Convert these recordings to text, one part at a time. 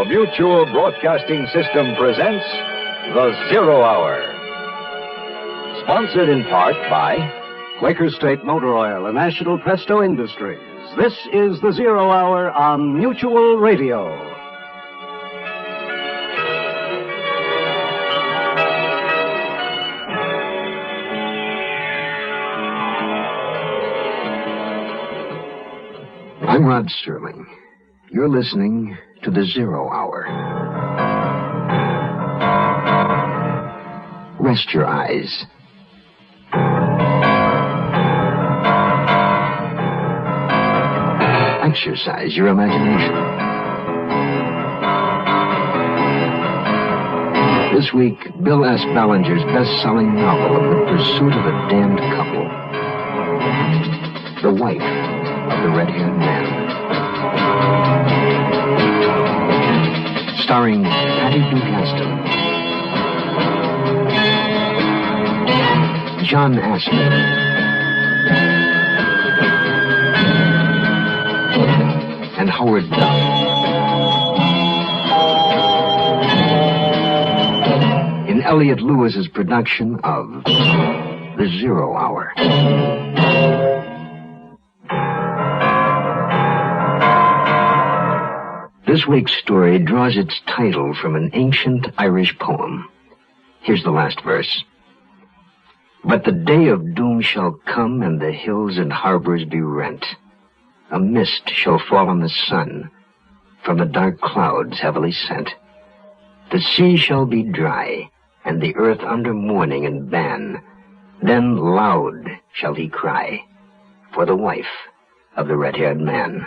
the Mutual Broadcasting System presents The Zero Hour. Sponsored in part by Quaker State Motor Oil and National Presto Industries. This is The Zero Hour on Mutual Radio. I'm Rod Serling. You're listening to The Zero Hour. Rest your eyes. Exercise your imagination. This week, Bill S. Ballinger's best-selling novel of The Pursuit of a Damned Couple. The wife of the red-haired man. Starring Patty Dugaston, John Astin, and Howard Duff. In Elliot Lewis's production of The Zero Hour. This week's story draws its title from an ancient Irish poem. Here's the last verse. But the day of doom shall come, and the hills and harbors be rent. A mist shall fall on the sun, from the dark clouds heavily sent. The sea shall be dry, and the earth under mourning and ban. Then loud shall he cry for the wife of the red-haired man.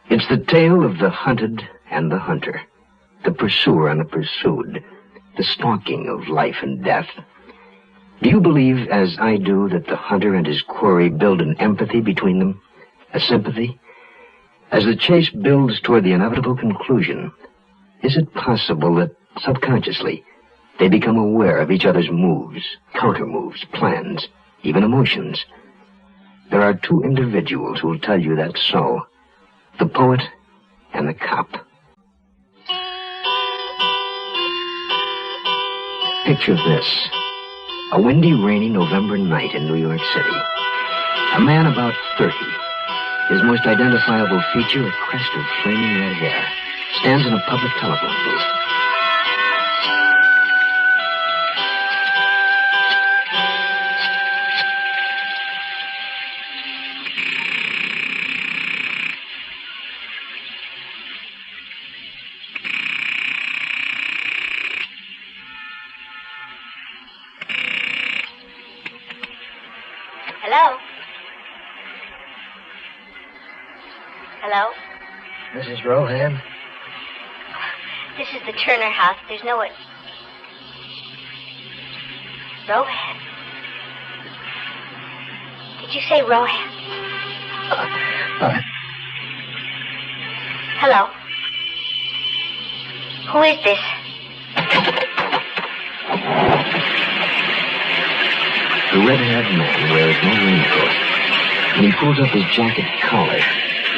It's the tale of the hunted and the hunter, the pursuer and the pursued, the stalking of life and death. Do you believe, as I do, that the hunter and his quarry build an empathy between them, a sympathy? As the chase builds toward the inevitable conclusion, is it possible that subconsciously they become aware of each other's moves, counter-moves, plans, even emotions? There are two individuals who will tell you that's so. The poet and the cop. Picture this. A windy, rainy November night in New York City. A man about 30. His most identifiable feature, a crest of flaming red hair, stands in a public telephone booth. Hello? Hello? Mrs. Rohan? This is the Turner house. There's no one. Rohan? Did you say Rohan? Hello? Who is this? The red-haired man wears no raincoat. When he pulls up his jacket collar,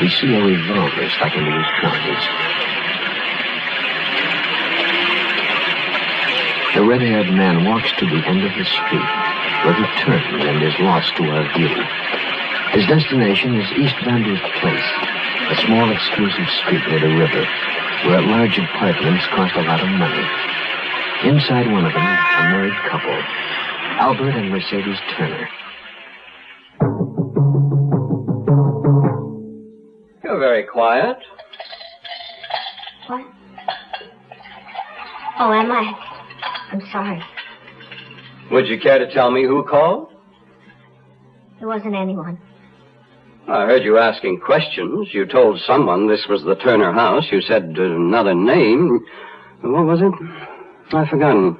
we see a revolver stuck into his trousers. The red-haired man walks to the end of the street, where he turns and is lost to our view. His destination is East Vanders Place, a small exclusive street near the river, where large apartments cost a lot of money. Inside one of them, a married couple, Albert and Mercedes Turner. You're very quiet. What? Oh, am I? I'm sorry. Would you care to tell me who called? There wasn't anyone. I heard you asking questions. You told someone this was the Turner house. You said another name. What was it? I've forgotten.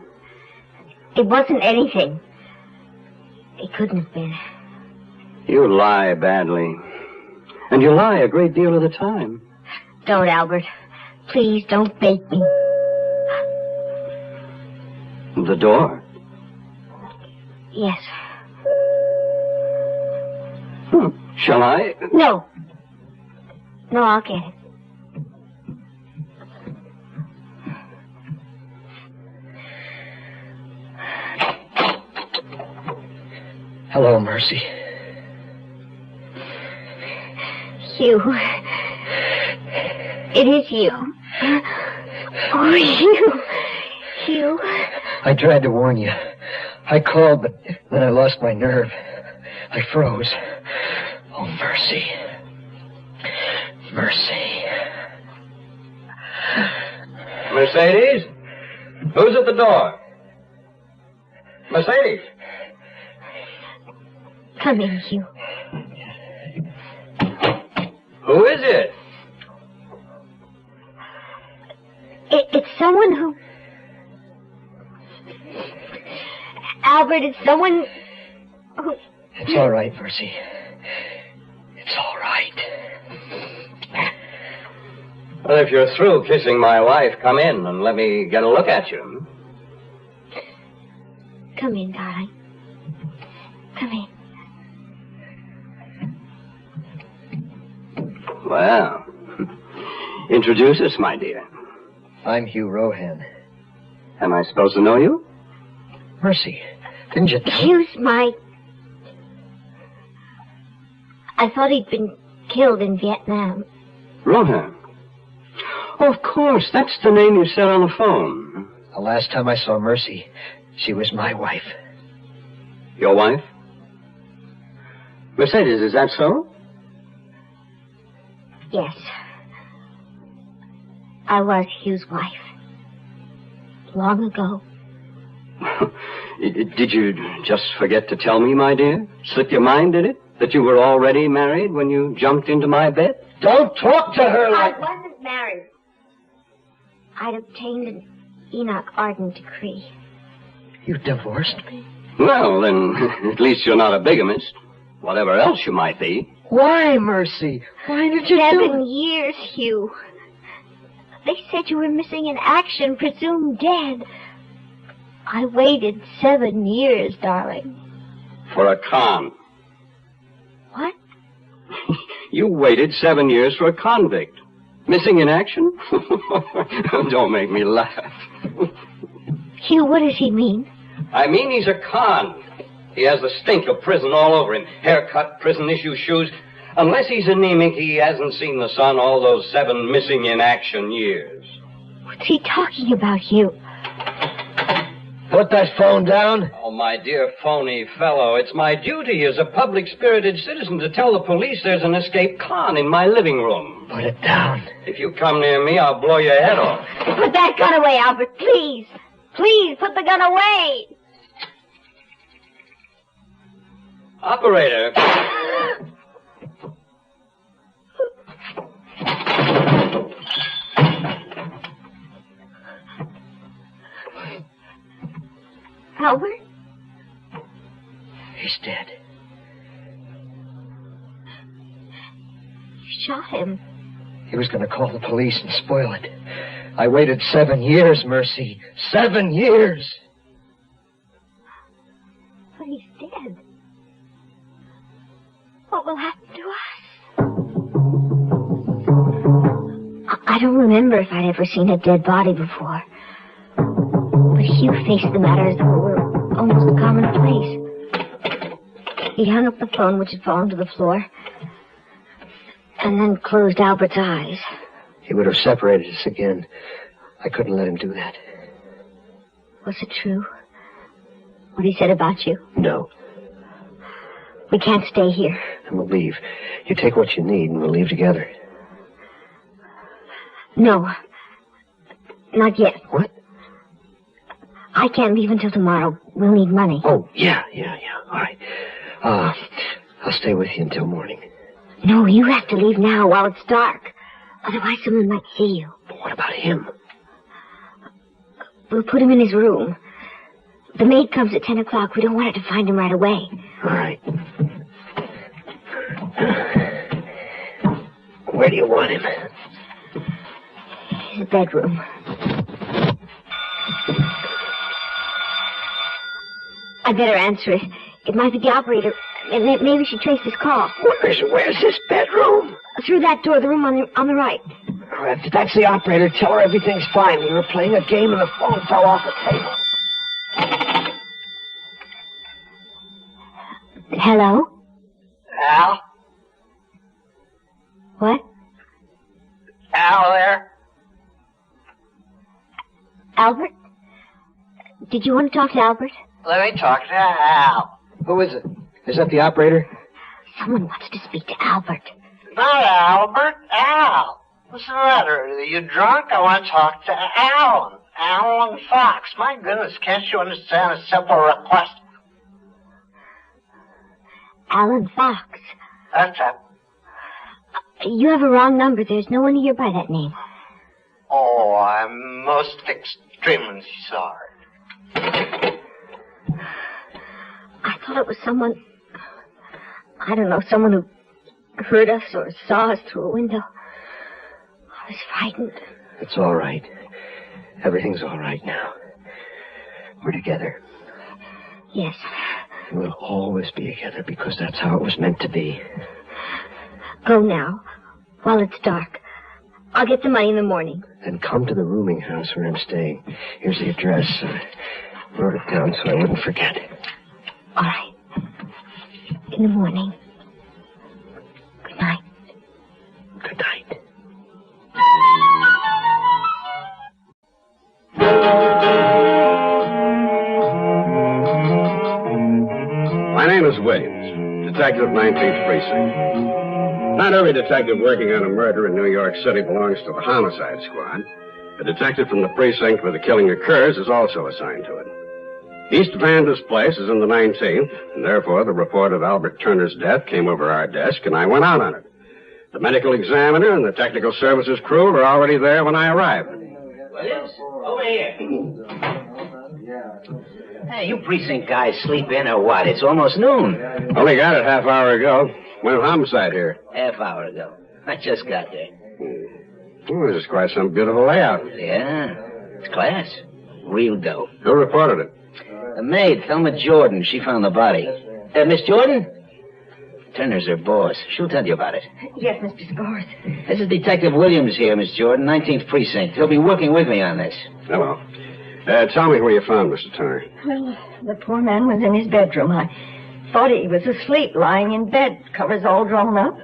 It wasn't anything. It couldn't have been. You lie badly. And you lie a great deal of the time. Don't, Albert. Please, don't bait me. The door? Yes. Shall I? No. No, I'll get it. Hello, Mercy. Hugh. It is you. Oh, Hugh. Hugh. I tried to warn you. I called, but then I lost my nerve. I froze. Oh, Mercy. Mercy. Mercedes? Who's at the door? Mercedes? Come in, Hugh. Who is it? It's someone who... Albert, it's someone who... It's all right, Mercy. It's all right. Well, if you're through kissing my wife, come in and let me get a look at you. Come in, darling. Come in. Well, introduce us, my dear. I'm Hugh Rohan. Am I supposed to know you? Mercy, didn't you tell me? Hugh's my... I thought he'd been killed in Vietnam. Rohan. Oh, of course. That's the name you said on the phone. The last time I saw Mercy, she was my wife. Your wife? Mercedes, is that so? Yes. I was Hugh's wife. Long ago. Did you just forget to tell me, my dear? Slip your mind, did it? That you were already married when you jumped into my bed? Don't talk to her I wasn't married. I'd obtained an Enoch Arden decree. You divorced me? Well, then, at least you're not a bigamist. Whatever else you might be. Why, Mercy? Why did you do 7 years, Hugh. They said you were missing in action, presumed dead. I waited 7 years, darling. For a con. What? You waited 7 years for a convict. Missing in action? Don't make me laugh. Hugh, what does he mean? I mean he's a con. He has the stink of prison all over him. Haircut, prison-issue shoes. Unless he's anemic, he hasn't seen the sun all those 7 missing in action years. What's he talking about, Hugh? Put that phone down. Oh, my dear phony fellow, it's my duty as a public-spirited citizen to tell the police there's an escaped con in my living room. Put it down. If you come near me, I'll blow your head off. Put that gun away, Albert, please. Please, put the gun away. Operator. Albert? He's dead. You shot him. He was going to call the police and spoil it. I waited 7 years, Mercy. 7 years. But he's dead. What will happen to us? I don't remember if I'd ever seen a dead body before. But Hugh faced the matter as though it were almost commonplace. He hung up the phone, which had fallen to the floor, and then closed Albert's eyes. He would have separated us again. I couldn't let him do that. Was it true? What he said about you? No. We can't stay here. And we'll leave. You take what you need and we'll leave together. No. Not yet. What? I can't leave until tomorrow. We'll need money. Oh, yeah. All right. I'll stay with you until morning. No, you have to leave now while it's dark. Otherwise someone might see you. But what about him? We'll put him in his room. The maid comes at 10 o'clock. We don't want her to find him right away. All right. Where do you want him? His bedroom. I'd better answer it. It might be the operator. Maybe she traced his call. Where's his bedroom? Through that door, the room on the right. If that's the operator, tell her everything's fine. We were playing a game and the phone fell off the table. Hello? Al? What? Al there? Albert? Did you want to talk to Albert? Let me talk to Al. Who is it? Is that the operator? Someone wants to speak to Albert. Not Albert, Al. What's the matter? Are you drunk? I want to talk to Alan. Alan Fox. My goodness, can't you understand a simple request? Alan Fox. That's it. You have a wrong number. There's no one here by that name. Oh, I'm most extremely sorry. I thought it was someone... I don't know, someone who heard us or saw us through a window. I was frightened. It's all right. Everything's all right now. We're together. Yes. We'll always be together because that's how it was meant to be. Go now, while it's dark. I'll get the money in the morning. Then come to the rooming house where I'm staying. Here's the address. I wrote it down so I wouldn't forget. All right. In the morning. Good night. Good night. My name is Williams, detective 19th Precinct. Not every detective working on a murder in New York City belongs to the homicide squad. A detective from the precinct where the killing occurs is also assigned to it. East Vanda's place is in the 19th, and therefore the report of Albert Turner's death came over our desk, and I went out on it. The medical examiner and the technical services crew were already there when I arrived. Williams, over here. Hey, you precinct guys sleep in or what? It's almost noon. Only got it half hour ago. Went homicide here. Half hour ago. I just got there. Oh, this is quite some beautiful layout. Yeah, it's class. Real dough. Who reported it? The maid, Thelma Jordan. She found the body. Miss Jordan? Turner's her boss. She'll tell you about it. Yes, Mr. Scores. This is Detective Williams here, Miss Jordan, 19th Precinct. He'll be working with me on this. Hello. Tell me where you found Mr. Turner. Well, the poor man was in his bedroom. I thought he was asleep, lying in bed, covers all drawn up.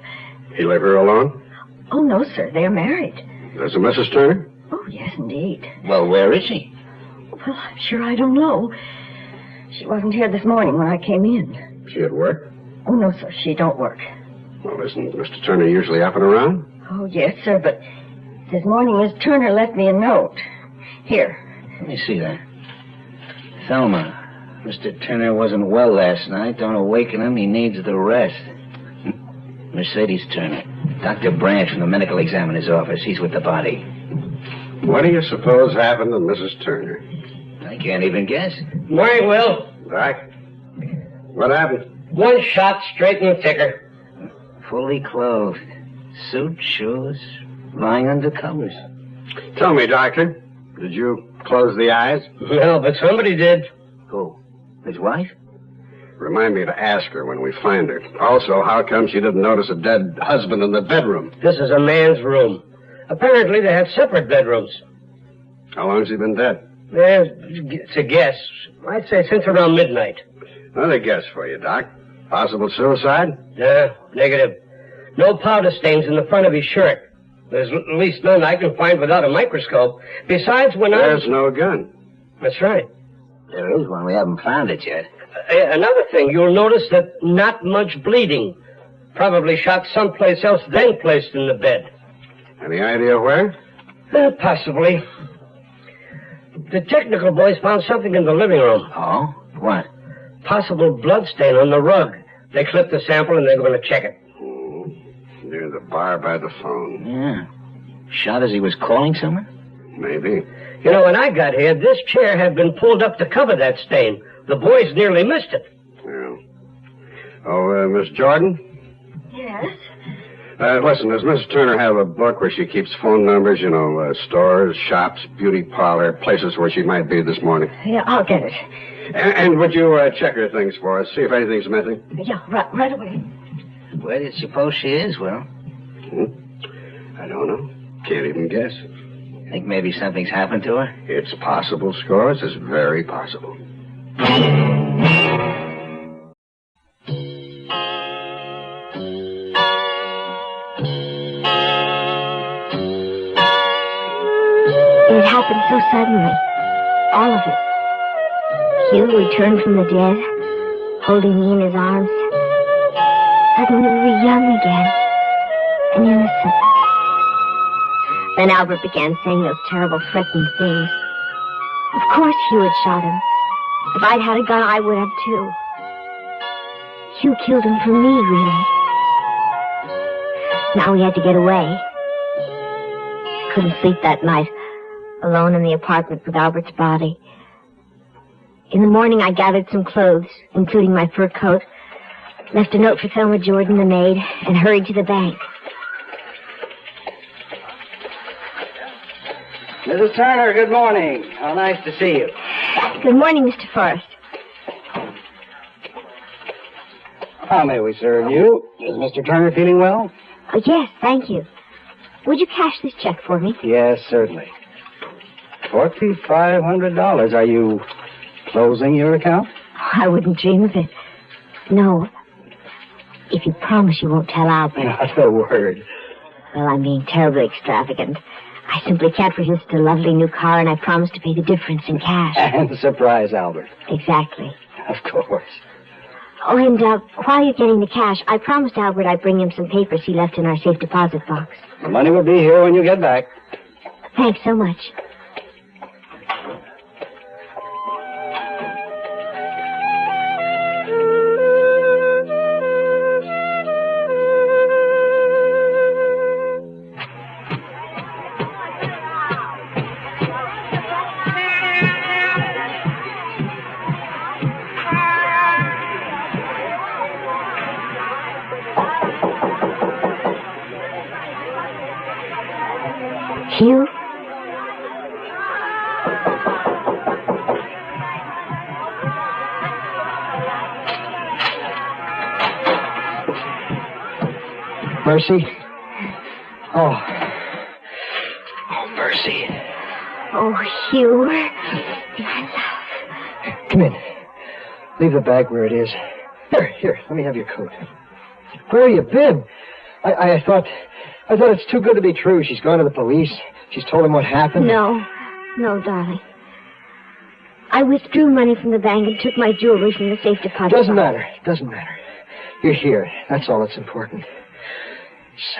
He leave her alone? Oh, no, sir. They're married. There's a Mrs. Turner? Oh, yes, indeed. Well, where is she? Well, I'm sure I don't know. She wasn't here this morning when I came in. She at work? Oh, no, sir. She don't work. Well, isn't Mr. Turner usually up and around? Oh, yes, sir, but this morning Miss Turner left me a note. Here. Let me see that. Thelma, Mr. Turner wasn't well last night. Don't awaken him. He needs the rest. Mercedes Turner. Dr. Branch from the medical examiner's office. He's with the body. What do you suppose happened to Mrs. Turner? I can't even guess. Morning, Will. Doc? What happened? One shot straight in the ticker. Fully clothed. Suit, shoes, lying under covers. Tell me, Doctor, did you close the eyes? No, but somebody did. Who? His wife? Remind me to ask her when we find her. Also, how come she didn't notice a dead husband in the bedroom? This is a man's room. Apparently, they have separate bedrooms. How long's he been dead? It's a guess. I'd say since around midnight. Another guess for you, Doc. Possible suicide? Negative. No powder stains in the front of his shirt. There's at least none I can find without a microscope. Besides, when There's no gun. That's right. There is one. We haven't found it yet. Another thing, you'll notice that not much bleeding. Probably shot someplace else, then placed in the bed. Any idea where? Possibly. The technical boys found something in the living room. Oh? What? Possible blood stain on the rug. They clipped the sample and they're going to check it. Near the bar by the phone. Yeah. Shot as he was calling someone? Maybe. You know, when I got here, this chair had been pulled up to cover that stain. The boys nearly missed it. Yeah. Oh, Miss Jordan? Yes? Listen, does Mrs. Turner have a book where she keeps phone numbers, stores, shops, beauty parlor, places where she might be this morning? Yeah, I'll get it. And would you check her things for us, see if anything's missing? Yeah, right away. Where do you suppose she is, Will? I don't know. Can't even guess. Think maybe something's happened to her? It's possible, Scores. It's very possible. happened so suddenly. All of it. Hugh returned from the dead, holding me in his arms. Suddenly we were young again, and innocent. Then Albert began saying those terrible, threatening things. Of course Hugh had shot him. If I'd had a gun, I would have too. Hugh killed him for me, really. Now we had to get away. Couldn't sleep that night, alone in the apartment with Albert's body. In the morning, I gathered some clothes, including my fur coat, left a note for Thelma Jordan, the maid, and hurried to the bank. Mrs. Turner, good morning. How nice to see you. Good morning, Mr. Forrest. How may we serve you? Is Mr. Turner feeling well? Oh, yes, thank you. Would you cash this check for me? Yes, certainly. $4,500. Are you closing your account? Oh, I wouldn't dream of it. No. If you promise you won't tell Albert. Not a word. Well, I'm being terribly extravagant. I simply can't resist a lovely new car, and I promise to pay the difference in cash. And surprise Albert. Exactly. Of course. Oh, and while you're getting the cash, I promised Albert I'd bring him some papers he left in our safe deposit box. The money will be here when you get back. Thanks so much. Hugh? Mercy? Oh, Mercy. Oh, Hugh. Come in. Leave the bag where it is. Here, let me have your coat. Where have you been? I thought it's too good to be true. She's gone to the police. She's told him what happened. No, darling. I withdrew money from the bank and took my jewelry from the safe deposit Doesn't box. matter. You're here. That's all that's important.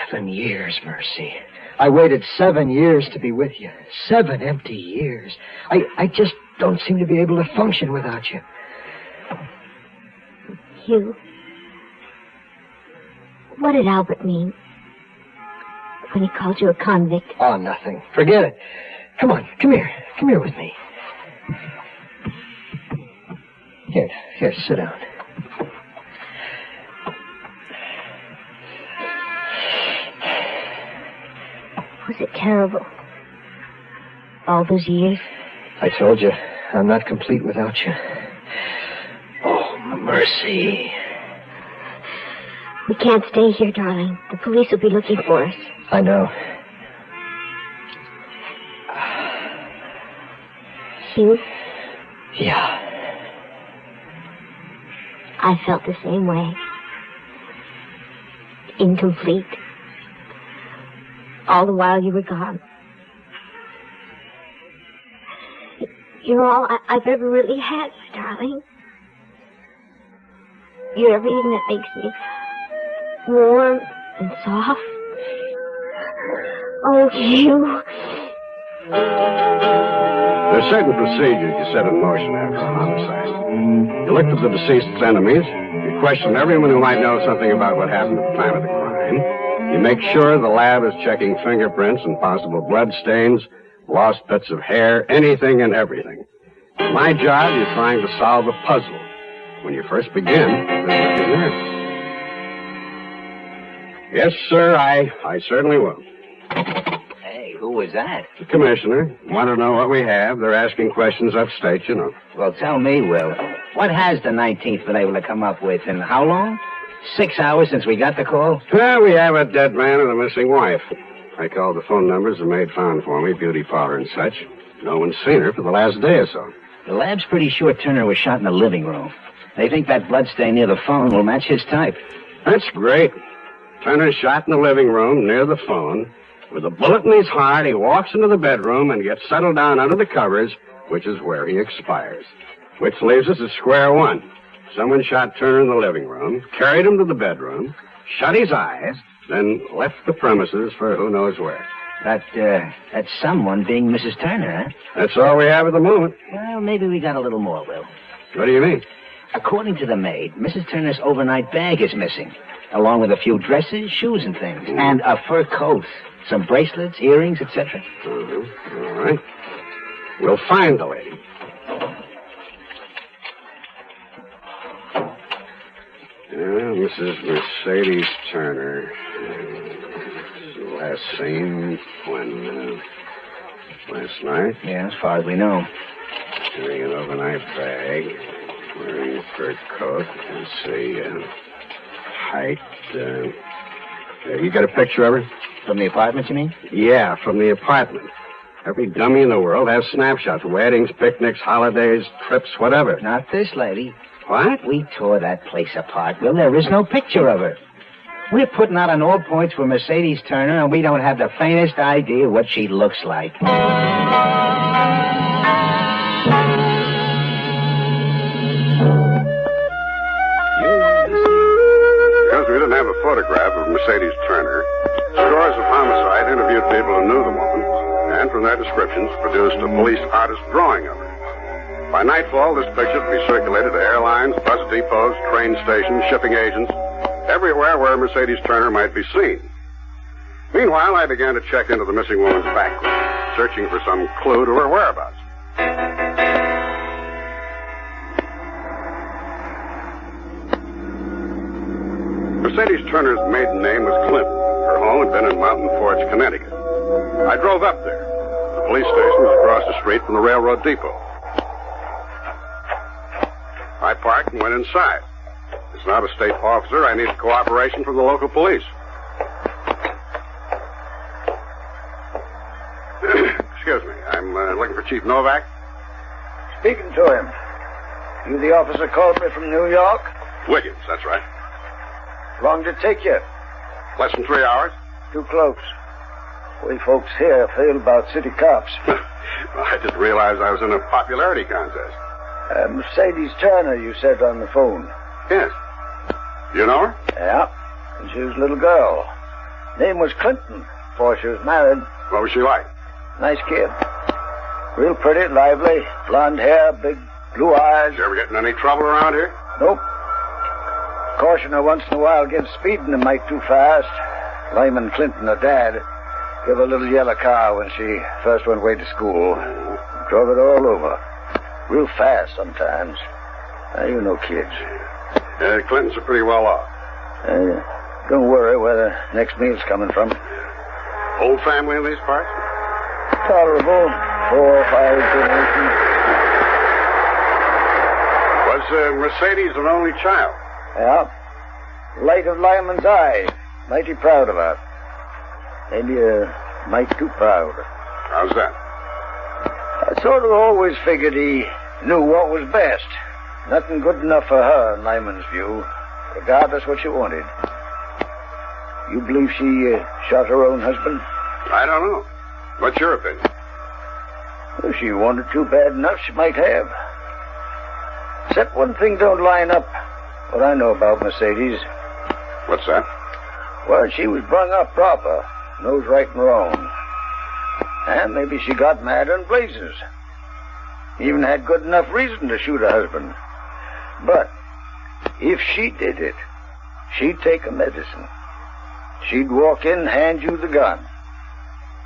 7 years, Mercy. I waited 7 years to be with you. 7 empty years. I just don't seem to be able to function without you. Hugh, what did Albert mean when he called you a convict? Oh, nothing. Forget it. Come on, come here. Come here with me. Here, sit down. Was it terrible? All those years? I told you, I'm not complete without you. Oh, Mercy. We can't stay here, darling. The police will be looking for us. I know. Hugh? Yeah. I felt the same way. Incomplete. All the while you were gone. You're all I've ever really had, my darling. You're everything that makes me warm and soft. Oh, Hugh. There's certain procedures you set in motion after a homicide. You look for the deceased's enemies. You question everyone who might know something about what happened at the time of the crime. You make sure the lab is checking fingerprints and possible blood stains, lost bits of hair, anything and everything. My job is trying to solve a puzzle. When you first begin, there's nothing there. Yes, sir, I certainly will. Hey, who was that? The commissioner. Want to know what we have. They're asking questions upstate, you know. Well, tell me, Will. What has the 19th been able to come up with, and how long? 6 hours since we got the call? Well, we have a dead man and a missing wife. I called the phone numbers the maid found for me, beauty parlor and such. No one's seen her for the last day or so. The lab's pretty sure Turner was shot in the living room. They think that bloodstain near the phone will match his type. That's great. Turner shot in the living room near the phone. With a bullet in his heart, he walks into the bedroom and gets settled down under the covers, which is where he expires. Which leaves us at square one. Someone shot Turner in the living room, carried him to the bedroom, shut his eyes, then left the premises for who knows where. That someone being Mrs. Turner, huh? That's all we have at the moment. Well, maybe we got a little more, Will. What do you mean? According to the maid, Mrs. Turner's overnight bag is missing, along with a few dresses, shoes, and things, and a fur coat, some bracelets, earrings, etc. All right. We'll find the lady. Mrs. Mercedes Turner. Last seen when? Last night? Yeah, as far as we know. Carrying an overnight bag, wearing a fur coat. Let's see, height. You got a picture of her? From the apartment, you mean? Yeah, from the apartment. Every dummy in the world has snapshots. Weddings, picnics, holidays, trips, whatever. Not this lady. What? We tore that place apart, Will. There is no picture of her. We're putting out on all points for Mercedes Turner, and we don't have the faintest idea what she looks like. Because we didn't have a photograph of Mercedes Turner, scores of homicide interviewed people who knew the woman, and from their descriptions produced a police artist drawing of her. By nightfall, this picture would be circulated to airlines, bus depots, train stations, shipping agents, everywhere where Mercedes Turner might be seen. Meanwhile, I began to check into the missing woman's background, searching for some clue to her whereabouts. Mercedes Turner's maiden name was Clinton. Her home had been in Mountain Forge, Connecticut. I drove up there. The police station was across the street from the railroad depot. I parked and went inside. As an out-of-state officer, I needed cooperation from the local police. Excuse me. I'm looking for Chief Novak. Speaking to him. You the officer called me from New York? Wiggins, that's right. Long did it take you? Less than 3 hours. Too close. We folks here feel about city cops. I didn't realize I was in a popularity contest. Mercedes Turner, you said on the phone. Yes. You know her? Yeah. And she was a little girl. Name was Clinton before she was married. What was she like? Nice kid. Real pretty, lively, blonde hair, big blue eyes. Did you ever get in any trouble around here? Nope. Caution her once in a while against speeding a mite too fast. Lyman Clinton, her dad, gave her a little yellow car when she first went away to school. Drove it all over. Real fast sometimes. You know kids. Clintons are pretty well off. Don't worry where the next meal's coming from. Old family in these parts? Tolerable. 4 or 5 generations. Was Mercedes an only child? Yeah. Light of Lyman's eye. Mighty proud of her. Maybe a mite too proud. How's that? I sort of always figured he knew what was best. Nothing good enough for her, in Lyman's view, regardless what she wanted. You believe she shot her own husband? I don't know. What's your opinion? If she wanted to bad enough, she might have. Except one thing don't line up what I know about Mercedes. What's that? Well, she was brung up proper. Knows right and wrong. And maybe she got mad in blazes. Even had good enough reason to shoot her husband. But if she did it, she'd take a medicine. She'd walk in and hand you the gun.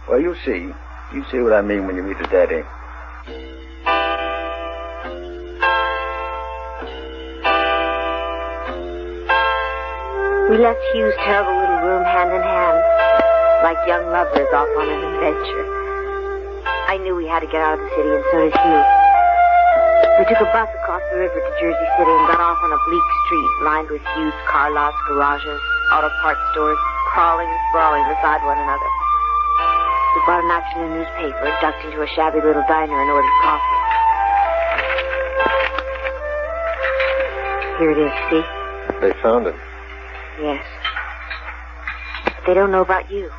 Well, you'll see. You'll see what I mean when you meet her daddy. We left Hugh's terrible little room hand in hand, like young lovers off on an adventure. I knew we had to get out of the city, and so did Hugh. We took a bus across the river to Jersey City and got off on a bleak street lined with used car lots, garages, auto parts stores, crawling and sprawling beside one another. We bought an afternoon newspaper, ducked into a shabby little diner, and ordered coffee. Here it is, see? They found him. Yes. But they don't know about you.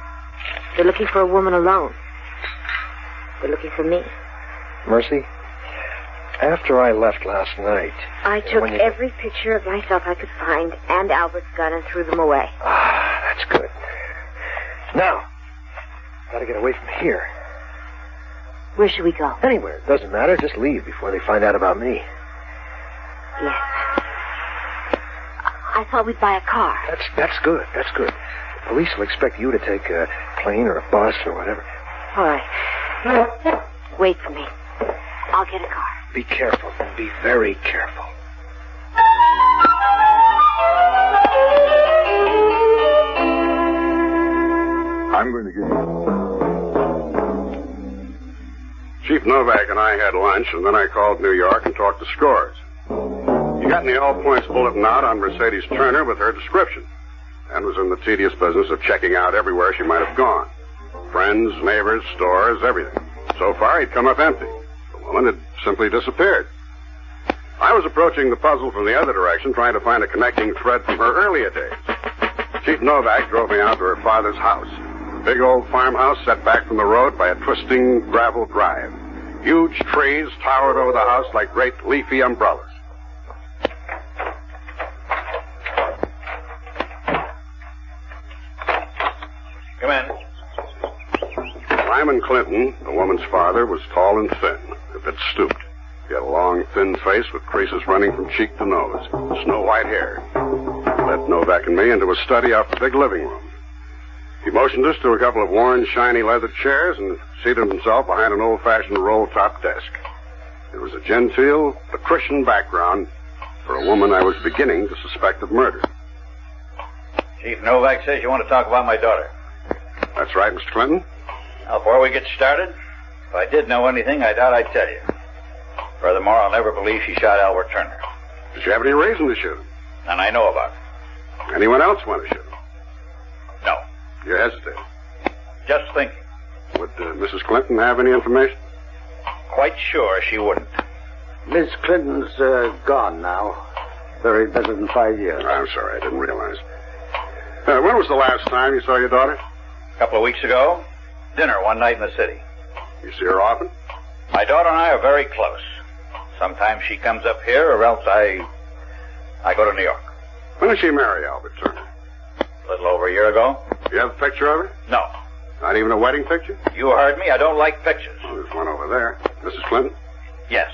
They're looking for a woman alone. They're looking for me. Mercy, after I left last night... I took every picture of myself I could find and Albert's gun and threw them away. Ah, that's good. Now, gotta get away from here. Where should we go? Anywhere. Doesn't matter. Just leave before they find out about me. Yes. I thought we'd buy a car. That's good. That's good. The police will expect you to take a plane or a bus or whatever. All right. Wait for me. I'll get a car. Be careful. Be very careful. I'm going to get you. Chief Novak and I had lunch, and then I called New York and talked to Scores. He got me all points bulletin out on Mercedes Turner with her description, and was in the tedious business of checking out everywhere she might have gone. Friends, neighbors, stores, everything. So far, he'd come up empty. The woman had simply disappeared. I was approaching the puzzle from the other direction, trying to find a connecting thread from her earlier days. Chief Novak drove me out to her father's house. A big old farmhouse set back from the road by a twisting gravel drive. Huge trees towered over the house like great leafy umbrellas. Come in. Lyman Clinton, the woman's father, was tall and thin, a bit stooped. He had a long, thin face with creases running from cheek to nose, snow-white hair. He led Novak and me into a study off the big living room. He motioned us to a couple of worn, shiny leather chairs and seated himself behind an old-fashioned roll-top desk. It was a genteel, patrician background for a woman I was beginning to suspect of murder. Chief Novak says you want to talk about my daughter. That's right, Mr. Clinton. Now, before we get started, if I did know anything, I doubt I'd tell you. Furthermore, I'll never believe she shot Albert Turner. Did she have any reason to shoot him? None I know about it. Anyone else want to shoot him? No. You hesitate. Just thinking. Would Mrs. Clinton have any information? Quite sure she wouldn't. Miss Clinton's gone now. Buried better than 5 years. I'm sorry, I didn't realize. When was the last time you saw your daughter? A couple of weeks ago. Dinner one night in the city. You see her often? My daughter and I are very close. Sometimes she comes up here, or else I go to New York. When did she marry Albert Turner? A little over a year ago. Do you have a picture of her? No. Not even a wedding picture? You heard me. I don't like pictures. Well, there's one over there. Mrs. Clinton? Yes.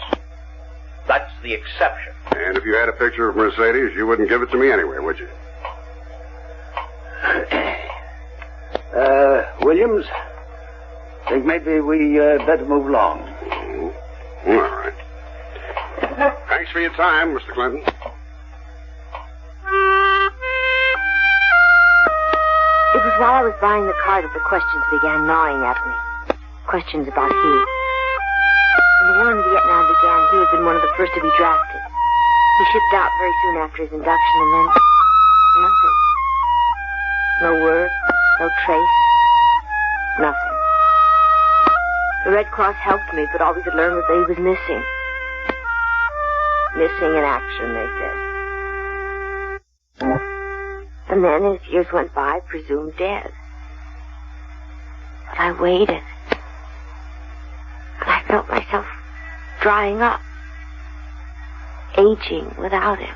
That's the exception. And if you had a picture of Mercedes, you wouldn't give it to me anyway, would you? Williams, I think maybe we better move along. Mm-hmm. All right. Thanks for your time, Mr. Clinton. It was while I was buying the car that the questions began gnawing at me. Questions about Hugh. When the war in Vietnam began, Hugh had been one of the first to be drafted. He shipped out very soon after his induction, and then nothing. No word, no trace, nothing. The Red Cross helped me, but all we could learn was that he was missing. Missing in action, they said. And then, as years went by, presumed dead. But I waited. And I felt myself drying up, aging without him.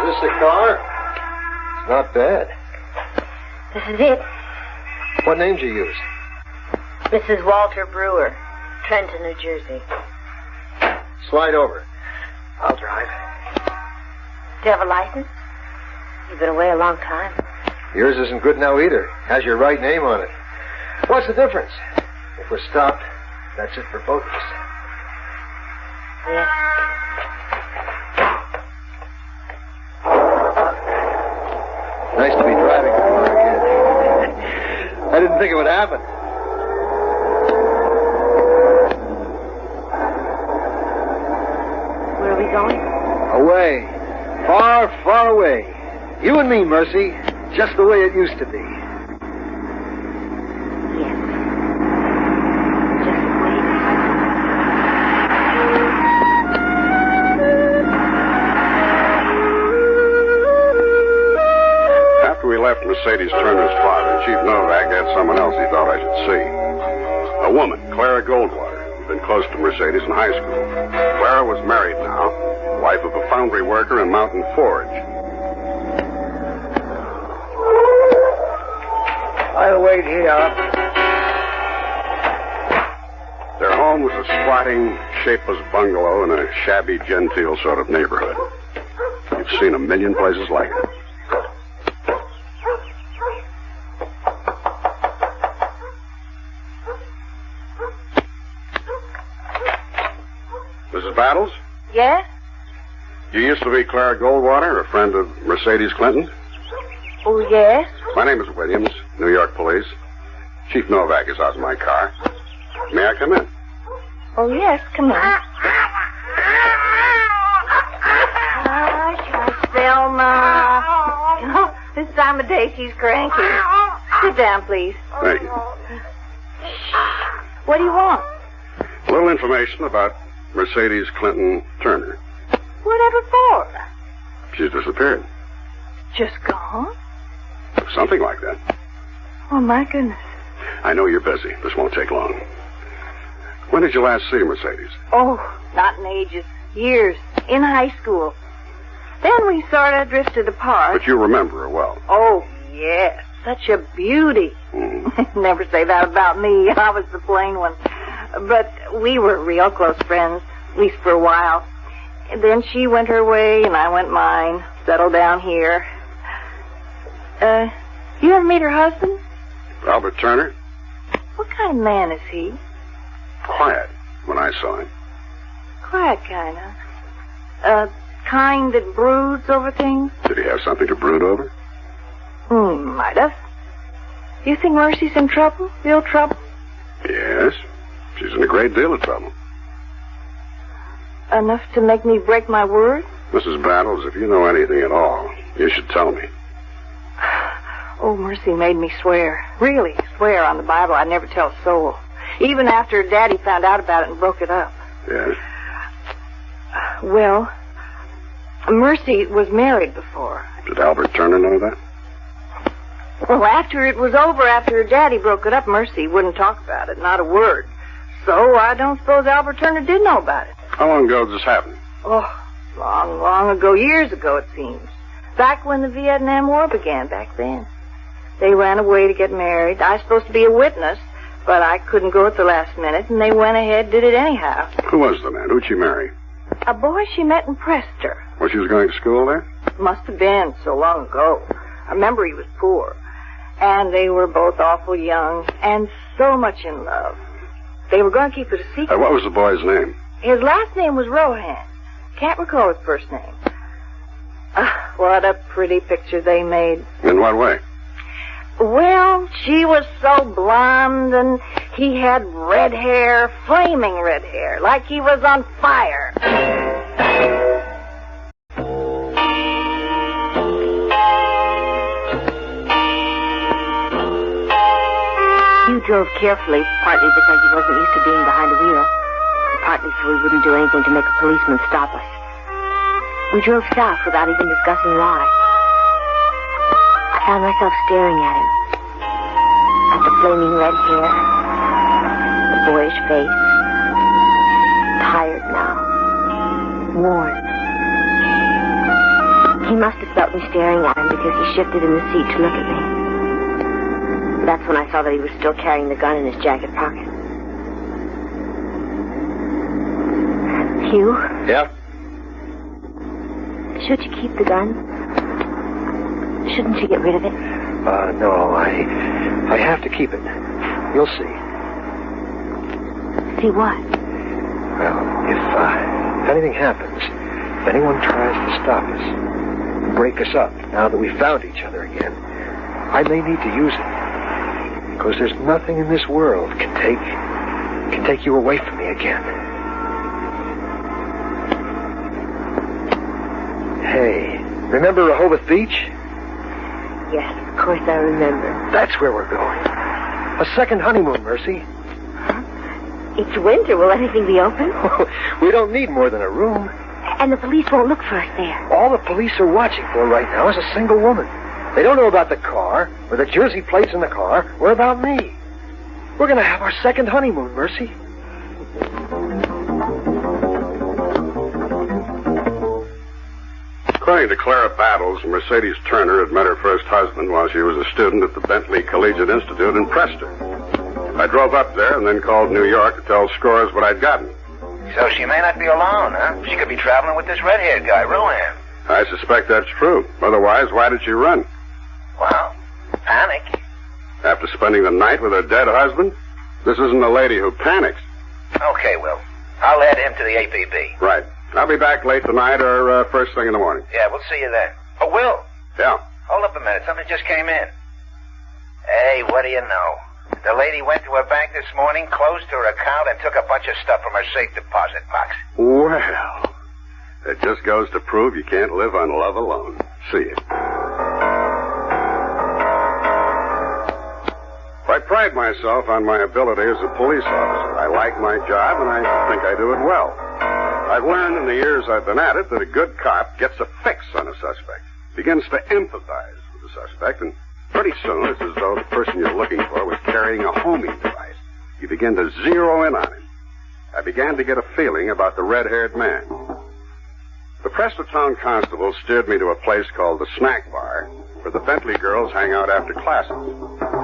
Is this the car? It's not bad. This is it. What name did you use? Mrs. Walter Brewer, Trenton, New Jersey. Slide over. I'll drive. Do you have a license? You've been away a long time. Yours isn't good now either. Has your right name on it. What's the difference? If we're stopped, that's it for both of us. Yes. Nice to be driving a car again. I didn't think it would happen. Where are we going? Away. Far, far away. You and me, Mercy. Just the way it used to be. Yes. Just the way it used to be. Mercedes Turner's father, Chief Novak had someone else he thought I should see. A woman, Clara Goldwater, who'd been close to Mercedes in high school. Clara was married now, wife of a foundry worker in Mountain Forge. I'll wait here. Their home was a squatting, shapeless bungalow in a shabby, genteel sort of neighborhood. You've seen a million places like it. Mrs. Battles? Yes? You used to be Clara Goldwater, a friend of Mercedes Clinton? Oh, yes? My name is Williams, New York Police. Chief Novak is out in my car. May I come in? Oh, yes, come in. Hush, Thelma. Oh, this time of day she's cranky. Sit down, please. Thank you. What do you want? A little information about Mercedes Clinton Turner. Whatever for? She's disappeared. Just gone? Something like that. Oh, my goodness. I know you're busy. This won't take long. When did you last see Mercedes? Oh, not in ages. Years. In high school. Then we sort of drifted apart. But you remember her well. Oh, yes. Such a beauty. Never say that about me. I was the plain one. But we were real close friends, at least for a while. And then she went her way and I went mine. Settled down here. You ever meet her husband? Albert Turner? What kind of man is he? Quiet when I saw him. Quiet kind of. Kind that broods over things? Did he have something to brood over? Might have. You think Mercy's in trouble? Real trouble? Yes. She's in a great deal of trouble. Enough to make me break my word? Mrs. Battles, if you know anything at all, you should tell me. Oh, Mercy made me swear. Really swear on the Bible I'd never tell a soul. Even after Daddy found out about it and broke it up. Yes? Well, Mercy was married before. Did Albert Turner know that? Well, after it was over, after her daddy broke it up, Mercy wouldn't talk about it, not a word. So I don't suppose Albert Turner did know about it. How long ago did this happen? Oh, long, long ago. Years ago, it seems. Back when the Vietnam War began, back then. They ran away to get married. I was supposed to be a witness, but I couldn't go at the last minute, and they went ahead, did it anyhow. Who was the man? Who'd she marry? A boy she met impressed her. Well, she was going to school there? Must have been so long ago. I remember he was poor. And they were both awful young and so much in love. They were going to keep it a secret. What was the boy's name? His last name was Rohan. Can't recall his first name. What a pretty picture they made. In what way? Well, she was so blonde, and he had red hair, flaming red hair, like he was on fire. Hugh drove carefully, partly because he wasn't used to being behind the wheel, and partly so he wouldn't do anything to make a policeman stop us. We drove south without even discussing why. I found myself staring at him. At the flaming red hair, the boyish face, tired now, worn. He must have felt me staring at him because he shifted in the seat to look at me. That's when I saw that he was still carrying the gun in his jacket pocket. Hugh? Yeah? Should you keep the gun? Shouldn't you get rid of it? No, I have to keep it. You'll see. See what? Well, if anything happens, if anyone tries to stop us, break us up, now that we've found each other again, I may need to use it. Because there's nothing in this world can take you away from me again. Hey, remember Rehoboth Beach? Yes, of course I remember. That's where we're going. A second honeymoon, Mercy. Huh? It's winter. Will anything be open? We don't need more than a room. And the police won't look for us there. All the police are watching for right now is a single woman. They don't know about the car, or the Jersey plates in the car, or about me. We're going to have our second honeymoon, Mercy. According to Clara Battles, Mercedes Turner had met her first husband while she was a student at the Bentley Collegiate Institute in Preston. I drove up there and then called New York to tell Scores what I'd gotten. So she may not be alone, huh? She could be traveling with this red-haired guy, Rohan. I suspect that's true. Otherwise, why did she run? Well, panic. After spending the night with her dead husband? This isn't a lady who panics. Okay, Will. I'll add him to the APB. Right. I'll be back late tonight or first thing in the morning. Yeah, we'll see you then. Oh, Will. Yeah? Hold up a minute. Something just came in. Hey, what do you know? The lady went to her bank this morning, closed her account, and took a bunch of stuff from her safe deposit box. Well, it just goes to prove you can't live on love alone. See you. I pride myself on my ability as a police officer. I like my job, and I think I do it well. I've learned in the years I've been at it that a good cop gets a fix on a suspect, begins to empathize with the suspect, and pretty soon it's as though the person you're looking for was carrying a homing device. You begin to zero in on him. I began to get a feeling about the red-haired man. The Preston Town Constable steered me to a place called the Snack Bar, where the Bentley girls hang out after classes.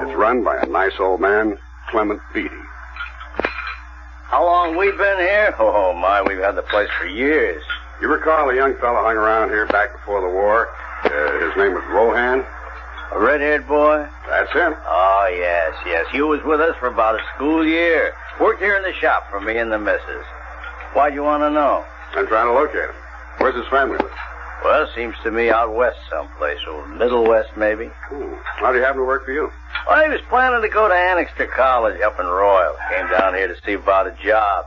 It's run by a nice old man, Clement Beatty. How long we been here? Oh, my, we've had the place for years. You recall a young fellow hung around here back before the war? His name was Rohan? A red-haired boy? That's him. Oh, yes. He was with us for about a school year. Worked here in the shop for me and the missus. Why'd you want to know? I'm trying to locate him. Where's his family live? Well, seems to me out west someplace, or Middle West, maybe. How'd he happen to work for you? Well, he was planning to go to Annixter College up in Royal. Came down here to see about a job.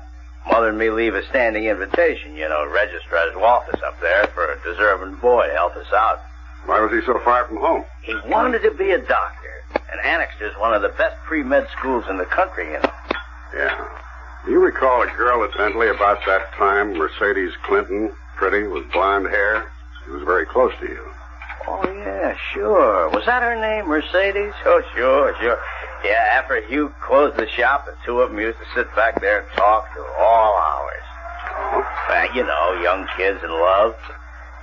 Mother and me leave a standing invitation, registrar's office up there for a deserving boy to help us out. Why was he so far from home? He wanted to be a doctor, and Annixter's one of the best pre-med schools in the country, Yeah. Do you recall a girl at Bentley about that time, Mercedes Clinton, pretty, with blonde hair? She was very close to you. Oh, yeah, sure. Was that her name, Mercedes? Oh, sure. Yeah, after Hugh closed the shop, the two of them used to sit back there and talk till all hours. Young kids in love.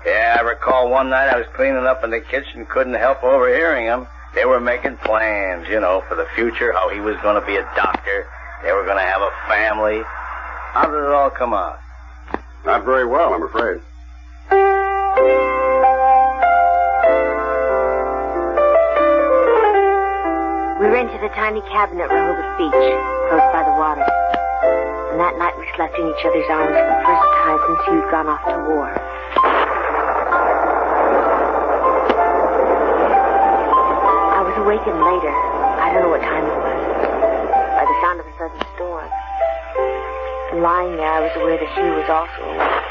Yeah, I recall one night I was cleaning up in the kitchen, couldn't help overhearing them. They were making plans, for the future, how he was going to be a doctor. They were going to have a family. How did it all come out? Not very well, I'm afraid. We rented a tiny cabin at Rehoboth Beach, close by the water. And that night we slept in each other's arms for the first time since you'd gone off to war. I was awakened later. I don't know what time it was. By the sound of a sudden storm. And lying there, I was aware that she was also awake.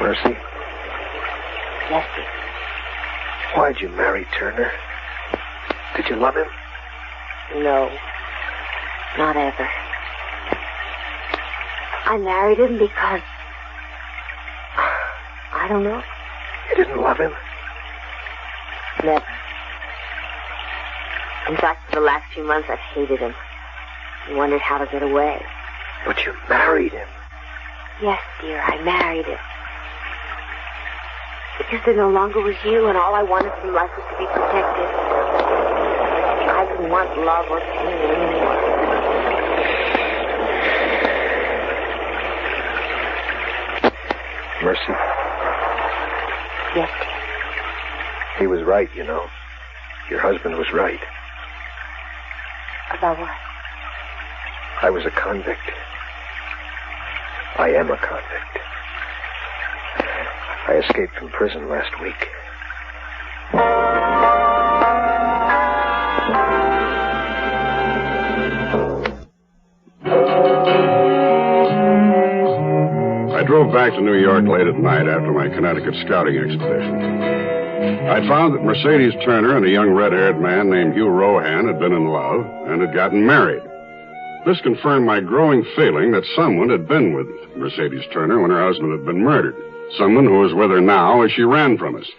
Mercy? Yes, dear. Why'd you marry Turner? Did you love him? No. Not ever. I married him because... I don't know. You didn't love him? Never. In fact, for the last few months, I've hated him. And wondered how to get away. But you married him. Yes, dear, I married him. Because there no longer was you, and all I wanted from life was to be protected. I didn't want love or pain anymore. Mercy? Yes, dear. He was right, Your husband was right. About what? I was a convict. I am a convict. I escaped from prison last week. I drove back to New York late at night after my Connecticut scouting expedition. I found that Mercedes Turner and a young red-haired man named Hugh Rohan had been in love and had gotten married. This confirmed my growing feeling that someone had been with Mercedes Turner when her husband had been murdered. Someone who was with her now as she ran from us.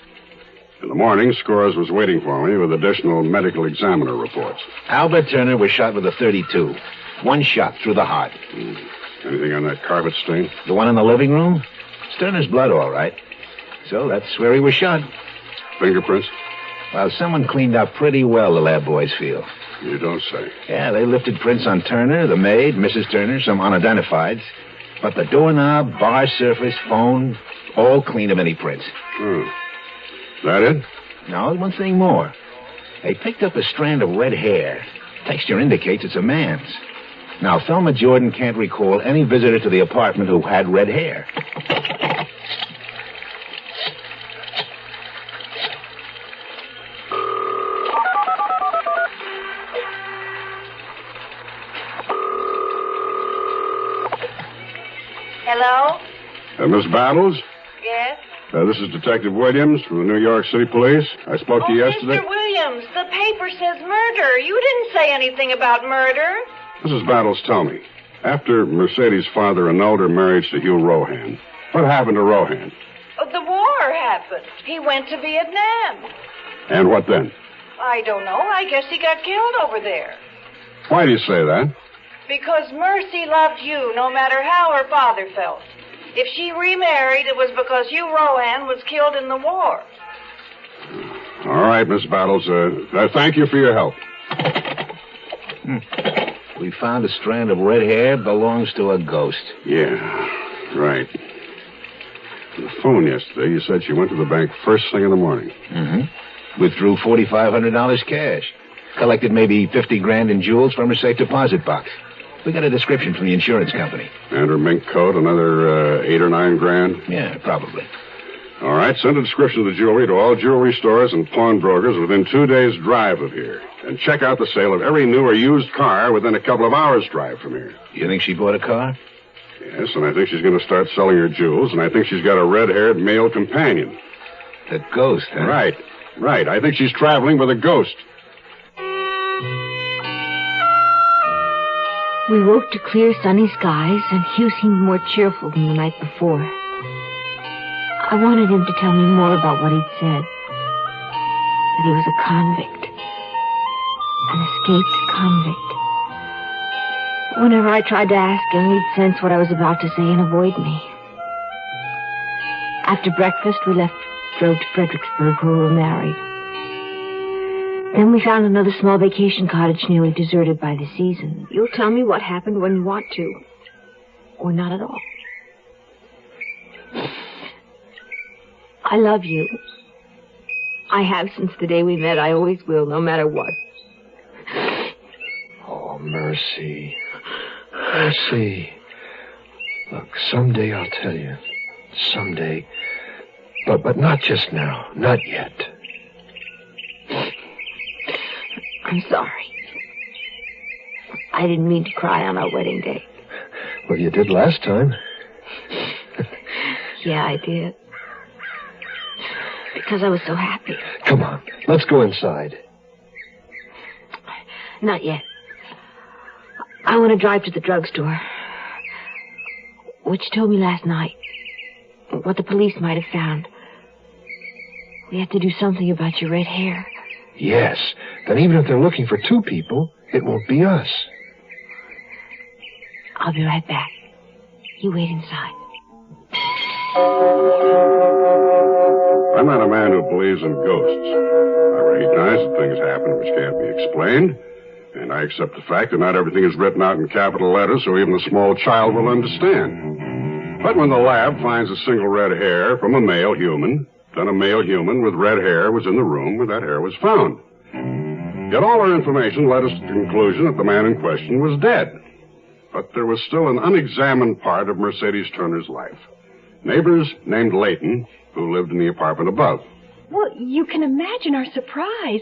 In the morning, Scores was waiting for me with additional medical examiner reports. Albert Turner was shot with a .32. One shot through the heart. Anything on that carpet stain? The one in the living room? It's Turner's blood, all right. So that's where he was shot. Fingerprints? Well, someone cleaned up pretty well, the lab boys feel. You don't say. Yeah, they lifted prints on Turner, the maid, Mrs. Turner, some unidentifieds. But the doorknob, bar surface, phone, all clean of any prints. That it? No, one thing more. They picked up a strand of red hair. Texture indicates it's a man's. Now, Thelma Jordan can't recall any visitor to the apartment who had red hair. Hello? Miss Battles? Yes? This is Detective Williams from the New York City Police. I spoke to you yesterday. Mr. Williams, the paper says murder. You didn't say anything about murder. Mrs. Battles, tell me. After Mercedes' father annulled her marriage to Hugh Rohan, what happened to Rohan? The war happened. He went to Vietnam. And what then? I don't know. I guess he got killed over there. Why do you say that? Because Mercy loved you, no matter how her father felt. If she remarried, it was because Hugh Rohan was killed in the war. All right, Miss Battles. Thank you for your help. We found a strand of red hair belongs to a ghost. Yeah, right. On the phone yesterday, you said she went to the bank first thing in the morning. Mm-hmm. Withdrew $4,500 cash. Collected maybe $50,000 in jewels from her safe deposit box. We got a description from the insurance company. And her mink coat, another $8 or $9 grand? Yeah, probably. All right, send a description of the jewelry to all jewelry stores and pawnbrokers within 2 days' drive of here. And check out the sale of every new or used car within a couple of hours' drive from here. You think she bought a car? Yes, and I think she's going to start selling her jewels, and I think she's got a red-haired male companion. The ghost, huh? Right. I think she's traveling with a ghost. We woke to clear, sunny skies, and Hugh seemed more cheerful than the night before. I wanted him to tell me more about what he'd said. That he was a convict. An escaped convict. Whenever I tried to ask him, he'd sense what I was about to say and avoid me. After breakfast, we drove to Fredericksburg, where we were married. Then we found another small vacation cottage nearly deserted by the season. You'll tell me what happened when you want to. Or not at all. I love you. I have since the day we met. I always will, no matter what. Oh, Mercy. Mercy. Look, someday I'll tell you. Someday. But not just now. Not yet. I'm sorry. I didn't mean to cry on our wedding day. Well, you did last time. Yeah, I did. Because I was so happy. Come on, let's go inside. Not yet. I want to drive to the drugstore. What you told me last night. What the police might have found. We have to do something about your red hair. Yes. Then even if they're looking for two people, it won't be us. I'll be right back. You wait inside. I'm not a man who believes in ghosts. I recognize that things happen which can't be explained, and I accept the fact that not everything is written out in capital letters so even a small child will understand. But when the lab finds a single red hair from a male human, then a male human with red hair was in the room where that hair was found. Yet all our information led us to the conclusion that the man in question was dead. But there was still an unexamined part of Mercedes Turner's life. Neighbors named Layton, who lived in the apartment above. Well, you can imagine our surprise.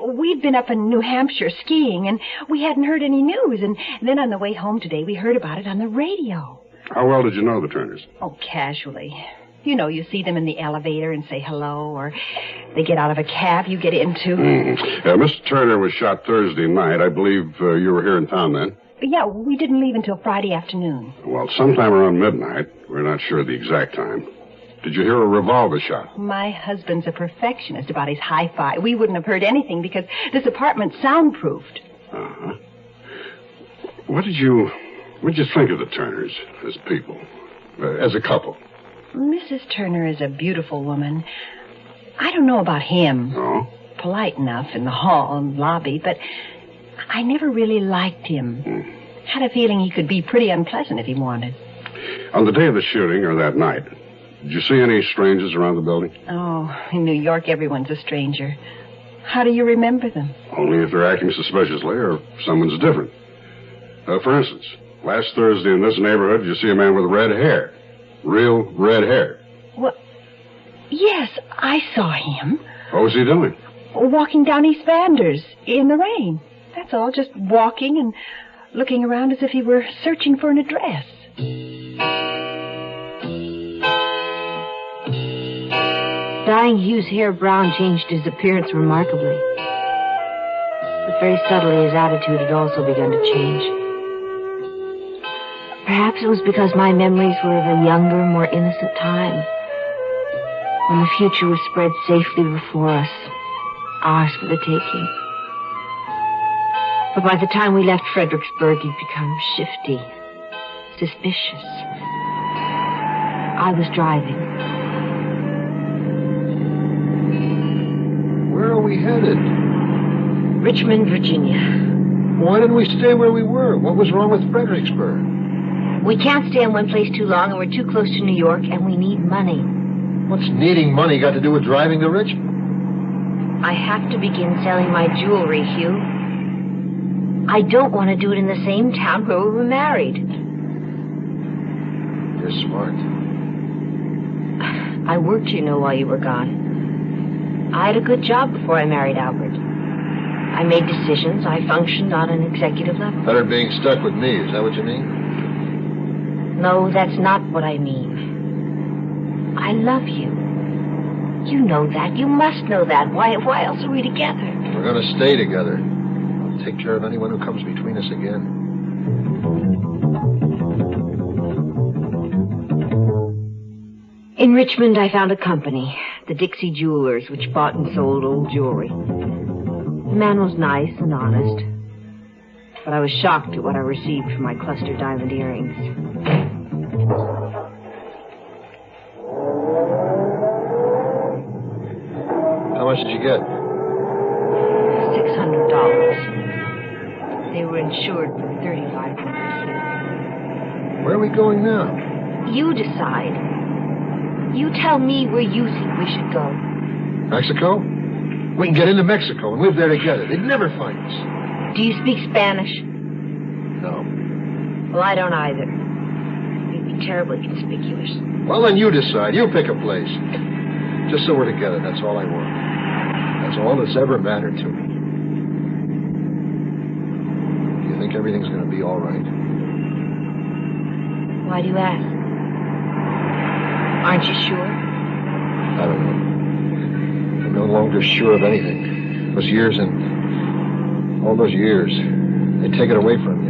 We'd been up in New Hampshire skiing, and we hadn't heard any news. And then on the way home today, we heard about it on the radio. How well did you know the Turners? Oh, casually. You know, you see them in the elevator and say hello, or they get out of a cab you get into. Mr. Turner was shot Thursday night. I believe you were here in town then. Yeah, we didn't leave until Friday afternoon. Well, sometime around midnight. We're not sure of the exact time. Did you hear a revolver shot? My husband's a perfectionist about his hi-fi. We wouldn't have heard anything because this apartment's soundproofed. Uh-huh. What did you think of the Turners as people, as a couple? Mrs. Turner is a beautiful woman. I don't know about him. Oh? Polite enough in the hall and lobby, but I never really liked him. Had a feeling he could be pretty unpleasant if he wanted. On the day of the shooting, or that night, did you see any strangers around the building? Oh, in New York, everyone's a stranger. How do you remember them? Only if they're acting suspiciously or if someone's different. For instance, last Thursday in this neighborhood, did you see a man with red hair? Real red hair. Well, yes, I saw him. What was he doing? Walking down East Vanders in the rain. That's all, just walking and looking around as if he were searching for an address. Dyeing Hugh's hair brown changed his appearance remarkably. But very subtly, his attitude had also begun to change. Perhaps it was because my memories were of a younger, more innocent time, when the future was spread safely before us, ours for the taking. But by the time we left Fredericksburg, he'd become shifty, suspicious. I was driving. Where are we headed? Richmond, Virginia. Why didn't we stay where we were? What was wrong with Fredericksburg? We can't stay in one place too long, and we're too close to New York, and we need money. What's needing money got to do with driving to Richmond? I have to begin selling my jewelry, Hugh. I don't want to do it in the same town where we were married. You're smart. I worked, you know, while you were gone. I had a good job before I married Albert. I made decisions. I functioned on an executive level. Better being stuck with me, is that what you mean? No, that's not what I mean. I love you. You know that. You must know that. Why else are we together? We're going to stay together. I'll take care of anyone who comes between us again. In Richmond, I found a company, the Dixie Jewelers, which bought and sold old jewelry. The man was nice and honest, but I was shocked at what I received for my cluster diamond earrings. How much did you get? $600. They were insured for $3,500. Where are we going now? You decide. You tell me where you think we should go. Mexico? We can get into Mexico and live there together. They'd never find us. Do you speak Spanish? No. Well, I don't either. You'd be terribly conspicuous. Well, then you decide. You pick a place. Just so we're together, that's all I want. That's all that's ever mattered to me. Do you think everything's going to be all right? Why do you ask? Aren't you sure? I don't know. I'm no longer sure of anything. Those years and all those years, they take it away from you.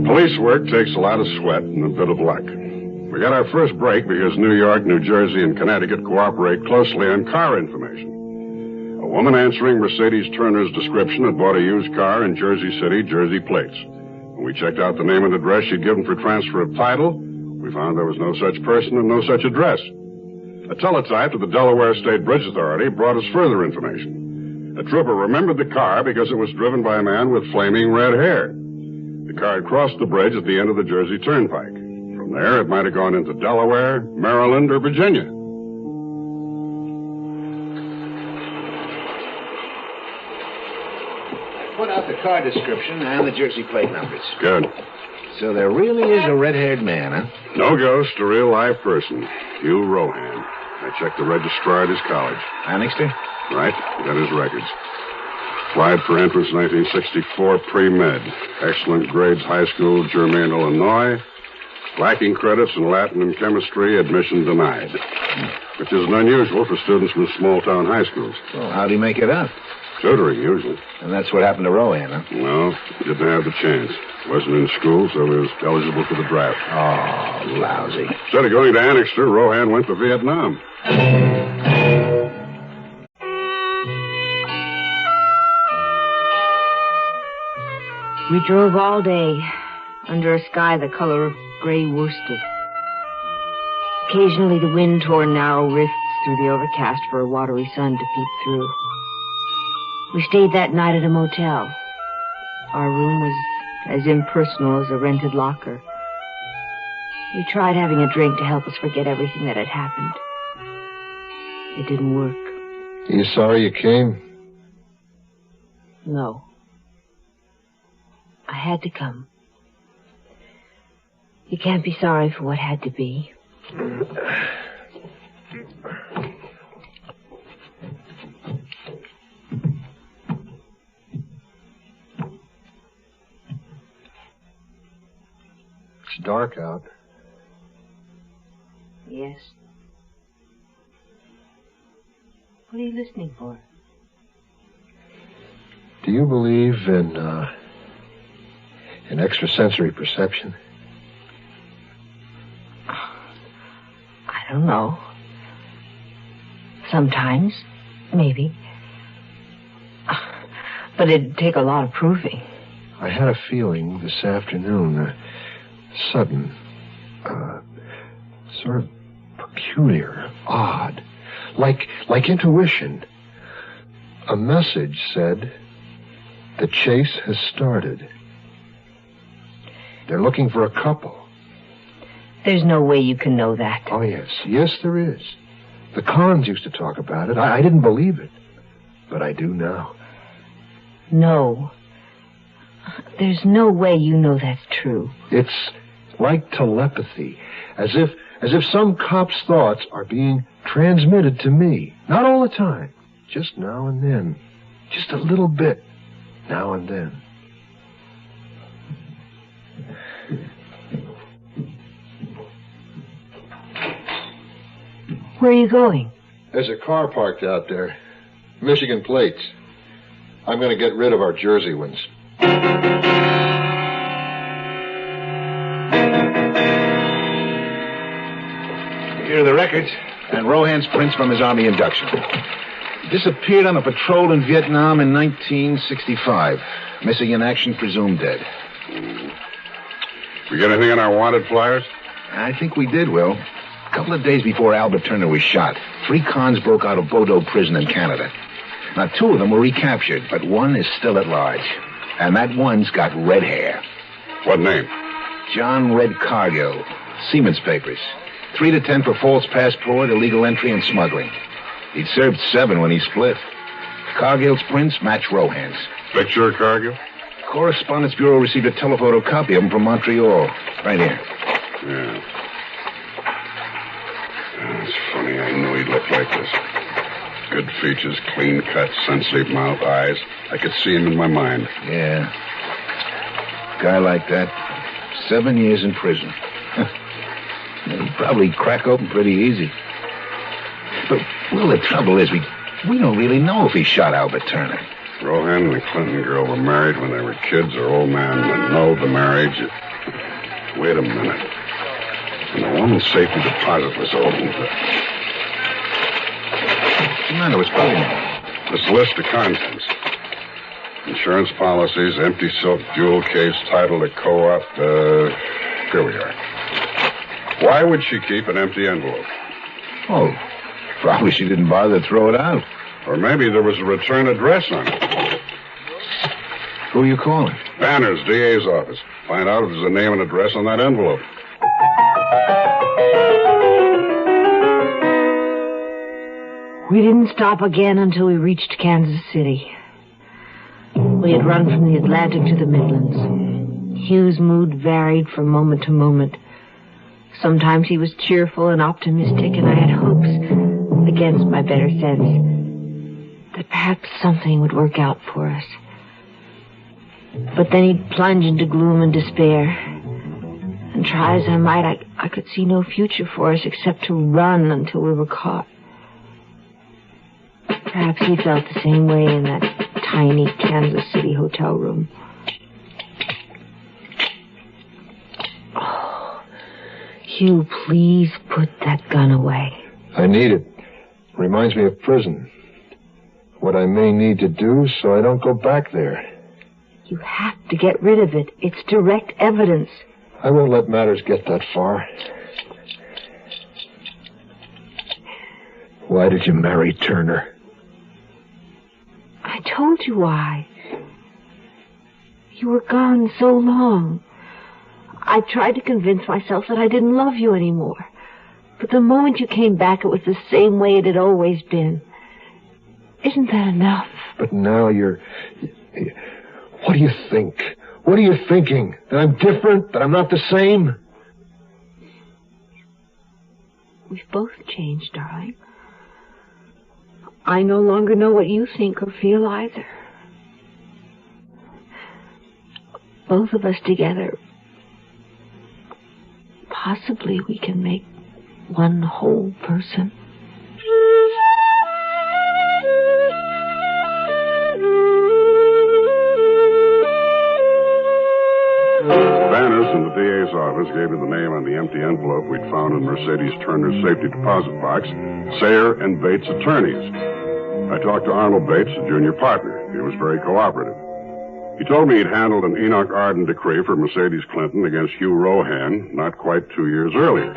Police work takes a lot of sweat and a bit of luck. We got our first break because New York, New Jersey, and Connecticut cooperate closely on car information. A woman answering Mercedes Turner's description had bought a used car in Jersey City, Jersey plates. When we checked out the name and address she'd given for transfer of title, we found there was no such person and no such address. A teletype to the Delaware State Bridge Authority brought us further information. A trooper remembered the car because it was driven by a man with flaming red hair. The car had crossed the bridge at the end of the Jersey Turnpike. From there, it might have gone into Delaware, Maryland, or Virginia. Put out the car description and the Jersey plate numbers. Good. So there really is a red-haired man, huh? No ghost, a real live person. Hugh Rohan. I checked the registrar at his college. Annixter? Right. Got his records. Applied for entrance 1964 pre-med. Excellent grades, high school, Germain, Illinois. Lacking credits in Latin and chemistry, admission denied. Which isn't unusual for students from small-town high schools. Well, how'd he make it up? Tutoring, usually. And that's what happened to Rohan, huh? No, didn't have the chance. Wasn't in school, so he was eligible for the draft. Oh, lousy. Instead of going to Annixter, Rohan went to Vietnam. We drove all day under a sky the color of gray worsted. Occasionally the wind tore narrow rifts through the overcast for a watery sun to peep through. We stayed that night at a motel. Our room was as impersonal as a rented locker. We tried having a drink to help us forget everything that had happened. It didn't work. Are you sorry you came? No. I had to come. You can't be sorry for what had to be. It's dark out. Yes. What are you listening for? Do you believe in extrasensory perception? I don't know. Sometimes, maybe. But it'd take a lot of proving. I had a feeling this afternoon, sudden, sort of peculiar, odd, like intuition. A message said, the chase has started. They're looking for a couple. There's no way you can know that. Oh, yes. Yes, there is. The Khans used to talk about it. I didn't believe it. But I do now. No. There's no way you know that's true. It's like telepathy. As if some cop's thoughts are being transmitted to me. Not all the time. Just now and then. Just a little bit. Now and then. Where are you going? There's a car parked out there. Michigan plates. I'm going to get rid of our Jersey ones. Here are the records and Rohan's prints from his Army induction. He disappeared on a patrol in Vietnam in 1965. Missing in action, presumed dead. We get anything on our wanted flyers? I think we did, Will. A couple of days before Albert Turner was shot, 3 Khans broke out of Bodo prison in Canada. Now, 2 of them were recaptured, but one is still at large. And that one's got red hair. What name? John Red Cargill. Seaman's papers. 3 to 10 for false passport, illegal entry, and smuggling. He'd served 7 when he split. Cargill's prints match Rohan's. Picture of Cargill? Correspondence Bureau received a telephoto copy of him from Montreal. Right here. Yeah. It's funny. I knew he'd look like this. Good features, clean cut, sensitive mouth, eyes. I could see him in my mind. Yeah. Guy like that, 7 years in prison. He'd probably crack open pretty easy. But, well, the trouble is, we don't really know if he shot Albert Turner. Rohan and the Clinton girl were married when they were kids. Her old man annulled the marriage. Wait a minute. And the woman's safety deposit was opened. What's the matter? What's bothering you? This list of contents. Insurance policies, empty silk jewel case, title to co-op. Here we are. Why would she keep an empty envelope? Oh, probably she didn't bother to throw it out. Or maybe there was a return address on it. Who are you calling? Banner's DA's office. Find out if there's a name and address on that envelope. We didn't stop again until we reached Kansas City. We had run from the Atlantic to the Midlands. Hugh's mood varied from moment to moment. Sometimes he was cheerful and optimistic, and I had hopes, against my better sense, that perhaps something would work out for us. But then he'd plunge into gloom and despair. And try as I might, I could see no future for us except to run until we were caught. Perhaps he felt the same way in that hotel room. Oh, Hugh, please put that gun away. I need it. Reminds me of prison. What I may need to do so I don't go back there. You have to get rid of it. It's direct evidence. I won't let matters get that far. Why did you marry Turner? I told you why. You were gone so long. I tried to convince myself that I didn't love you anymore. But the moment you came back, it was the same way it had always been. Isn't that enough? But now you're... What do you think? What are you thinking? That I'm different? That I'm not the same? We've both changed, darling. I no longer know what you think or feel either. Both of us together, possibly we can make one whole person. Banners in the DA's office gave me the name on the empty envelope we'd found in Mercedes Turner's safety deposit box, Sayer and Bates Attorneys. I talked to Arnold Bates, a junior partner. He was very cooperative. He told me he'd handled an Enoch Arden decree for Mercedes Clinton against Hugh Rohan not quite 2 years earlier.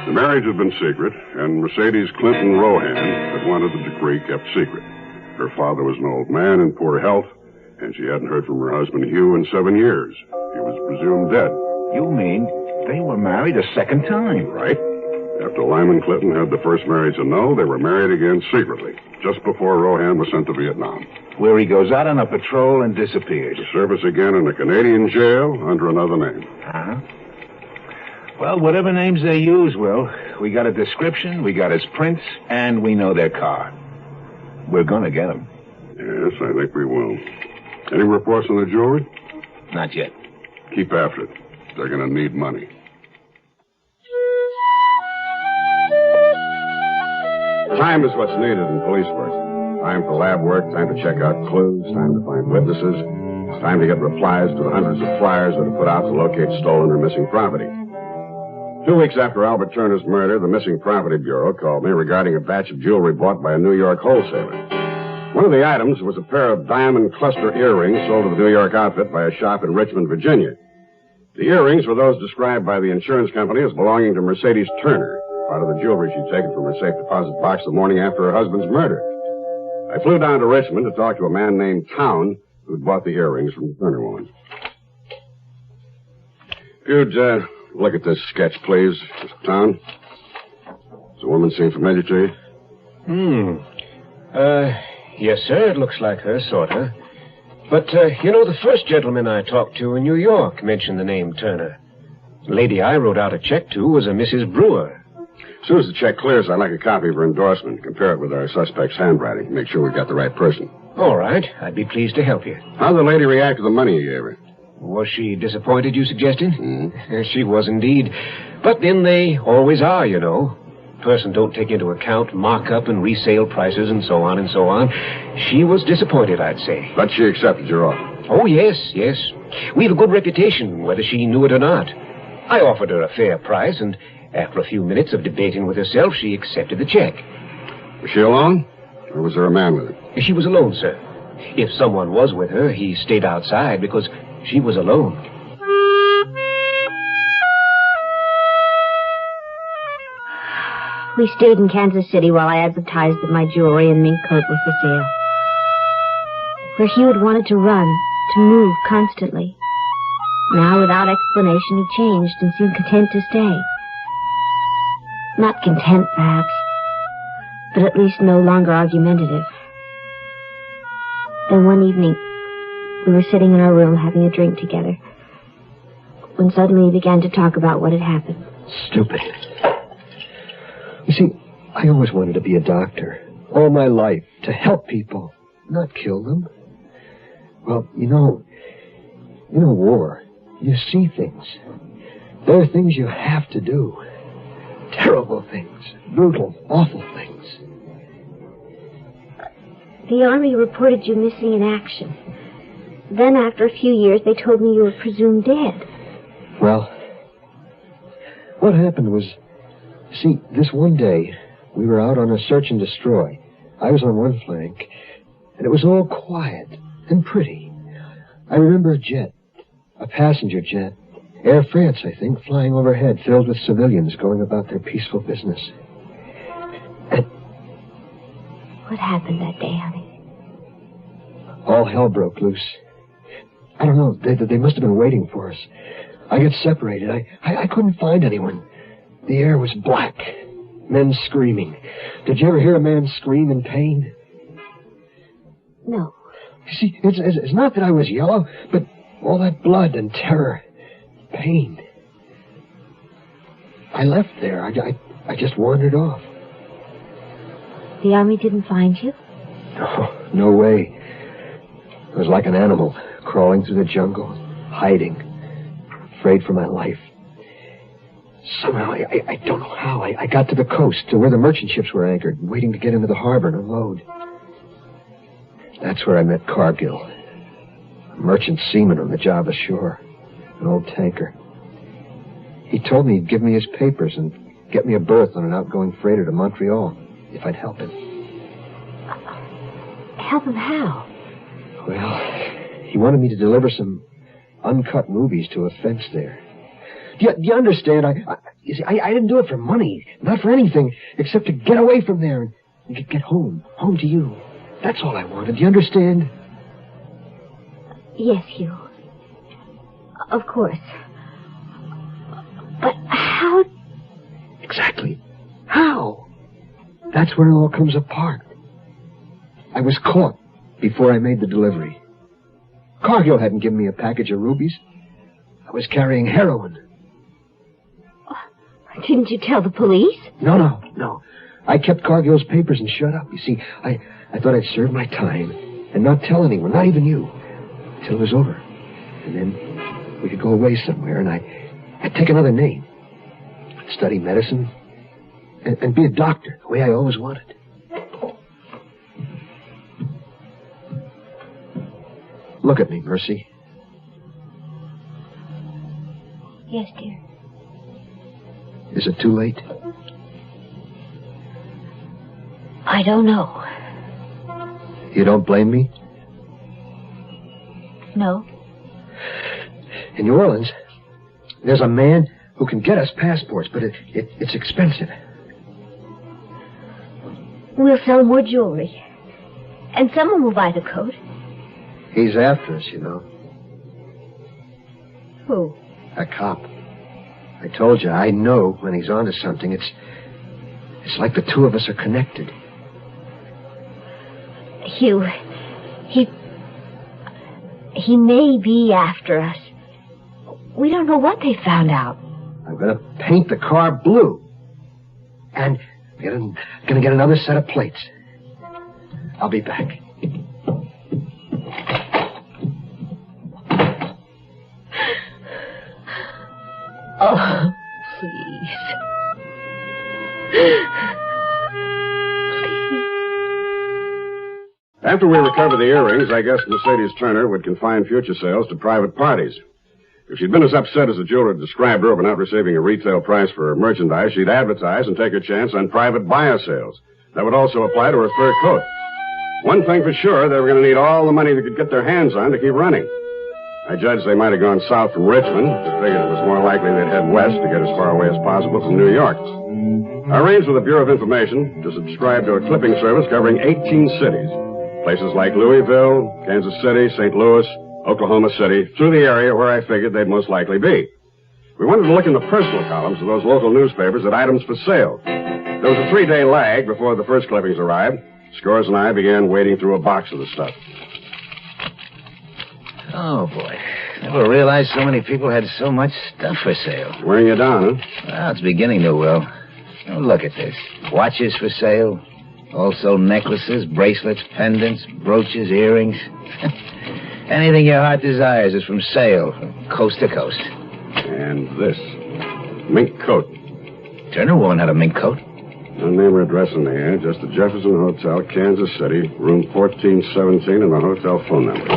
The marriage had been secret, and Mercedes Clinton Rohan had wanted the decree kept secret. Her father was an old man in poor health, and she hadn't heard from her husband Hugh in 7 years. He was presumed dead. You mean they were married a second time? Right. After Lyman Clinton had the first marriage annul, they were married again secretly, just before Rohan was sent to Vietnam. Where he goes out on a patrol and disappears. To service again in a Canadian jail under another name. Uh-huh. Well, whatever names they use, Will, we got a description, we got his prints, and we know their car. We're gonna get him. Yes, I think we will. Any reports on the jewelry? Not yet. Keep after it. They're gonna need money. Time is what's needed in police work. Time for lab work, time to check out clues, time to find witnesses. It's time to get replies to the hundreds of flyers that are put out to locate stolen or missing property. 2 weeks after Albert Turner's murder, the Missing Property Bureau called me regarding a batch of jewelry bought by a New York wholesaler. One of the items was a pair of diamond cluster earrings sold to the New York outfit by a shop in Richmond, Virginia. The earrings were those described by the insurance company as belonging to Mercedes Turner, part of the jewelry she'd taken from her safe deposit box the morning after her husband's murder. I flew down to Richmond to talk to a man named Town who'd bought the earrings from the Turner woman. You'd look at this sketch, please, Mr. Town. Does the woman seem familiar to you? Yes, sir, it looks like her, sort of. But, the first gentleman I talked to in New York mentioned the name Turner. The lady I wrote out a check to was a Mrs. Brewer. As soon as the check clears, I'd like a copy of her endorsement. Compare it with our suspect's handwriting. Make sure we've got the right person. All right. I'd be pleased to help you. How'd the lady react to the money you gave her? Was she disappointed, you suggested? She was indeed. But then they always are, you know. Person don't take into account markup and resale prices and so on and so on. She was disappointed, I'd say. But she accepted your offer. Oh, yes. We've a good reputation, whether she knew it or not. I offered her a fair price, and after a few minutes of debating with herself, she accepted the check. Was she alone? Or was there a man with her? She was alone, sir. If someone was with her, he stayed outside because she was alone. We stayed in Kansas City while I advertised that my jewelry and mink coat were for sale. Where Hugh had wanted to run, to move constantly. Now, without explanation, he changed and seemed content to stay. Not content, perhaps, but at least no longer argumentative. Then one evening, we were sitting in our room having a drink together, when suddenly he began to talk about what had happened. Stupid. You see, I always wanted to be a doctor. All my life, to help people, not kill them. Well, you know, war, you see things. There are things you have to do. Terrible things. Brutal, awful things. The Army reported you missing in action. Then, after a few years, they told me you were presumed dead. Well, what happened was, see, this one day, we were out on a search and destroy. I was on one flank, and it was all quiet and pretty. I remember a jet, a passenger jet, Air France, I think, flying overhead, filled with civilians going about their peaceful business. And what happened that day, honey? All hell broke loose. I don't know. They must have been waiting for us. I got separated. I couldn't find anyone. The air was black. Men screaming. Did you ever hear a man scream in pain? No. You see, it's not that I was yellow, but all that blood and terror, pain. I left there. I just wandered off. The army didn't find you? Oh, no way. I was like an animal, crawling through the jungle, hiding, afraid for my life. Somehow, I don't know how, I got to the coast, to where the merchant ships were anchored, waiting to get into the harbor and unload. That's where I met Cargill, a merchant seaman on the job ashore, an old tanker. He told me he'd give me his papers and get me a berth on an outgoing freighter to Montreal, if I'd help him. Help him how? Well, he wanted me to deliver some uncut movies to a fence there. Do you understand? I didn't do it for money, not for anything, except to get away from there and get home to you. That's all I wanted. Do you understand? Yes, Hugh. Of course. But how? Exactly. How? That's where it all comes apart. I was caught before I made the delivery. Cargill hadn't given me a package of rubies. I was carrying heroin. Didn't you tell the police? No. I kept Cargill's papers and shut up. You see, I thought I'd serve my time and not tell anyone, not even you, till it was over. And then we could go away somewhere, and I'd take another name. I'd study medicine and be a doctor, the way I always wanted. Look at me, Mercy. Yes, dear. Is it too late? I don't know. You don't blame me? No. In New Orleans, there's a man who can get us passports, but it's expensive. We'll sell more jewelry. And someone will buy the coat. He's after us, you know. Who? A cop. I told you, I know when he's onto something. It's like the two of us are connected. Hugh, he may be after us. We don't know what they found out. I'm going to paint the car blue. And going to get another set of plates. I'll be back. Oh, please. After we recovered the earrings, I guessed Mercedes Turner would confine future sales to private parties. If she'd been as upset as the jeweler described her over not receiving a retail price for her merchandise, she'd advertise and take her chance on private buyer sales. That would also apply to her fur coat. One thing for sure, they were going to need all the money they could get their hands on to keep running. I judged they might have gone south from Richmond. I figured it was more likely they'd head west to get as far away as possible from New York. I arranged with the Bureau of Information to subscribe to a clipping service covering 18 cities. Places like Louisville, Kansas City, St. Louis, Oklahoma City, through the area where I figured they'd most likely be. We wanted to look in the personal columns of those local newspapers at items for sale. There was a 3-day lag before the first clippings arrived. Scores and I began wading through a box of the stuff. Oh, boy. Never realized so many people had so much stuff for sale. Wearing you down, huh? Well, it's beginning to, Will. Oh, look at this. Watches for sale. Also necklaces, bracelets, pendants, brooches, earrings. Anything your heart desires is from sale, from coast to coast. And this. Mink coat. Turner woman had a mink coat. No name or address in the ad, just the Jefferson Hotel, Kansas City, room 1417, and the hotel phone number.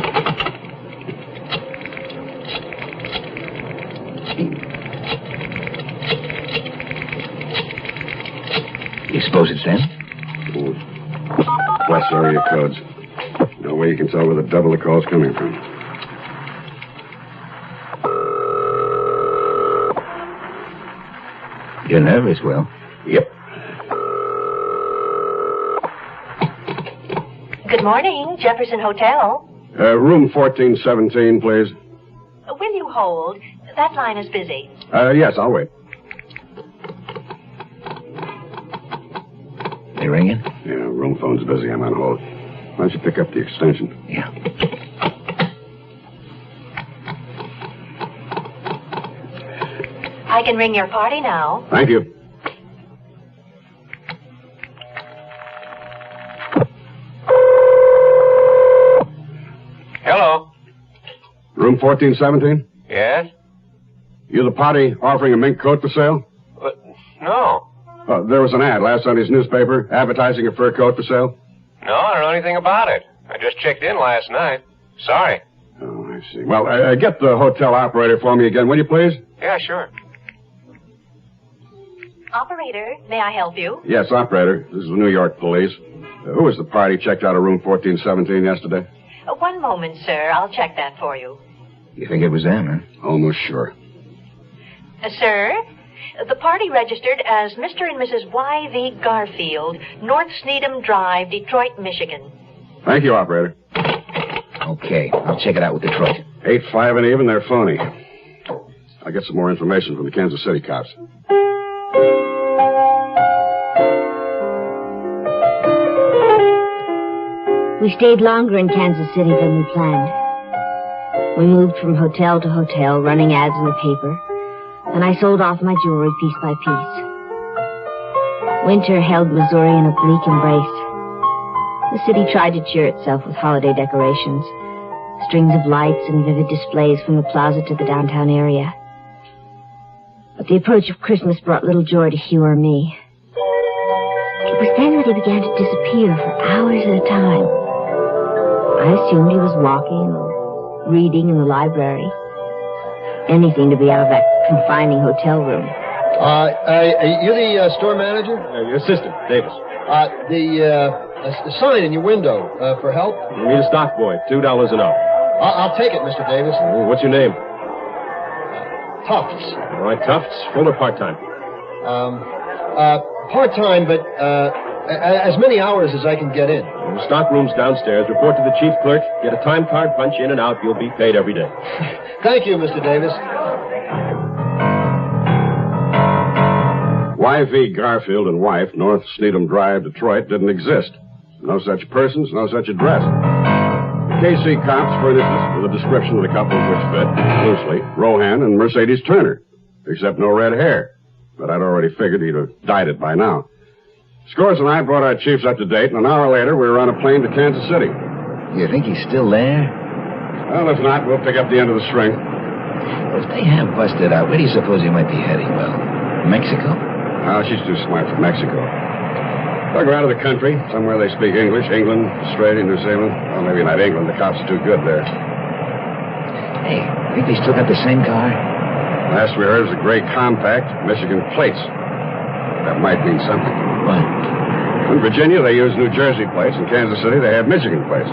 You suppose it's them? Plus area codes. No way you can tell where the double the call's coming from. You're nervous, Will. Yep. Good morning, Jefferson Hotel. Room 1417, please. Will you hold? That line is busy. Yes, I'll wait. They ringing? Yeah, room phone's busy. I'm on hold. Why don't you pick up the extension? Yeah. I can ring your party now. Thank you. Hello. Room 1417? Yes? You the party offering a mink coat for sale? No. There was an ad last Sunday's newspaper advertising a fur coat for sale. No, I don't know anything about it. I just checked in last night. Sorry. Oh, I see. Well, get the hotel operator for me again, will you, please? Yeah, sure. Operator, may I help you? Yes, operator. This is the New York police. Who was the party checked out of room 1417 yesterday? One moment, sir. I'll check that for you. You think it was them, huh? Almost sure. Sir, the party registered as Mr. and Mrs. Y.V. Garfield, North Sneedham Drive, Detroit, Michigan. Thank you, operator. Okay, I'll check it out with Detroit. 8-5 and even, they're phony. I'll get some more information from the Kansas City cops. We stayed longer in Kansas City than we planned. We moved from hotel to hotel, running ads in the paper, and I sold off my jewelry piece by piece. Winter held Missouri in a bleak embrace. The city tried to cheer itself with holiday decorations, strings of lights and vivid displays from the plaza to the downtown area. But the approach of Christmas brought little joy to Hugh or me. It was then that he began to disappear for hours at a time. I assumed he was walking or reading in the library. Anything to be out of that confining hotel room. You the store manager? Your assistant, Davis. The sign in your window for help? You need a stock boy, $2 an hour. I'll take it, Mr. Davis. What's your name? Tufts. All right, Tufts. Full or part-time? Part-time, but as many hours as I can get in. The stock room's downstairs. Report to the chief clerk. Get a time card, punch in and out. You'll be paid every day. Thank you, Mr. Davis. Y.V. Garfield and wife, North Sneedham Drive, Detroit, didn't exist. No such persons, no such address. The KC cops furnished us with a description of the couple which fit, loosely, Rohan and Mercedes Turner, except no red hair. But I'd already figured he'd have dyed it by now. Scores and I brought our chiefs up to date, and an hour later we were on a plane to Kansas City. You think he's still there? Well, if not, we'll pick up the end of the string. If they have busted out, where do you suppose he might be heading, Will? Mexico? No, she's too smart for Mexico. They'll go out of the country, somewhere they speak English, England, Australia, New Zealand. Well, maybe not England. The cops are too good there. Hey, think they still got the same car? Last we heard was a gray compact, Michigan plates. That might mean something. What? In Virginia, they use New Jersey plates. In Kansas City, they have Michigan plates.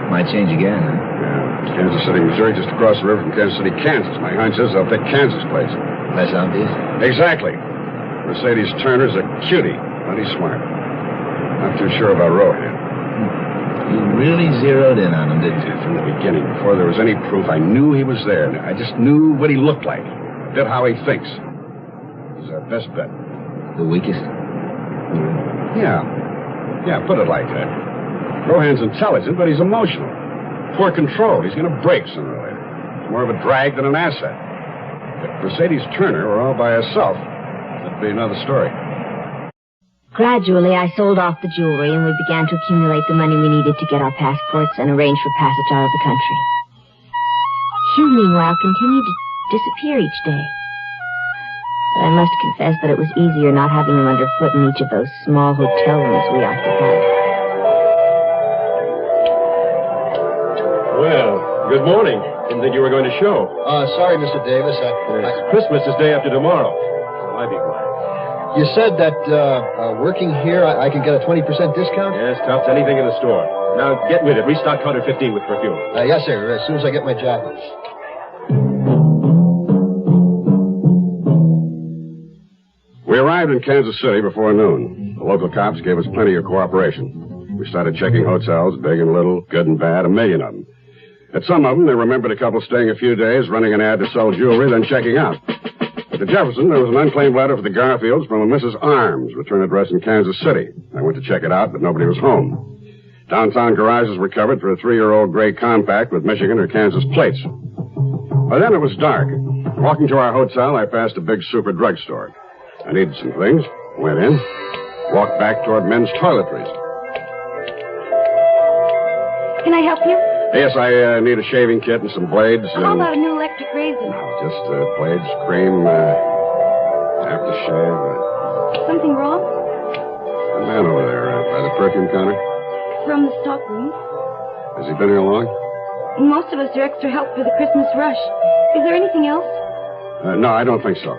Might change again, huh? Yeah. Kansas City, Missouri, just across the river from Kansas City, Kansas. My hunch is they'll pick Kansas plates. Less obvious? Exactly. Mercedes Turner's a cutie. Plenty smart. Not too sure about Rohan. You really zeroed in on him, didn't you? From the beginning. Before there was any proof, I knew he was there. I just knew what he looked like. A bit how he thinks. He's our best bet. The weakest? Yeah. Yeah, put it like that. Rohan's intelligent, but he's emotional. Poor control. He's going to break sooner or later. He's more of a drag than an asset. If Mercedes Turner were all by herself, that'd be another story. Gradually, I sold off the jewelry, and we began to accumulate the money we needed to get our passports and arrange for passage out of the country. Hugh, meanwhile, continued to disappear each day. But I must confess that it was easier not having him underfoot in each of those small hotel rooms we occupied. Well, good morning. Didn't think you were going to show. Sorry, Mr. Davis. Christmas is day after tomorrow. So I'd be glad. You said that working here, I can get a 20% discount? Yes, tops anything in the store. Now, get with it. Restock counter 15 with perfume. Yes, sir, as soon as I get my jacket. We arrived in Kansas City before noon. The local cops gave us plenty of cooperation. We started checking hotels, big and little, good and bad, a million of them. At some of them, they remembered a couple staying a few days, running an ad to sell jewelry, then checking out. At the Jefferson, there was an unclaimed letter for the Garfields from a Mrs. Arms, return address in Kansas City. I went to check it out, but nobody was home. Downtown garages were covered for a 3-year-old gray compact with Michigan or Kansas plates. By then, it was dark. Walking to our hotel, I passed a big super drugstore. I needed some things, went in, walked back toward men's toiletries. Can I help you? Yes, I need a shaving kit and some blades. How about a new electric razor? Just blades, cream, aftershave. Something wrong? The man over there by the perfume counter. From the stockroom. Has he been here long? Most of us are extra help for the Christmas rush. Is there anything else? No, I don't think so.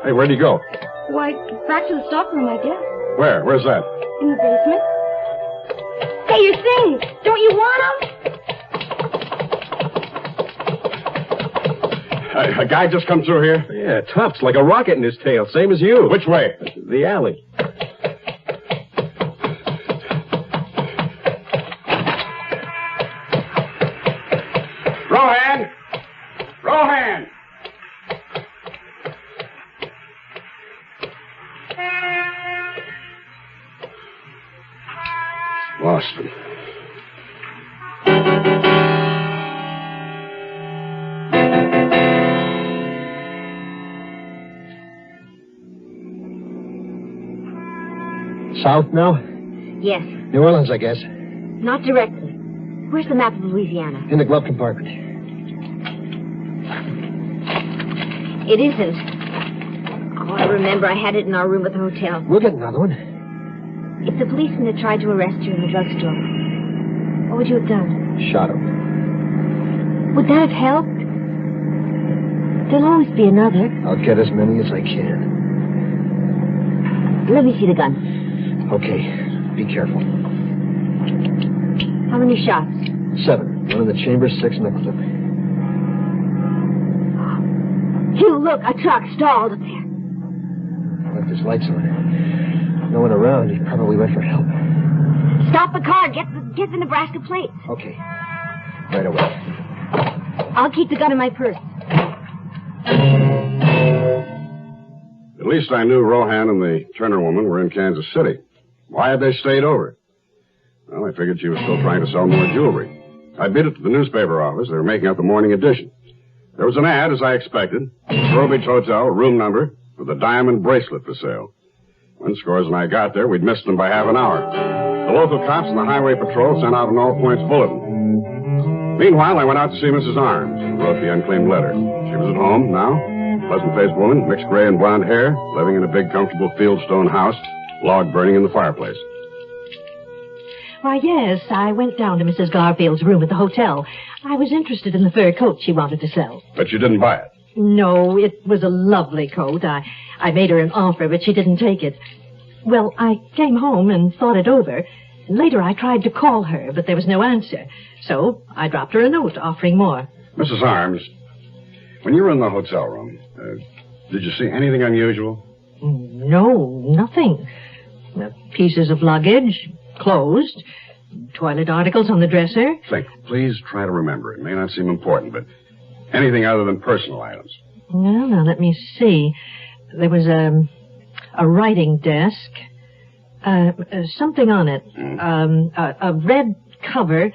Hey, where'd he go? Why, back to the stockroom, I guess. Where? Where's that? In the basement. Hey, your things! Don't you want them? A guy just come through here? Yeah, tops like a rocket in his tail, same as you. Which way? The alley. Rohan! Rohan! Lost him. South now? Yes. New Orleans, I guess. Not directly. Where's the map of Louisiana? In the glove compartment. It isn't. Oh, I remember I had it in our room at the hotel. We'll get another one. If the policeman had tried to arrest you in the drugstore, what would you have done? Shot him. Would that have helped? There'll always be another. I'll get as many as I can. Let me see the gun. Okay. Be careful. How many shots? 7. 1 in the chamber, 6 in the clip. Hugh, look, a truck stalled up there. Left his lights on. No one around. He probably went for help. Stop the car. Get the Nebraska plates. Okay. Right away. I'll keep the gun in my purse. At least I knew Rohan and the Turner woman were in Kansas City. Why had they stayed over? Well, I figured she was still trying to sell more jewelry. I beat it to the newspaper office. They were making out the morning edition. There was an ad, as I expected. Trowbridge Hotel, room number, with a diamond bracelet for sale. When Scores and I got there, we'd missed them by half an hour. The local cops and the highway patrol sent out an all-points bulletin. Meanwhile, I went out to see Mrs. Arms, who wrote the unclaimed letter. She was at home now. Pleasant-faced woman, mixed gray and blonde hair, living in a big, comfortable fieldstone house, log burning in the fireplace. Why, yes, I went down to Mrs. Garfield's room at the hotel. I was interested in the fur coat she wanted to sell. But you didn't buy it? No, it was a lovely coat. I made her an offer, but she didn't take it. Well, I came home and thought it over. Later, I tried to call her, but there was no answer. So I dropped her a note offering more. Mrs. Arms, when you were in the hotel room, did you see anything unusual? No, nothing. Pieces of luggage, clothes, toilet articles on the dresser. Think. Please try to remember. It may not seem important, but anything other than personal items. Well, now, let me see. There was a writing desk, something on it, a red cover,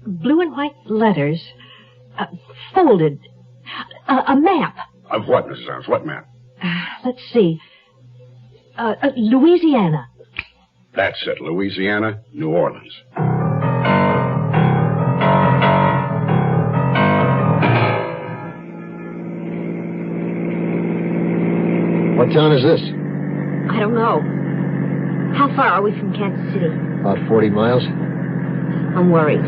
blue and white letters, folded, a map. Of what, Mrs. Arms? What map? Let's see. Louisiana. That's it. Louisiana, New Orleans. What town is this? I don't know. How far are we from Kansas City? About 40 miles. I'm worried.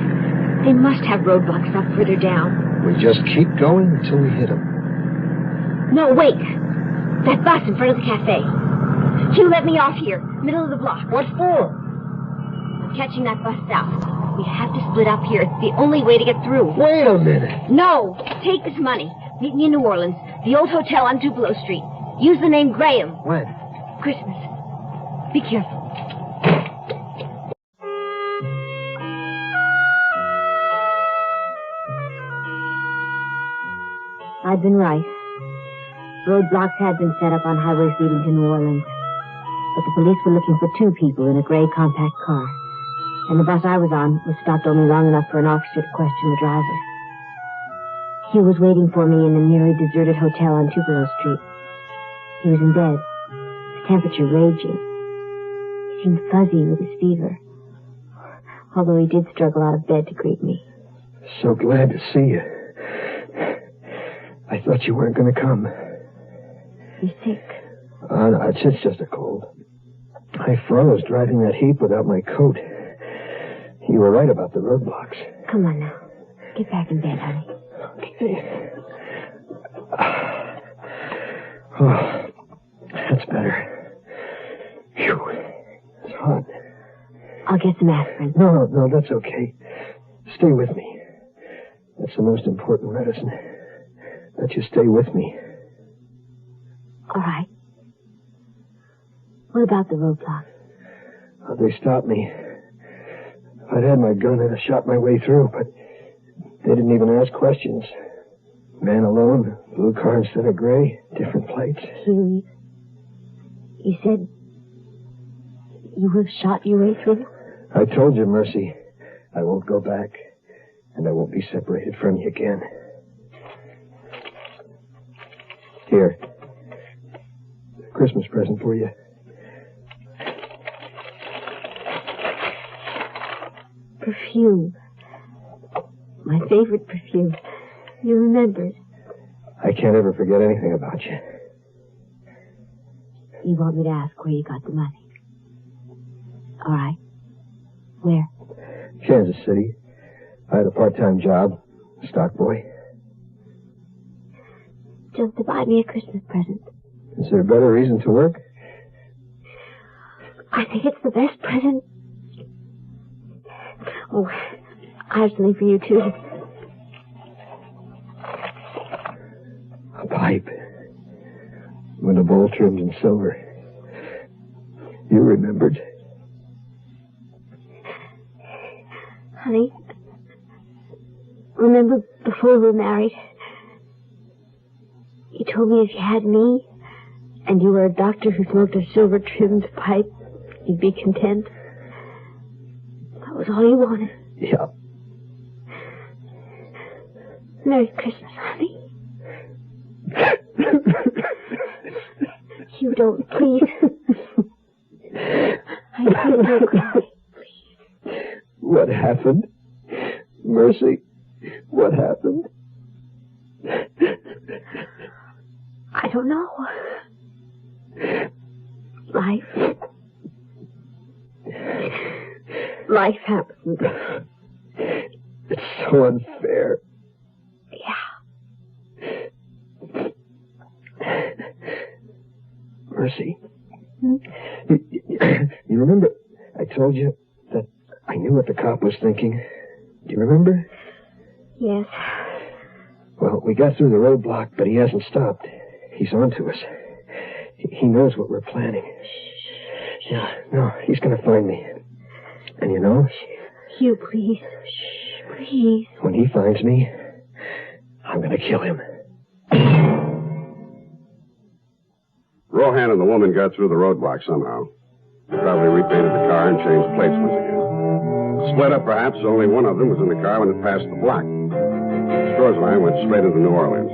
They must have roadblocks up further down. We just keep going until we hit them. No, wait. That bus in front of the cafe. Hugh, let me off here, middle of the block. What for? I'm catching that bus south. We have to split up here. It's the only way to get through. Wait a minute. No, take this money. Meet me in New Orleans, the old hotel on Tupelo Street. Use the name Graham. When? Christmas. Be careful. I'd been right. Roadblocks had been set up on highways leading to New Orleans. But the police were looking for 2 people in a gray compact car. And the bus I was on was stopped only long enough for an officer to question the driver. Hugh was waiting for me in the nearly deserted hotel on Tupelo Street. He was in bed, his temperature raging. He seemed fuzzy with his fever, although he did struggle out of bed to greet me. So glad to see you. I thought you weren't going to come. You sick? No, it's just a cold. I froze driving that heap without my coat. You were right about the roadblocks. Come on now. Get back in bed, honey. Okay. Oh, that's better. Phew. It's hot. I'll get some aspirin. No, that's okay. Stay with me. That's the most important medicine. That you stay with me. All right. What about the roadblock? They stopped me. If I'd had my gun, I'd have shot my way through, but they didn't even ask questions. Man alone, blue car instead of gray, different plates. Hugh, you said you would have shot your way through? I told you, Mercy, I won't go back, and I won't be separated from you again. Here. Christmas present for you. Perfume. My favorite perfume. You remembered. I can't ever forget anything about you. You want me to ask where you got the money? All right. Where? Kansas City. I had a part-time job. Stock boy. Just to buy me a Christmas present. Is there a better reason to work? I think it's the best present. Oh, I have something for you, too. A pipe. With a bowl trimmed in silver. You remembered. Honey, remember before we were married? You told me if you had me, and you were a doctor who smoked a silver-trimmed pipe, you'd be content. That was all you wanted. Yeah. Merry Christmas, honey. You don't, please. I feel no cry. What happened? Mercy, what happened? I don't know. Life happens. It's so unfair. Yeah. Mercy. You remember I told you that I knew what the cop was thinking? Do you remember? Yes. Well, we got through the roadblock, but he hasn't stopped. He's on to us. He knows what we're planning. Yeah, no, he's going to find me. And you know? Hugh, please. Shh, please. When he finds me, I'm going to kill him. Rohan and the woman got through the roadblock somehow. They probably repainted the car and changed plates once again. Split up, perhaps. Only one of them was in the car when it passed the block. Stroh's line went straight into New Orleans.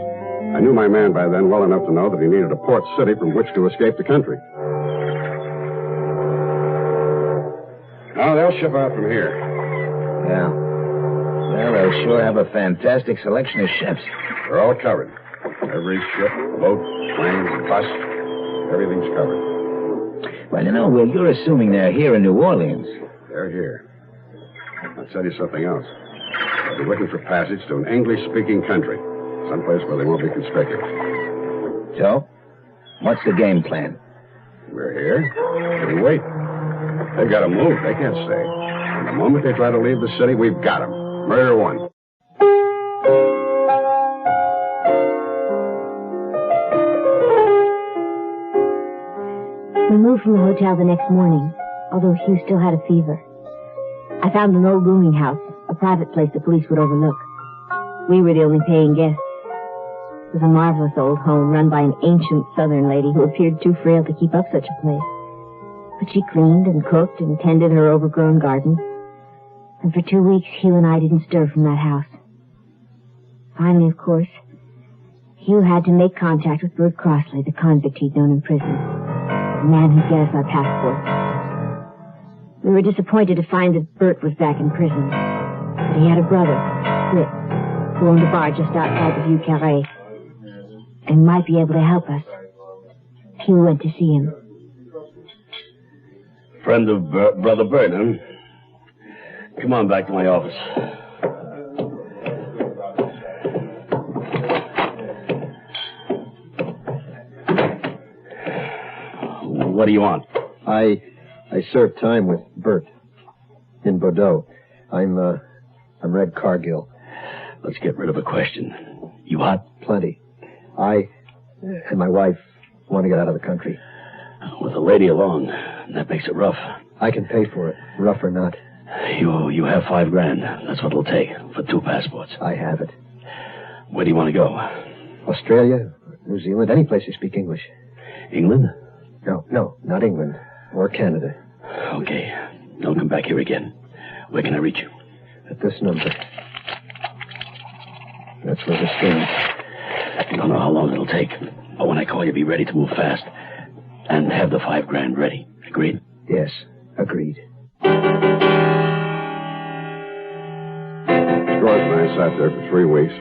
I knew my man by then well enough to know that he needed a port city from which to escape the country. Now, they'll ship out from here. Yeah. Well, they'll sure have a fantastic selection of ships. They're all covered. Every ship, boat, plane, bus, everything's covered. Well, you know, Will, you're assuming they're here in New Orleans. They're here. I'll tell you something else. I'll be looking for passage to an English-speaking country, someplace where they won't be conspicuous. So, what's the game plan? We're here. Sitting wait. They've got to move. They can't stay. And the moment they try to leave the city, we've got them. Murder one. We moved from the hotel the next morning, although Hugh still had a fever. I found an old rooming house, a private place the police would overlook. We were the only paying guests. It was a marvelous old home run by an ancient southern lady who appeared too frail to keep up such a place. But she cleaned and cooked and tended her overgrown garden. And for 2 weeks, Hugh and I didn't stir from that house. Finally, of course, Hugh had to make contact with Bert Crossley, the convict he'd known in prison. The man who'd get us our passports. We were disappointed to find that Bert was back in prison. But he had a brother, Fritz, who owned a bar just outside the Vieux Carré, and might be able to help us. Hugh went to see him. Friend of Brother Bert, huh? Come on back to my office. What do you want? I served time with Bert in Bordeaux. I'm Red Cargill. Let's get rid of a question. You hot? Plenty. I and my wife want to get out of the country. With a lady along, that makes it rough. I can pay for it, rough or not. You have $5,000. That's what it'll take for 2 passports. I have it. Where do you want to go? Australia, New Zealand, any place they speak English. England? No, not England. Or Canada. Okay. Don't come back here again. Where can I reach you? At this number. That's where this stands. I don't know how long it'll take, but when I call you, be ready to move fast. And have the $5,000 ready. Agreed? Yes, agreed. Scores and I sat there for 3 weeks.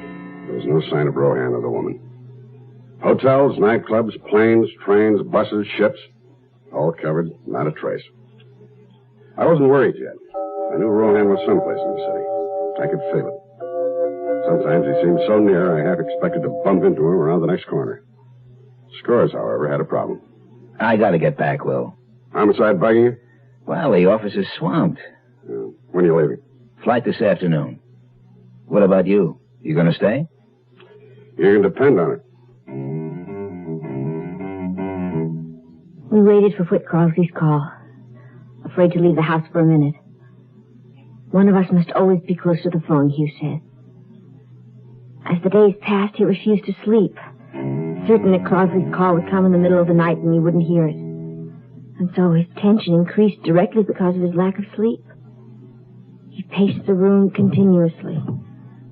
There was no sign of Rohan or the woman. Hotels, nightclubs, planes, trains, buses, ships, all covered, not a trace. I wasn't worried yet. I knew Rohan was someplace in the city. I could feel it. Sometimes he seemed so near, I half expected to bump into him around the next corner. Scores, however, had a problem. I gotta get back, Will. Homicide bugging you? Well, the office is swamped. When are you leaving? Flight this afternoon. What about you? You gonna stay? You can depend on it. We waited for Whit Crossley's call, afraid to leave the house for a minute. One of us must always be close to the phone, Hugh said. As the days passed, he refused to sleep, certain that Crossley's call would come in the middle of the night and he wouldn't hear it. And so his tension increased directly because of his lack of sleep. He paced the room continuously,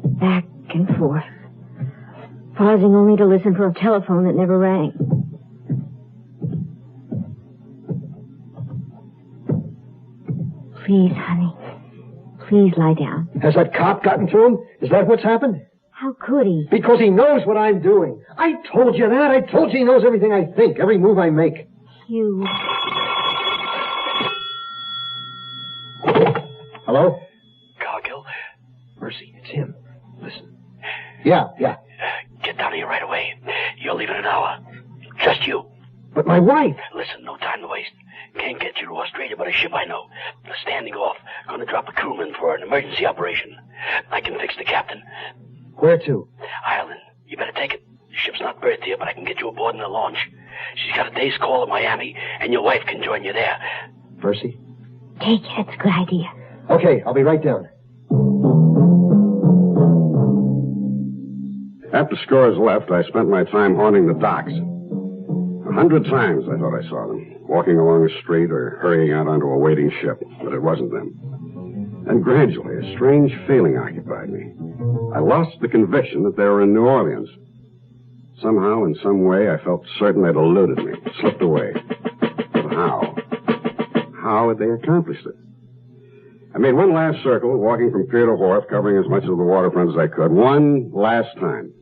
back and forth, pausing only to listen for a telephone that never rang. Please, honey. Please lie down. Has that cop gotten to him? Is that what's happened? How could he? Because he knows what I'm doing. I told you that. I told you he knows everything I think, every move I make. Hugh. Hello? Cargill? Mercy, it's him. Listen. Yeah. Get down here right away. You're leaving in an hour. Just you. But my wife. Listen, no time to waste. Can't get you to Australia, but a ship I know. They're standing off. Gonna drop a crewman for an emergency operation. I can fix the captain. Where to? Ireland. You better take it. The ship's not berthed here, but I can get you aboard in the launch. She's got a day's call at Miami, and your wife can join you there. Percy? Take it. It's a good idea. Okay, I'll be right down. After Scores left, I spent my time haunting the docks. 100 times I thought I saw them, walking along the street or hurrying out onto a waiting ship, but it wasn't them. And gradually, a strange feeling occupied me. I lost the conviction that they were in New Orleans. Somehow, in some way, I felt certain they'd eluded me, slipped away. But how? How had they accomplished it? I made one last circle, walking from pier to wharf, covering as much of the waterfront as I could. One last time.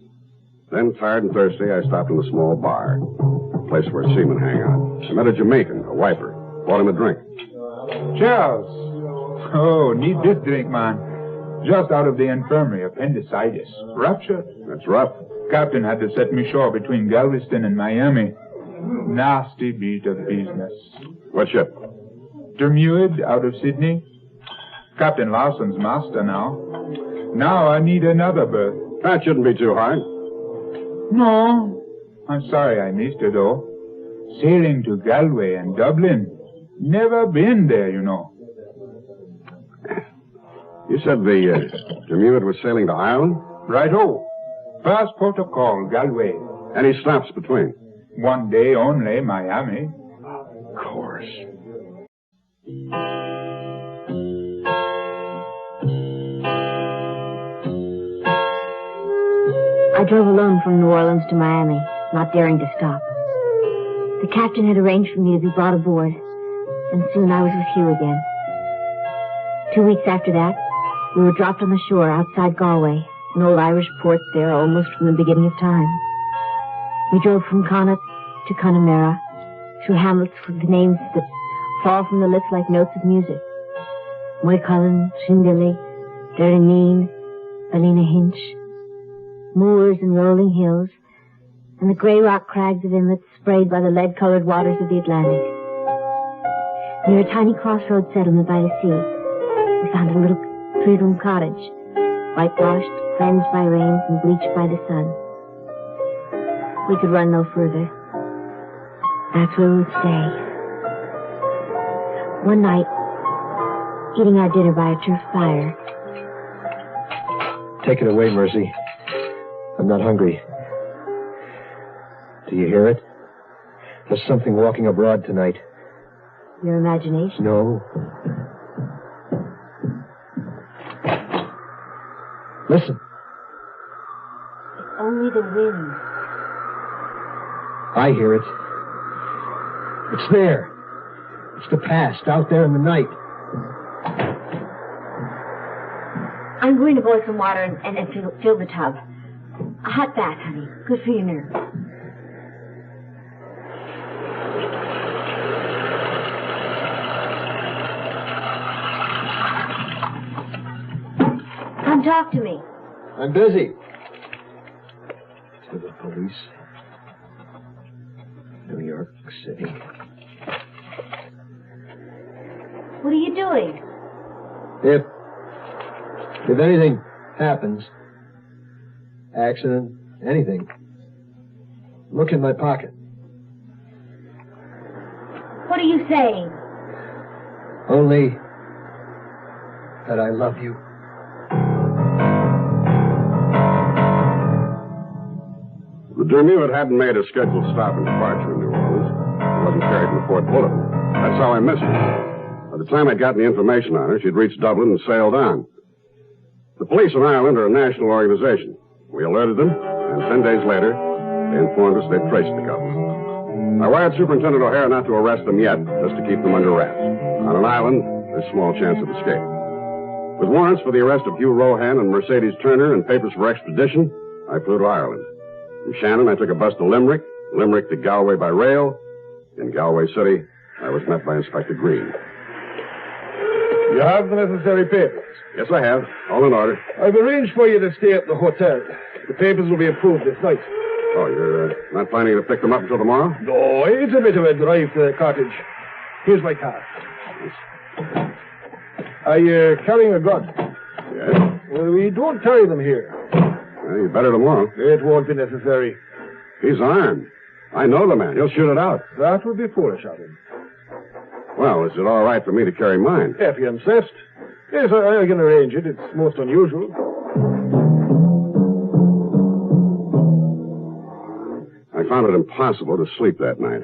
Then, tired and thirsty, I stopped in a small bar, a place where seamen hang out. I met a Jamaican, a wiper. Bought him a drink. Charles. Oh, need this drink, man. Just out of the infirmary, appendicitis. Rupture. That's rough. Captain had to set me shore between Galveston and Miami. Nasty beat of business. What ship? Dermuid out of Sydney. Captain Lawson's master now. Now I need another berth. That shouldn't be too hard. No. I'm sorry I missed it, though. Sailing to Galway and Dublin. Never been there, you know. You said the Dermuid was sailing to Ireland? Right-o. First port of call, Galway. Any stops between? One day only, Miami. Of course. I drove alone from New Orleans to Miami, not daring to stop. The captain had arranged for me to be brought aboard, and soon I was with Hugh again. 2 weeks after that, we were dropped on the shore outside Galway, an old Irish port there almost from the beginning of time. We drove from Connaught to Connemara, through hamlets with the names that fall from the lips like notes of music. Moycullen, Shindilly, Derryneen, Ballynahinch, moors and rolling hills, and the grey rock crags of inlets sprayed by the lead-colored waters of the Atlantic. Near a tiny crossroads settlement by the sea, we found a little three-room cottage, whitewashed, cleansed by rains, and bleached by the sun. We could run no further. That's where we would stay. One night, eating our dinner by a turf fire. Take it away, Mercy. I'm not hungry. Do you hear it? There's something walking abroad tonight. Your imagination? No. Listen. Only the wind. I hear it. It's there. It's the past, out there in the night. I'm going to boil some water and fill the tub. A hot bath, honey. Good for your nerves. Come talk to me. I'm busy. To the police. New York City. What are you doing? If anything happens, accident, anything, look in my pocket. What are you saying? Only that I love you. The Dermuid hadn't made a scheduled stop and departure in New Orleans. It wasn't carried in the port bulletin. That's how I missed her. By the time I'd gotten the information on her, she'd reached Dublin and sailed on. The police in Ireland are a national organization. We alerted them, and 10 days later, they informed us they'd traced the couple. I wired Superintendent O'Hara not to arrest them yet, just to keep them under wraps. On an island, there's small chance of escape. With warrants for the arrest of Hugh Rohan and Mercedes Turner and papers for extradition, I flew to Ireland. From Shannon, I took a bus to Limerick, Limerick to Galway by rail. In Galway City, I was met by Inspector Green. You have the necessary papers? Yes, I have. All in order. I've arranged for you to stay at the hotel. The papers will be approved this night. Oh, you're not planning to pick them up until tomorrow? No, it's a bit of a drive to the cottage. Here's my car. Are you carrying a gun? Yes. Well, we don't carry them here. Well, you better tomorrow. It won't be necessary. He's armed. I know the man. He'll shoot it out. That would be foolish of him. Well, is it all right for me to carry mine? If you insist. Yes, I can arrange it. It's most unusual. I found it impossible to sleep that night.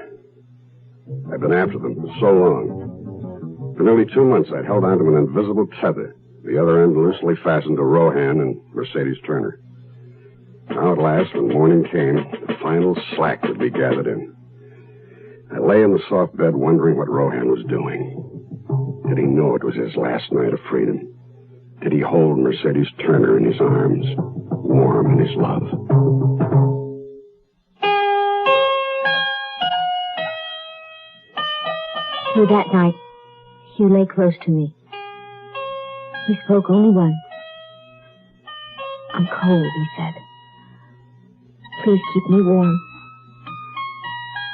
I'd been after them for so long. For nearly 2 months, I'd held on to an invisible tether, the other end loosely fastened to Rohan and Mercedes Turner. Now, at last, when morning came, the final slack would be gathered in. I lay in the soft bed wondering what Rohan was doing. Did he know it was his last night of freedom? Did he hold Mercedes Turner in his arms, warm in his love? So that night, Hugh lay close to me. He spoke only once, I'm cold, he said. Please keep me warm.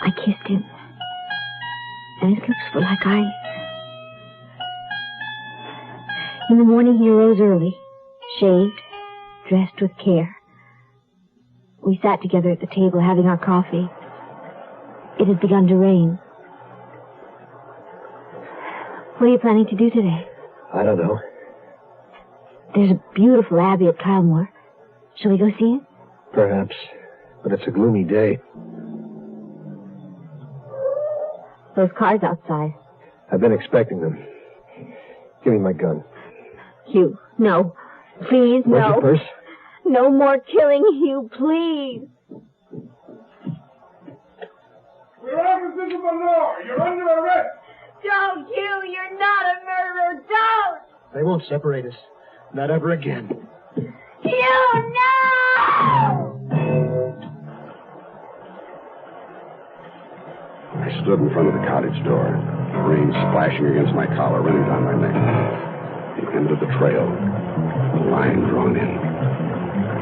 I kissed him, and his lips were like ice. In the morning, he arose early, shaved, dressed with care. We sat together at the table having our coffee. It had begun to rain. What are you planning to do today? I don't know. There's a beautiful abbey at Kylemore. Shall we go see it? Perhaps. But it's a gloomy day. Those cars outside. I've been expecting them. Give me my gun. Hugh, no. Please, Where's no. your purse? No more killing, Hugh, please. Your officers of the law, you're under arrest. Don't, Hugh, you're not a murderer. Don't. They won't separate us. Not ever again. Hugh, no! I stood in front of the cottage door, rain splashing against my collar, running down my neck. The end of the trail, the line drawn in.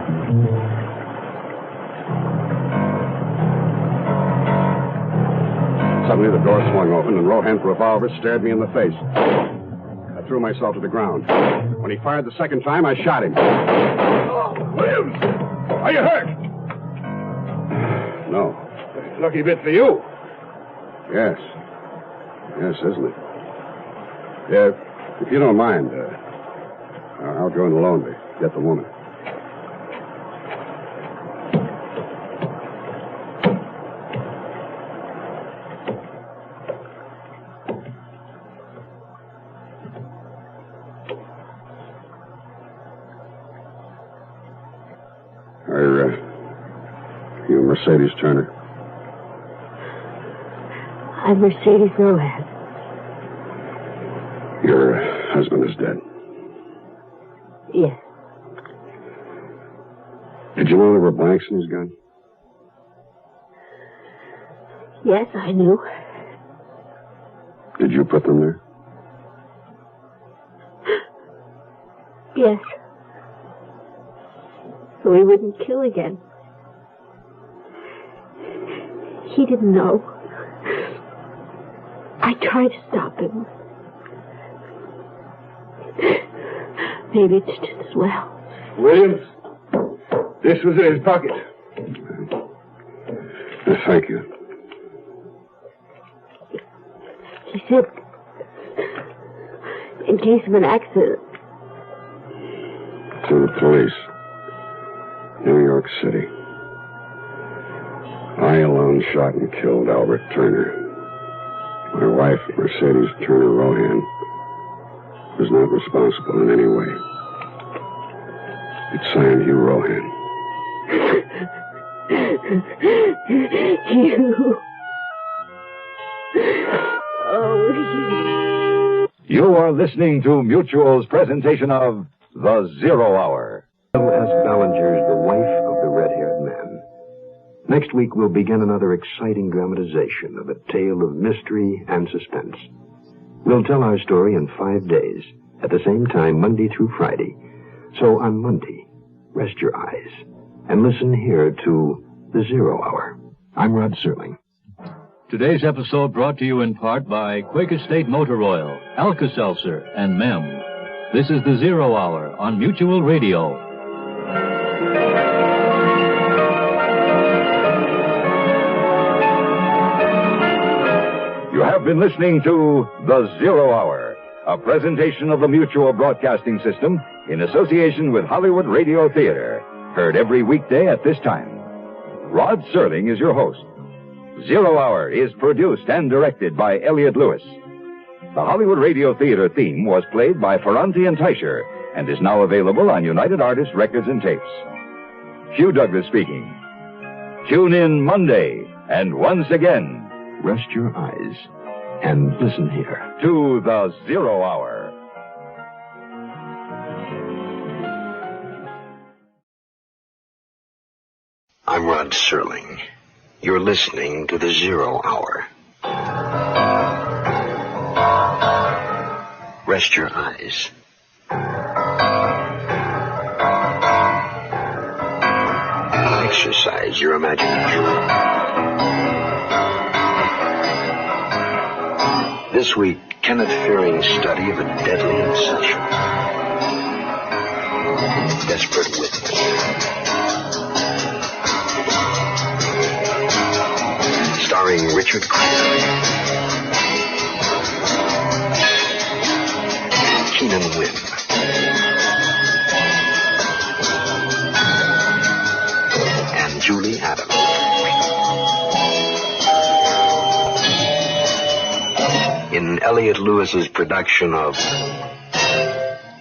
Suddenly the door swung open and Rohan's revolver stared me in the face. I threw myself to the ground. When he fired the second time, I shot him. Oh, Williams! Are you hurt? No. Lucky bit for you. Yes. Yes, isn't it? Yeah, if you don't mind, I'll go in alone to get the woman. Are you Mercedes Turner? I'm Mercedes Rohan. Your husband is dead. Yes. Did you know there were blanks in his gun? Yes, I knew. Did you put them there? Yes. So he wouldn't kill again. He didn't know. I tried to stop him. Maybe it's just as well. Williams, this was in his pocket. Thank you. He said, in case of an accident. To the police. New York City. I alone shot and killed Albert Turner. My wife, Mercedes Turner Rohan, was not responsible in any way. It's signed Hugh Rohan. Hugh. Oh, You are listening to Mutual's presentation of The Zero Hour. L.S. Ballinger's The Wife of the Red-Haired Man. Next week, we'll begin another exciting dramatization of a tale of mystery and suspense. We'll tell our story in 5 days, at the same time, Monday through Friday. So on Monday, rest your eyes and listen here to The Zero Hour. I'm Rod Serling. Today's episode brought to you in part by Quaker State Motor Oil, Alka-Seltzer, and Mem. This is The Zero Hour on Mutual Radio. You have been listening to The Zero Hour, a presentation of the Mutual Broadcasting System in association with Hollywood Radio Theater, heard every weekday at this time. Rod Serling is your host. Zero Hour is produced and directed by Elliott Lewis. The Hollywood Radio Theater theme was played by Ferranti and Teicher and is now available on United Artists Records and Tapes. Hugh Douglas speaking. Tune in Monday, and once again, Rest your eyes and listen here to The Zero Hour. I'm Rod Serling. You're listening to The Zero Hour. Rest your eyes. exercise your imagination. This week, Kenneth Fearing's study of a deadly obsession. Desperate Witness. Starring Richard Crenna. Keenan Wynn. And Julie Adams. In Elliot Lewis's production of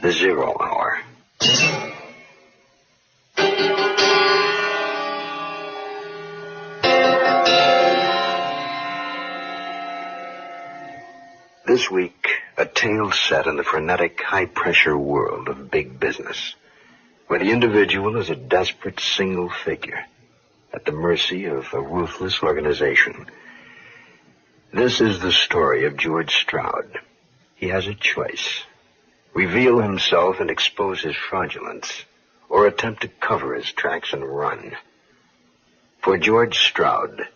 The Zero Hour. This week, a tale set in the frenetic, high-pressure world of big business, where the individual is a desperate single figure at the mercy of a ruthless organization. This is the story of George Stroud. He has a choice. Reveal himself and expose his fraudulence, or attempt to cover his tracks and run. For George Stroud,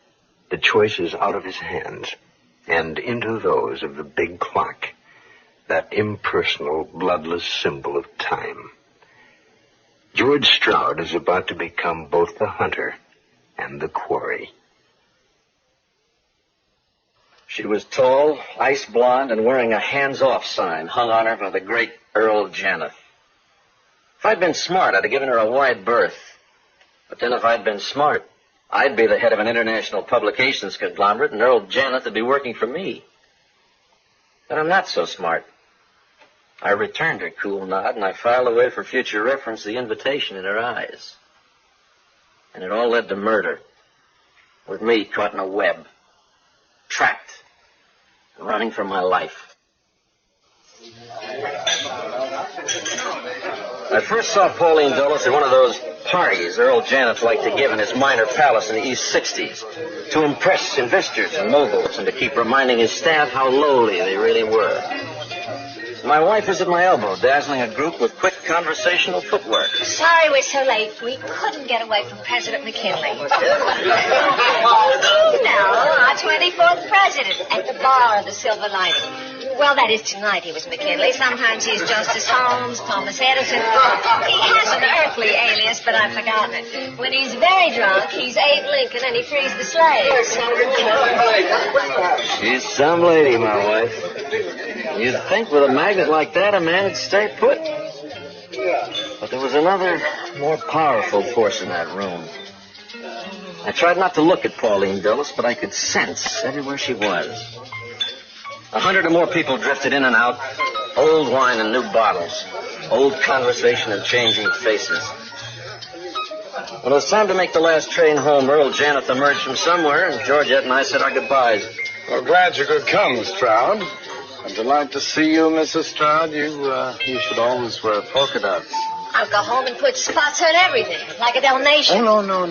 the choice is out of his hands and into those of the big clock, that impersonal, bloodless symbol of time. George Stroud is about to become both the hunter and the quarry. She was tall, ice blonde, and wearing a hands-off sign hung on her by the great Earl Janeth. If I'd been smart, I'd have given her a wide berth. But then if I'd been smart, I'd be the head of an international publications conglomerate, and Earl Janeth would be working for me. But I'm not so smart. I returned her cool nod, and I filed away for future reference the invitation in her eyes. And it all led to murder, with me caught in a web, trapped, and running for my life. I first saw Pauline Dulles at one of those parties Earl Janeth liked to give in his minor palace in the East 60s to impress investors and moguls and to keep reminding his staff how lowly they really were. My wife was at my elbow, dazzling a group with quick conversational footwork. Sorry we're so late. We couldn't get away from President McKinley. No, our 24th president at the bar of the Silver Lining. Well, that is tonight he was McKinley. Sometimes he's Justice Holmes, Thomas Edison. He has an earthly alias, but I've forgotten it. When he's very drunk, he's Abe Lincoln and he frees the slaves. She's some lady, my wife. You'd think with a magnet like that, a man would stay put. But there was another, more powerful force in that room. I tried not to look at Pauline Dulles, but I could sense everywhere she was. 100 or more people drifted in and out, old wine and new bottles, old conversation and changing faces. When it was time to make the last train home, Earl Janeth emerged from somewhere, and Georgette and I said our goodbyes. Well, glad you could come, Stroud. I'm delighted to see you, Mrs. Stroud. You should always wear polka dots. I'll go home and put spots on everything, like a Dalmatian. Oh, no.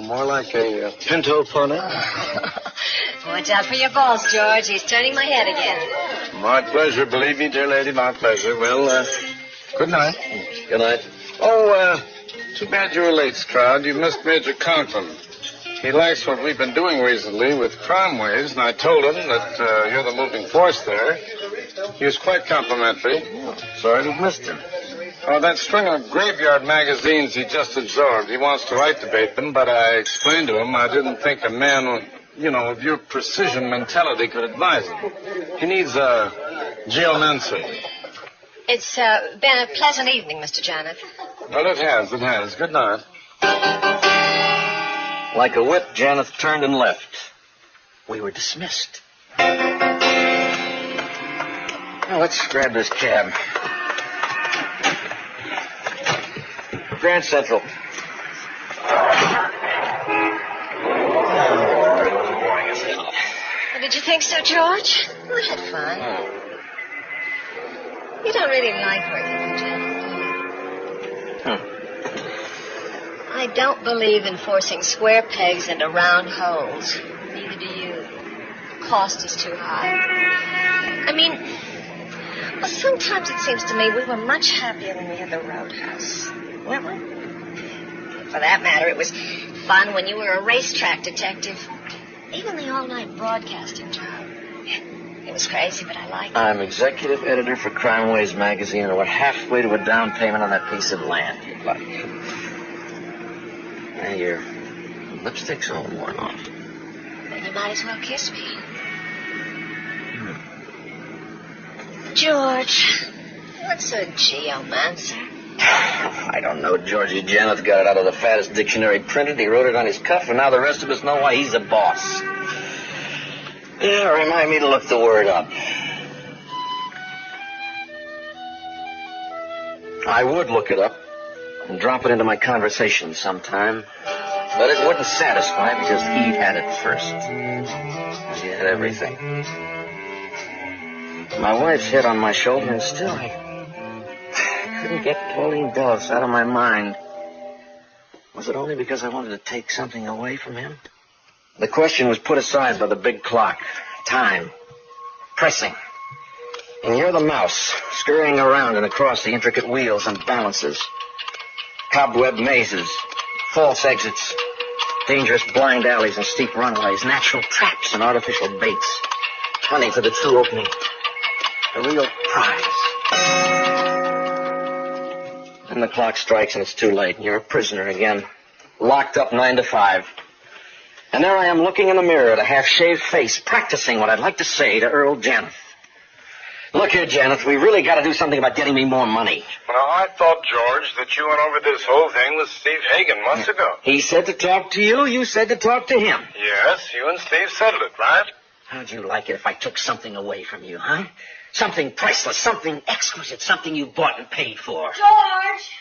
More like a pinto pony. Watch out for your balls, George. He's turning my head again. My pleasure, believe me, dear lady, my pleasure. Well, good night. Good night. Oh, too bad you were late, Stroud. You missed Major Conklin. He likes what we've been doing recently with crime waves, and I told him that you're the moving force there. He was quite complimentary. Sorry to have missed him. Oh, that string of graveyard magazines he just absorbed. He wants to write debate them, but I explained to him I didn't think a man of your precision mentality could advise him. He needs a geomancer. It's been a pleasant evening, Mr. Janeth. Well, it has. Good night. Like a whip, Janeth turned and left. We were dismissed. Now, let's grab this cab. Grand Central. Did you think so, George? We had fun. You don't really like working for Janeth, do you? I don't believe in forcing square pegs into round holes. Neither do you. The cost is too high. I mean, well, sometimes it seems to me we were much happier when we had the Roadhouse. Weren't we? For that matter, it was fun when you were a racetrack detective. Even the all-night broadcasting job. It was crazy, but I liked it. I'm executive editor for Crime Waves magazine, and we're halfway to a down payment on that piece of land you'd like. Now, your lipstick's all worn off. Then you might as well kiss me. George, what's a geomancer? I don't know. Georgie Janeth got it out of the fattest dictionary printed. He wrote it on his cuff, and now the rest of us know why he's a boss. Yeah, remind me to look the word up. I would look it up and drop it into my conversation sometime, but it wouldn't satisfy because he had it first. He had everything. My wife's head on my shoulder, and still I couldn't get Pauline Dawes out of my mind. Was it only because I wanted to take something away from him? The question was put aside by the big clock. Time. Pressing. And you're the mouse, scurrying around and across the intricate wheels and balances. Cobweb mazes, false exits, dangerous blind alleys and steep runways, natural traps and artificial baits. Hunting for the true opening. A real prize. And the clock strikes and it's too late. And you're a prisoner again. Locked up 9 to 5. And there I am looking in the mirror at a half-shaved face, practicing what I'd like to say to Earl Janeth. Look here, Janeth, we really got to do something about getting me more money. Well, I thought, George, that you went over this whole thing with Steve Hagen months ago. He said to talk to you. You said to talk to him. Yes, you and Steve settled it, right? How'd you like it if I took something away from you, huh? Something priceless, something exquisite, something you bought and paid for. George!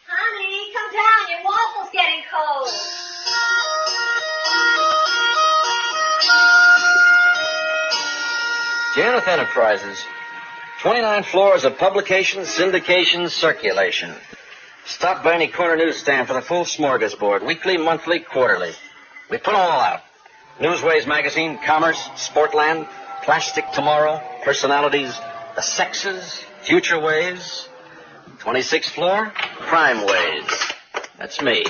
Honey, come down. Your waffle's getting cold. Janeth Enterprises. 29 floors of publication, syndication, circulation. Stop by any corner newsstand for the full smorgasbord. Weekly, monthly, quarterly. We put them all out. Newsways magazine, Commerce, Sportland, Plastic Tomorrow, Personalities, The Sexes, Future Ways. 26th floor, Crime Ways. That's me.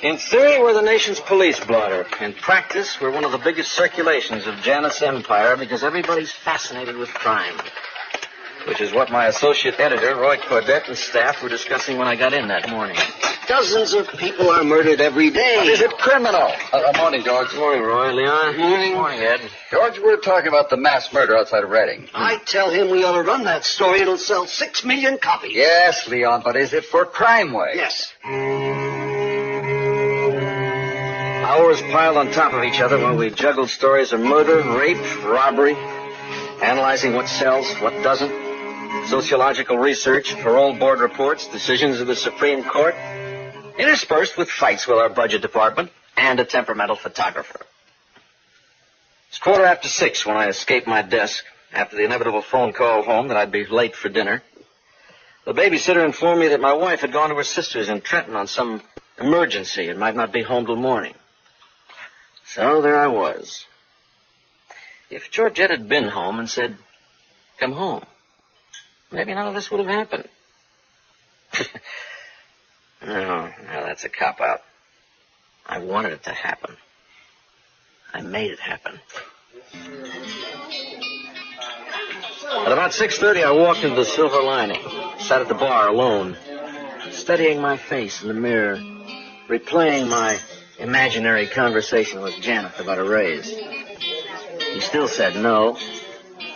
In theory, we're the nation's police blotter. In practice, we're one of the biggest circulations of Janeth's empire because everybody's fascinated with crime. Which is what my associate editor, Roy Cordette, and staff were discussing when I got in that morning. Dozens of people are murdered every day. But is it criminal? Morning, George. Morning, Roy. Leon. Morning, Ed. George, we're talking about the mass murder outside of Reading. I tell him we ought to run that story. It'll sell 6 million copies. Yes, Leon, but is it for Crime Wave? Yes. Hours piled on top of each other while we juggled stories of murder, rape, robbery, analyzing what sells, what doesn't, sociological research, parole board reports, decisions of the Supreme Court, interspersed with fights with our budget department and a temperamental photographer. It's 6:15 when I escaped my desk after the inevitable phone call home that I'd be late for dinner. The babysitter informed me that my wife had gone to her sister's in Trenton on some emergency and might not be home till morning. So there I was. If Georgette had been home and said, "Come home," maybe none of this would have happened. No, that's a cop-out. I wanted it to happen. I made it happen. At about 6:30, I walked into the Silver Lining, sat at the bar alone, studying my face in the mirror, replaying my imaginary conversation with Janeth about a raise. He still said no.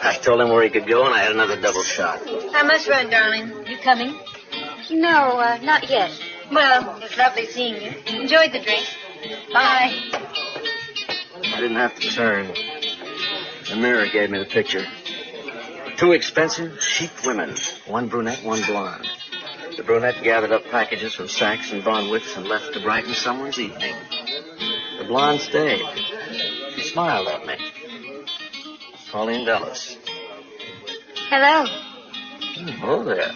I told him where he could go, and I had another double shot. I must run, darling. You coming? No, not yet. Well, it's lovely seeing you. Enjoyed the drink. Bye. I didn't have to turn. The mirror gave me the picture. 2 expensive, chic women. One brunette, one blonde. The brunette gathered up packages from Saks and Bonwicks and left to brighten someone's evening. The blonde stayed. She smiled at me. Pauline Dulles. Hello. Hello there.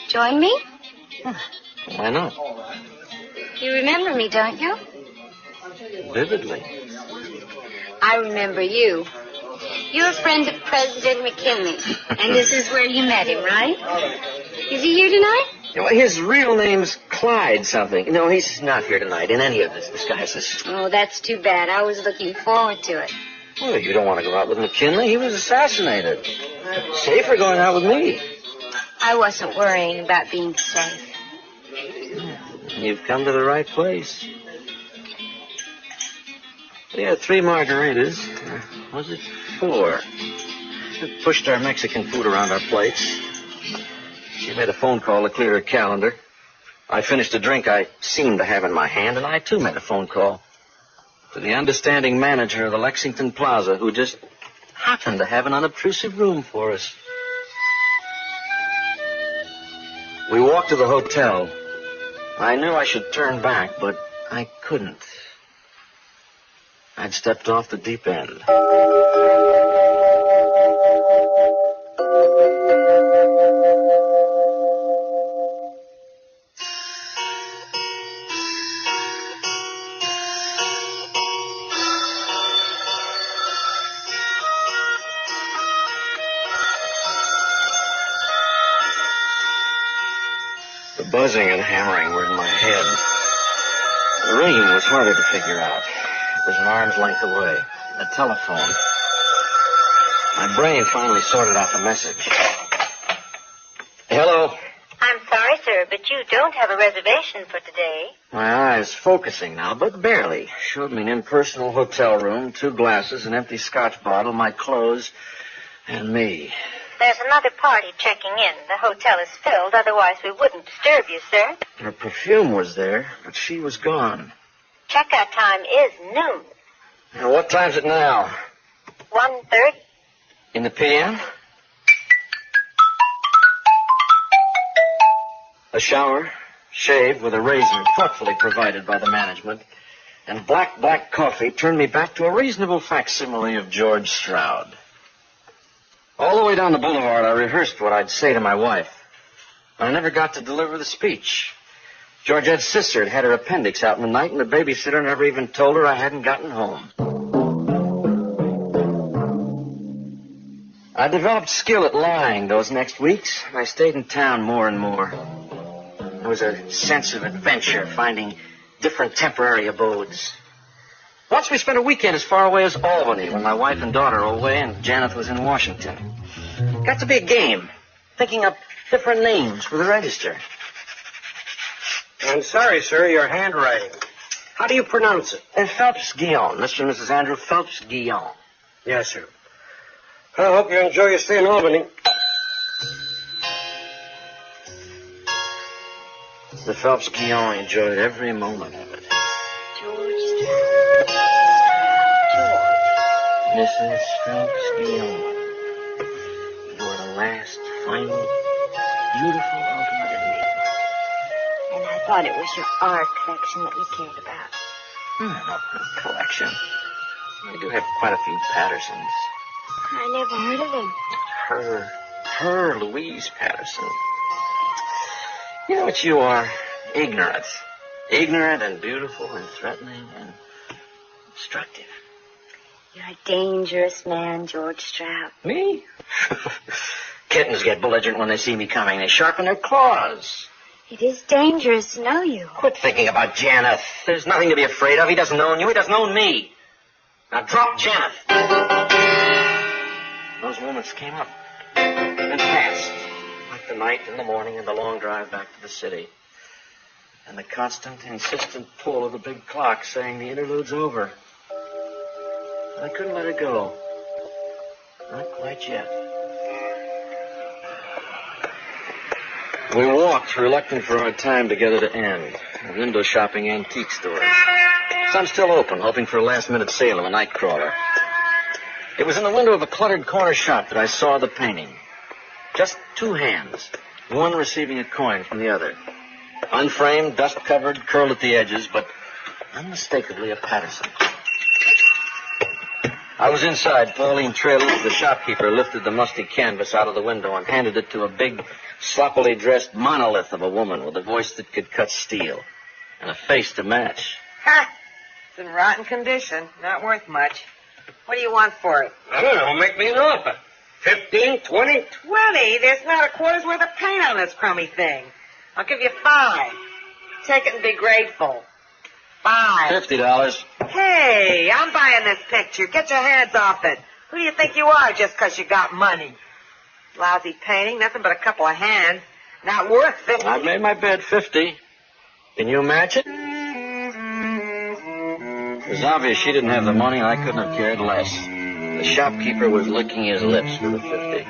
Join me? Why not? You remember me, don't you? Vividly. I remember you. You're a friend of President McKinley. And this is where you met him, right? Is he here tonight? His real name's Clyde something. No, he's not here tonight in any of his disguises. Oh, that's too bad. I was looking forward to it. Well, you don't want to go out with McKinley. He was assassinated. Safer going out with me. I wasn't worrying about being safe. You've come to the right place. We had 3 margaritas. Was it 4? We pushed our Mexican food around our plates. She made a phone call to clear her calendar. I finished a drink I seemed to have in my hand, and I, too, made a phone call to the understanding manager of the Lexington Plaza, who just happened to have an unobtrusive room for us. We walked to the hotel. I knew I should turn back, but I couldn't. I'd stepped off the deep end. The buzzing and hammering were in my head. The ringing was harder to figure out. It was an arm's length away. A telephone. My brain finally sorted out the message. Hello? I'm sorry, sir, but you don't have a reservation for today. My eyes focusing now, but barely. Showed me an impersonal hotel room, 2 glasses, an empty scotch bottle, my clothes, and me. There's another party checking in. The hotel is filled, otherwise we wouldn't disturb you, sir. Her perfume was there, but she was gone. Checkout time is noon. And what time's it now? 1:30. In the p.m.? A shower, shave with a razor thoughtfully provided by the management, and black coffee turned me back to a reasonable facsimile of George Stroud. All the way down the boulevard, I rehearsed what I'd say to my wife. But I never got to deliver the speech. Georgette's sister had had her appendix out in the night, and the babysitter never even told her I hadn't gotten home. I developed skill at lying those next weeks, and I stayed in town more and more. There was a sense of adventure, finding different temporary abodes. Once we spent a weekend as far away as Albany when my wife and daughter were away and Janet was in Washington. Got to be a game, thinking up different names for the register. I'm sorry, sir, your handwriting. How do you pronounce it? Phelps-Guillaume, Mr. and Mrs. Andrew Phelps-Guillaume. Yes, sir. I hope you enjoy your stay in Albany. The Phelps-Guillaume enjoyed every moment of it. Mrs. Phelps-Guillaume, you were the last, final, beautiful ultimate enigma. And I thought it was your art collection that you cared about. No collection. I do have quite a few Pattersons. I never heard of them. Her Louise Patterson. You know what you are? Ignorant. Ignorant and beautiful and threatening and destructive. You're a dangerous man, George Stroud. Me? Kittens get belligerent when they see me coming. They sharpen their claws. It is dangerous to know you. Quit thinking about Janet. There's nothing to be afraid of. He doesn't own you. He doesn't own me. Now drop Janet. Those moments came up and passed, like the night and the morning and the long drive back to the city. And the constant, insistent pull of the big clock saying the interlude's over. I couldn't let it go. Not quite yet. We walked, reluctant for our time together to end. Window shopping antique stores. Some still open, hoping for a last-minute sale of a night crawler. It was in the window of a cluttered corner shop that I saw the painting. Just 2 hands, one receiving a coin from the other. Unframed, dust-covered, curled at the edges, but unmistakably a Patterson. I was inside. Pauline Traylor, the shopkeeper, lifted the musty canvas out of the window and handed it to a big, sloppily dressed monolith of a woman with a voice that could cut steel and a face to match. Ha! It's in rotten condition. Not worth much. What do you want for it? I don't know. Make me an offer. 15, 20? 20? There's not a quarter's worth of paint on this crummy thing. I'll give you 5. take it and be grateful. $5. $50. Hey, I'm buying this picture. Get your hands off it. Who do you think you are just 'cause you got money? Lousy painting, nothing but a couple of hands. Not worth 50. I've made my bed 50. Can you match it? It was obvious she didn't have the money, and I couldn't have cared less. The shopkeeper was licking his lips for the 50.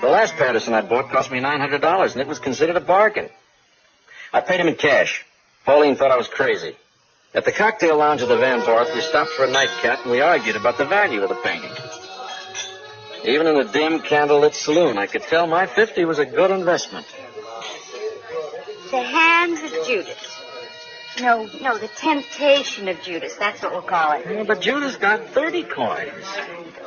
The last Patterson I bought cost me $900, and it was considered a bargain. I paid him in cash. Pauline thought I was crazy. At the cocktail lounge of the Van Barth, we stopped for a nightcap, and we argued about the value of the painting. Even in the dim, candlelit saloon, I could tell my 50 was a good investment. The Hands of Judas. No, the Temptation of Judas. That's what we'll call it. Yeah, but Judas got 30 coins.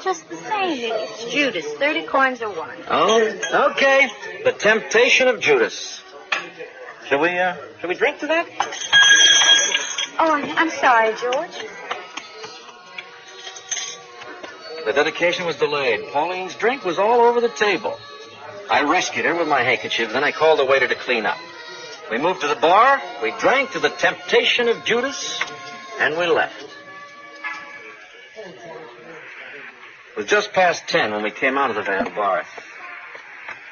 Just the same. It's Judas. 30 coins are one. Oh, okay. The Temptation of Judas. Shall we drink to that? Oh, I'm sorry, George. The dedication was delayed. Pauline's drink was all over the table. I rescued her with my handkerchief, then I called the waiter to clean up. We moved to the bar, we drank to the Temptation of Judas, and we left. It was just past 10 when we came out of the Van Barth.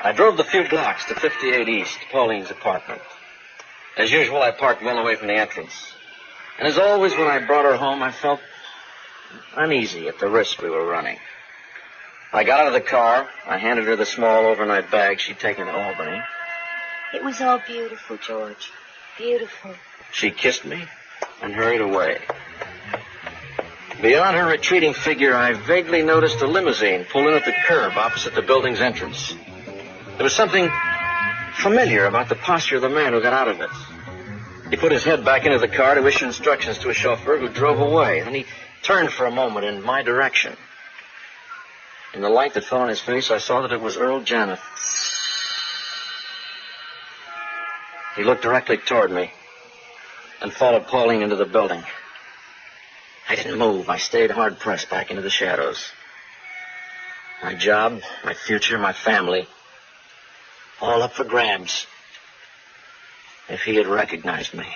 I drove the few blocks to 58 East, Pauline's apartment. As usual, I parked well away from the entrance. And as always, when I brought her home, I felt uneasy at the risk we were running. I got out of the car. I handed her the small overnight bag she'd taken to Albany. It was all beautiful, George. Beautiful. She kissed me and hurried away. Beyond her retreating figure, I vaguely noticed a limousine pull in at the curb opposite the building's entrance. There was something familiar about the posture of the man who got out of it. He put his head back into the car to issue instructions to a chauffeur who drove away. Then he turned for a moment in my direction. In the light that fell on his face, I saw that it was Earl Janeth. He looked directly toward me and followed Pauline into the building. I didn't move. I stayed hard-pressed back into the shadows. My job, my future, my family, all up for grabs. If he had recognized me.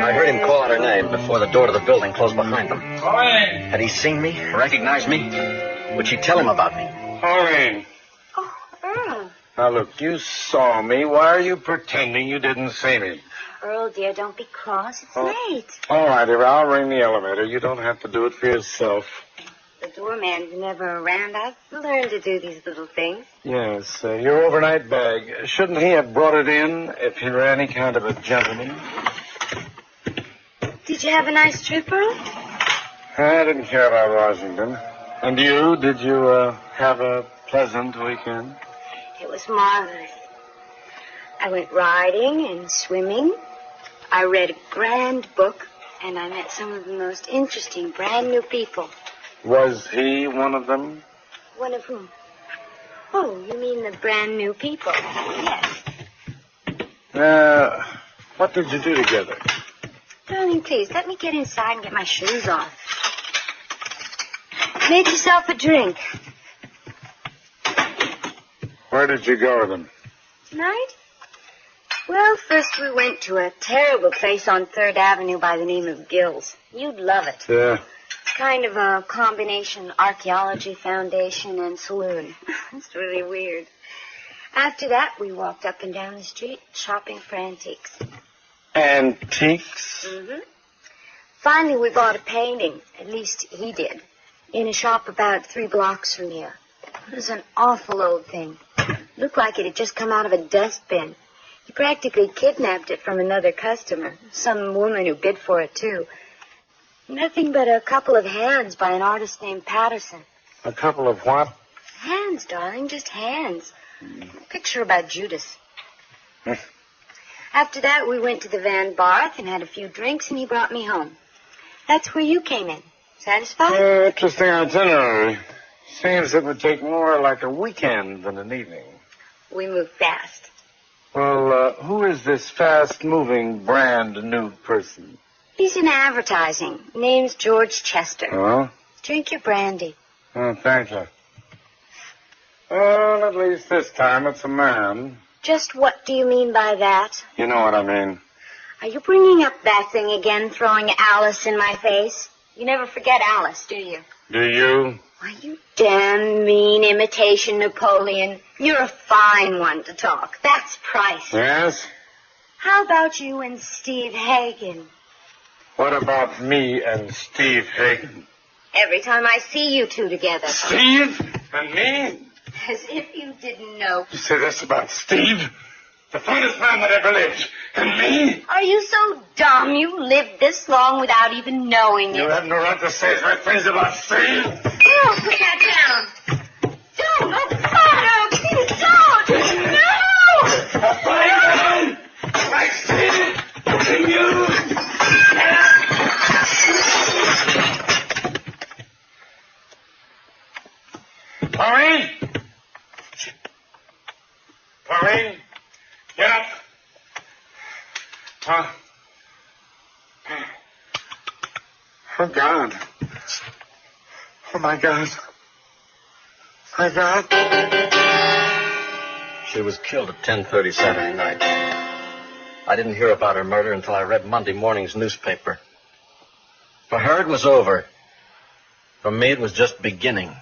I heard him call out her name before the door to the building closed behind them. Pauline! Had he seen me, recognized me? Would she tell him about me? Pauline! Oh, Earl. Now, look, you saw me. Why are you pretending you didn't see me? Earl, dear, don't be cross. It's late. All right, dear, I'll ring the elevator. You don't have to do it for yourself. The doorman's never around. I've learned to do these little things. Yes, your overnight bag. Shouldn't he have brought it in if he were any kind of a gentleman? Did you have a nice trip, Earl? I didn't care about Washington. And you? Did you have a pleasant weekend? It was marvelous. I went riding and swimming. I read a grand book, and I met some of the most interesting brand new people. Was he one of them? One of whom? Oh, you mean the brand new people? Yes. What did you do together? Darling, please, let me get inside and get my shoes off. Make yourself a drink. Where did you go with him? Tonight? Well, first we went to a terrible place on 3rd Avenue by the name of Gill's. You'd love it. Yeah. Kind of a combination archaeology foundation and saloon. It's really weird. After that, we walked up and down the street shopping for antiques. Antiques? Mm-hmm. Finally, we bought a painting. At least he did. In a shop about 3 blocks from here. It was an awful old thing. Looked like it had just come out of a dustbin. He practically kidnapped it from another customer. Some woman who bid for it, too. Nothing but a couple of hands by an artist named Patterson. A couple of what? Hands, darling, just hands. A picture about Judas. After that, we went to the Van Barth and had a few drinks, and he brought me home. That's where you came in. Satisfied? Interesting itinerary. Seems it would take more like a weekend than an evening. We moved fast. Well, who is this fast-moving, brand-new person? He's in advertising. Name's George Chester. Oh? Drink your brandy. Oh, thank you. Well, at least this time it's a man. Just what do you mean by that? You know what I mean. Are you bringing up that thing again, throwing Alice in my face? You never forget Alice, do you? Do you? Why, you damn mean imitation Napoleon. You're a fine one to talk. That's priceless. Yes? How about you and Steve Hagen? What about me and Steve Hagen? Every time I see you two together. Steve and me? As if you didn't know. You say this about Steve? The finest man that ever lived. And me? Are you so dumb you lived this long without even knowing You it? have no right to say such things about Steve. Oh, put that down. Don't. Oh, Father, please don't. No! A fireman! Like Steve! And you! Pauline! Pauline! Get up! Oh, God. Oh, my God. My God. She was killed at 10:30 Saturday night. I didn't hear about her murder until I read Monday morning's newspaper. For her, it was over. For me, it was just beginning.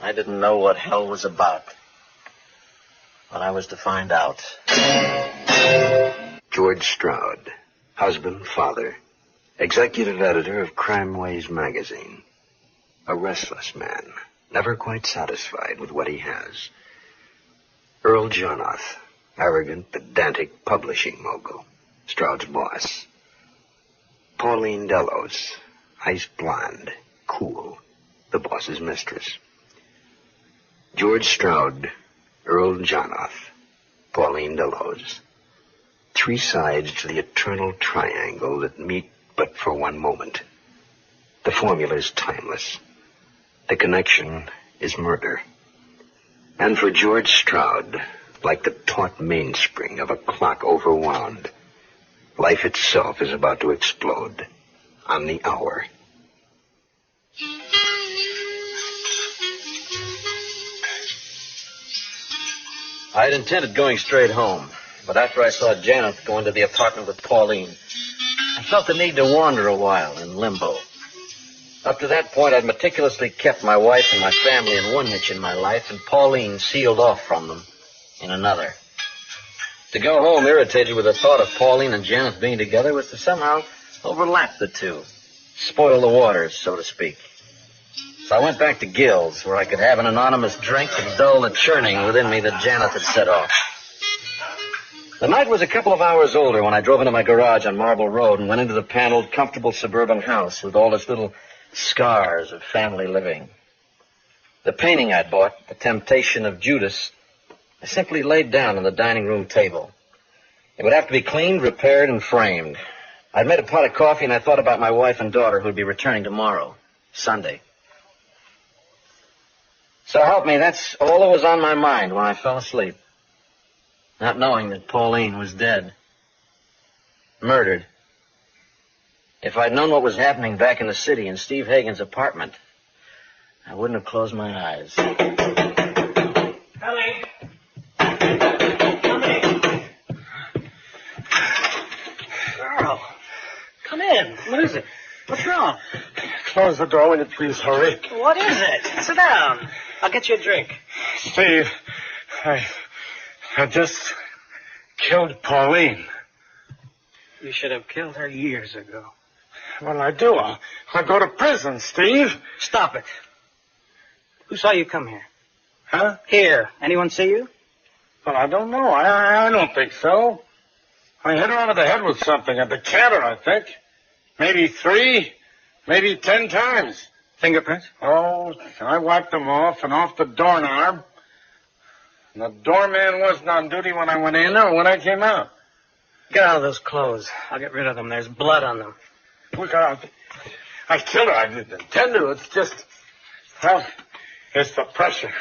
I didn't know what hell was about. But I was to find out. George Stroud, husband, father, executive editor of Crime Ways magazine. A restless man, never quite satisfied with what he has. Earl Jonoth, arrogant, pedantic publishing mogul, Stroud's boss. Pauline Delos, ice blonde, cool, the boss's mistress. George Stroud, Earl Jonoth, Pauline Delos. Three sides to the eternal triangle that meet but for one moment. The formula is timeless. The connection is murder. And for George Stroud, like the taut mainspring of a clock overwound, life itself is about to explode on the hour. I had intended going straight home, but after I saw Janet go into the apartment with Pauline, I felt the need to wander a while in limbo. Up to that point, I'd meticulously kept my wife and my family in one niche in my life, and Pauline sealed off from them in another. To go home irritated with the thought of Pauline and Janet being together was to somehow overlap the two, spoil the waters, so to speak. So I went back to Gill's, where I could have an anonymous drink to dull the churning within me that Janet had set off. The night was a couple of hours older when I drove into my garage on Marble Road and went into the paneled, comfortable suburban house with all its little scars of family living. The painting I'd bought, The Temptation of Judas, I simply laid down on the dining room table. It would have to be cleaned, repaired, and framed. I'd made a pot of coffee, and I thought about my wife and daughter who'd be returning tomorrow, Sunday. So help me, that's all that was on my mind when I fell asleep. Not knowing that Pauline was dead. Murdered. If I'd known what was happening back in the city in Steve Hagen's apartment, I wouldn't have closed my eyes. Coming. Girl, come in. What is it? What's wrong? Close the door, will you please hurry? What is it? Sit down. I'll get you a drink. Steve, I just killed Pauline. You should have killed her years ago. What'll I do? I'll go to prison, Steve. Stop it. Who saw you come here? Huh? Here. Anyone see you? Well, I don't know. I don't think so. I hit her over the head with something. A decanter, I think. Maybe 3, maybe 10 times. Fingerprints? Oh, I wiped them off and off the doorknob. And the doorman wasn't on duty when I went in or when I came out. Get out of those clothes. I'll get rid of them. There's blood on them. Look out. I killed her. I didn't intend to. It's just, well, it's the pressure.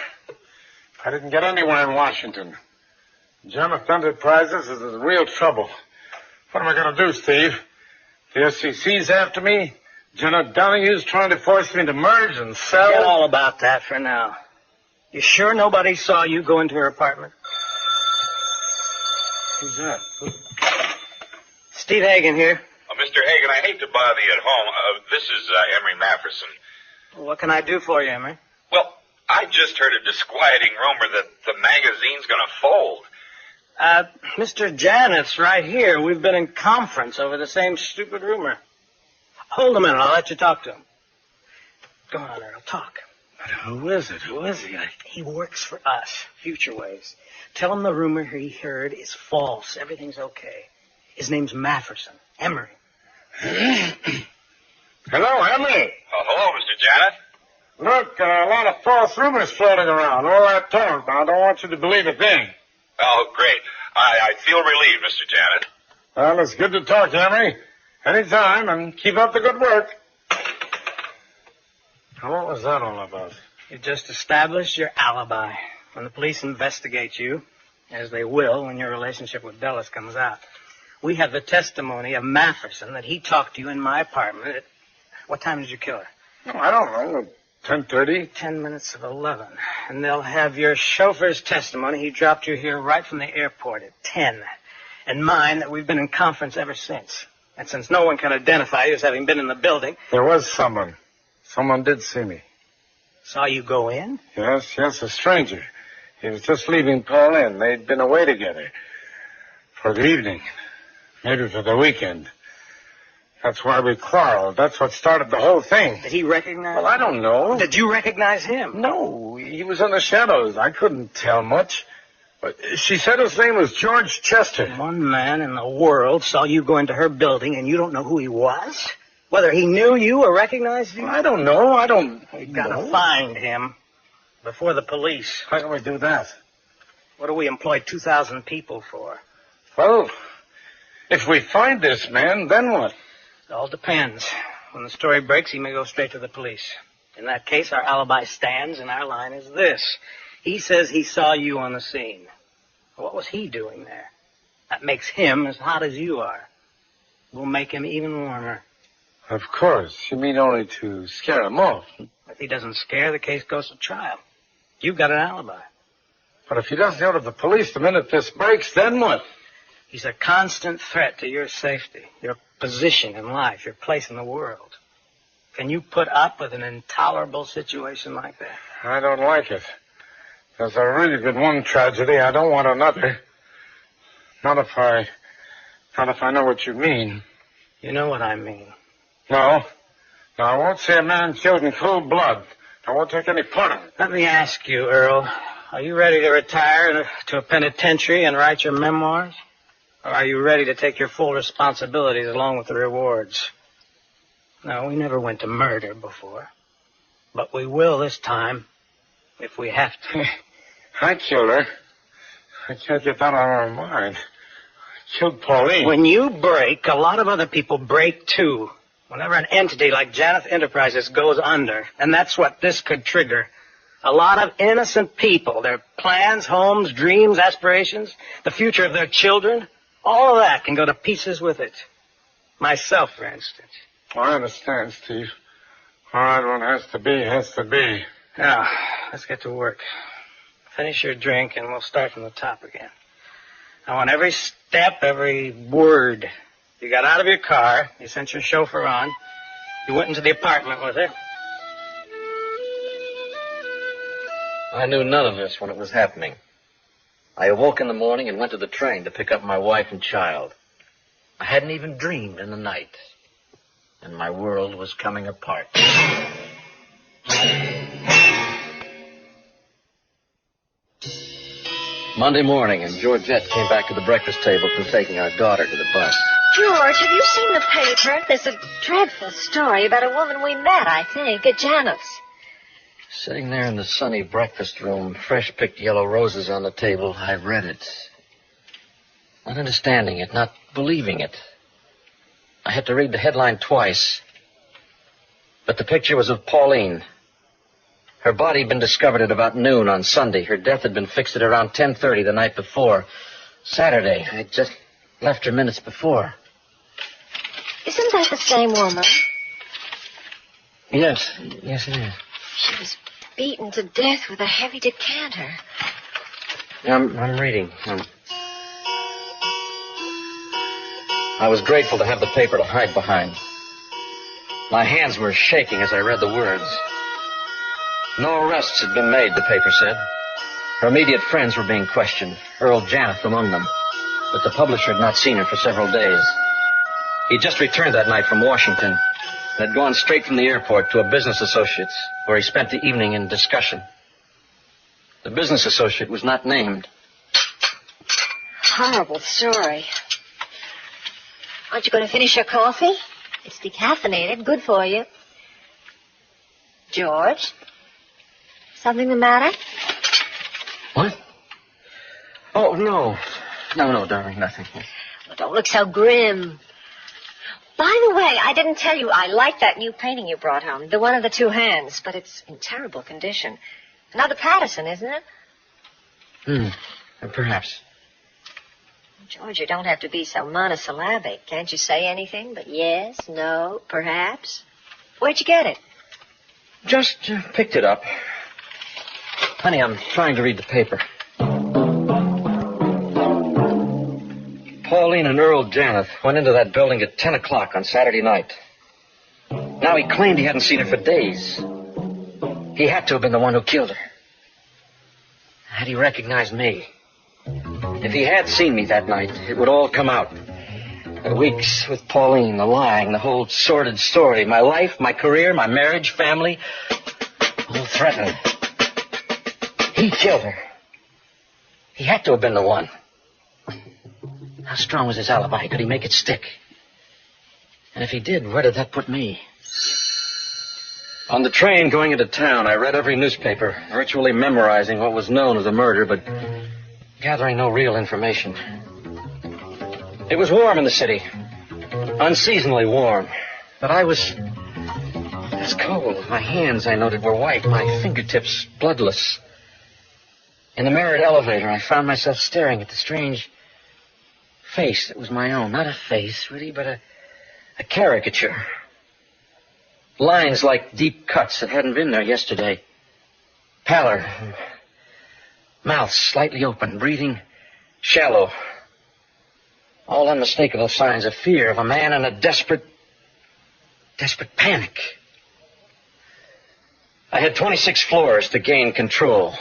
I didn't get anywhere in Washington. Janet Enterprises is in real trouble. What am I going to do, Steve? The SEC's after me. Jenna Donahue's trying to force me to merge and sell. Forget all about that for now. You sure nobody saw you go into her apartment? Who's that? Steve Hagen here. Mr. Hagen, I hate to bother you at home. This is Emery Mafferson. Well, what can I do for you, Emery? Well, I just heard a disquieting rumor that the magazine's going to fold. Mr. Janet's right here. We've been in conference over the same stupid rumor. Hold a minute. I'll let you talk to him. Go on, Earl. Talk. But who is it? Who is he? He works for us, Future Ways. Tell him the rumor he heard is false. Everything's okay. His name's Mafferson. Emery. Hello, Emery. Hello, Mr. Janet. Look, a lot of false rumors floating around. All that talk. I don't want you to believe a thing. Oh, great. I feel relieved, Mr. Janet. Well, it's good to talk, Emery. Anytime, and keep up the good work. What was that all about? You just established your alibi. When the police investigate you, as they will when your relationship with Bellis comes out, we have the testimony of Mafferson that he talked to you in my apartment at... What time did you kill her? Oh, I don't know. 10:30? 10 minutes of 11. And they'll have your chauffeur's testimony. He dropped you here right from the airport at 10. And mine that we've been in conference ever since. And since no one can identify you as having been in the building... There was someone. Someone did see me. Saw you go in? Yes, a stranger. He was just leaving Pauline. They'd been away together. For the evening. Maybe for the weekend. That's why we quarreled. That's what started the whole thing. Did he recognize Well, I don't know. Did you recognize him? No, he was in the shadows. I couldn't tell much. But she said his name was George Chester. One man in the world saw you go into her building and you don't know who he was? Whether he knew you or recognized you? I don't know. We gotta find him before the police. How can we do that? What do we employ 2,000 people for? Well, if we find this man, then what? It all depends. When the story breaks, he may go straight to the police. In that case, our alibi stands, and our line is this. He says he saw you on the scene. What was he doing there? That makes him as hot as you are. We'll make him even warmer. Of course. You mean only to scare him off. If he doesn't scare, the case goes to trial. You've got an alibi. But if he doesn't go to the police the minute this breaks, then what? He's a constant threat to your safety, your position in life, your place in the world. Can you put up with an intolerable situation like that? I don't like it. There's already been one tragedy. I don't want another. Not if I know what you mean. You know what I mean. No. No, I won't see a man killed in cold blood. I won't take any part of it. Let me ask you, Earl. Are you ready to retire to a penitentiary and write your memoirs? Or are you ready to take your full responsibilities along with the rewards? No, we never went to murder before. But we will this time, if we have to. I killed her. I can't get that out of my mind. I killed Pauline. When you break, a lot of other people break too. Whenever an entity like Janeth Enterprises goes under, and that's what this could trigger. A lot of innocent people, their plans, homes, dreams, aspirations, the future of their children, all of that can go to pieces with it. Myself, for instance. I understand, Steve. All right, what has to be, has to be. Now, let's get to work. Finish your drink, and we'll start from the top again. I want every step, every word. You got out of your car. You sent your chauffeur on. You went into the apartment with her. I knew none of this when it was happening. I awoke in the morning and went to the train to pick up my wife and child. I hadn't even dreamed in the night. And my world was coming apart. Monday morning, and Georgette came back to the breakfast table from taking our daughter to the bus. George, have you seen the paper? There's a dreadful story about a woman we met, I think, at Janet's. Sitting there in the sunny breakfast room, fresh-picked yellow roses on the table, I read it. Not understanding it, not believing it. I had to read the headline twice. But the picture was of Pauline. Her body had been discovered at about noon on Sunday. Her death had been fixed at around 10:30 the night before. Saturday. I just left her minutes before. Isn't that the same woman? Yes it is. She was beaten to death with a heavy decanter. I'm reading. I was grateful to have the paper to hide behind. My hands were shaking as I read the words. No arrests had been made, the paper said. Her immediate friends were being questioned, Earl Janeth among them. But the publisher had not seen her for several days. He'd just returned that night from Washington and had gone straight from the airport to a business associate's, where he spent the evening in discussion. The business associate was not named. Horrible story. Aren't you going to finish your coffee? It's decaffeinated, good for you. George? Something the matter? What? Oh, no. No, darling, nothing. Well, don't look so grim. By the way, I didn't tell you I like that new painting you brought home, the one of the two hands, but it's in terrible condition. Another Patterson, isn't it? Perhaps. George, you don't have to be so monosyllabic. Can't you say anything but yes, no, perhaps? Where'd you get it? Just picked it up. Honey, I'm trying to read the paper. Pauline and Earl Janeth went into that building at 10 o'clock on Saturday night. Now, he claimed he hadn't seen her for days. He had to have been the one who killed her. Had he recognized me? If he had seen me that night, it would all come out. The weeks with Pauline, the lying, the whole sordid story, my life, my career, my marriage, family, all threatened. He killed her. He had to have been the one. How strong was his alibi? Could he make it stick? And if he did, where did that put me? On the train going into town, I read every newspaper, virtually memorizing what was known of the murder, but gathering no real information. It was warm in the city. Unseasonably warm. But I was cold. My hands, I noted, were white. My fingertips bloodless. In the mirrored elevator, I found myself staring at the strange face that was my own. Not a face, really, but a caricature. Lines like deep cuts that hadn't been there yesterday. Pallor. Mouth slightly open. Breathing shallow. All unmistakable signs of fear of a man in a desperate panic. I had 26 floors to gain control.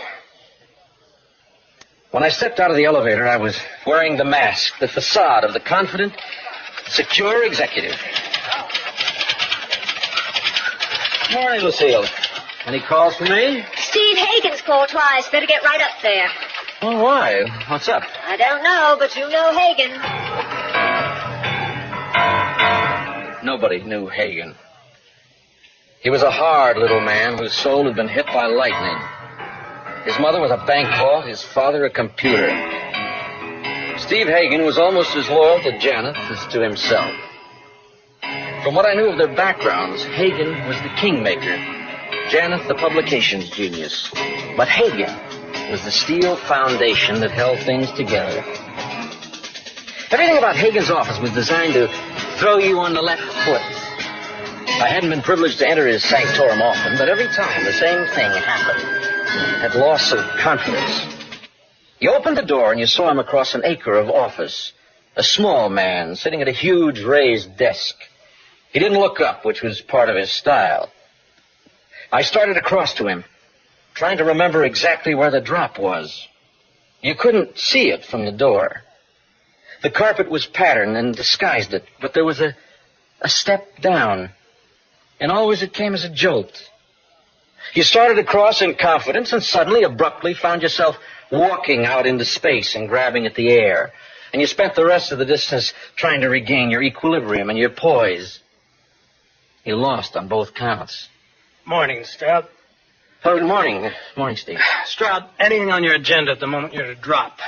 When I stepped out of the elevator, I was wearing the mask, the facade of the confident, secure executive. Morning, Lucille. Any calls for me? Steve Hagen's called twice. Better get right up there. Oh, why? What's up? I don't know, but you know Hagen. Nobody knew Hagen. He was a hard little man whose soul had been hit by lightning. His mother was a bank vault, his father a computer. Steve Hagen was almost as loyal to Janeth as to himself. From what I knew of their backgrounds, Hagen was the kingmaker, Janeth the publications genius. But Hagen was the steel foundation that held things together. Everything about Hagen's office was designed to throw you on the left foot. I hadn't been privileged to enter his sanctorum often, but every time the same thing happened. That loss of confidence. You opened the door and you saw him across an acre of office. A small man sitting at a huge raised desk. He didn't look up, which was part of his style. I started across to him, trying to remember exactly where the drop was. You couldn't see it from the door. The carpet was patterned and disguised it, but there was a step down. And always it came as a jolt. You started across in confidence and suddenly, abruptly, found yourself walking out into space and grabbing at the air. And you spent the rest of the distance trying to regain your equilibrium and your poise. You lost on both counts. Morning, Stroud. Oh, good morning. Morning, Steve. Stroud, anything on your agenda at the moment you're to drop?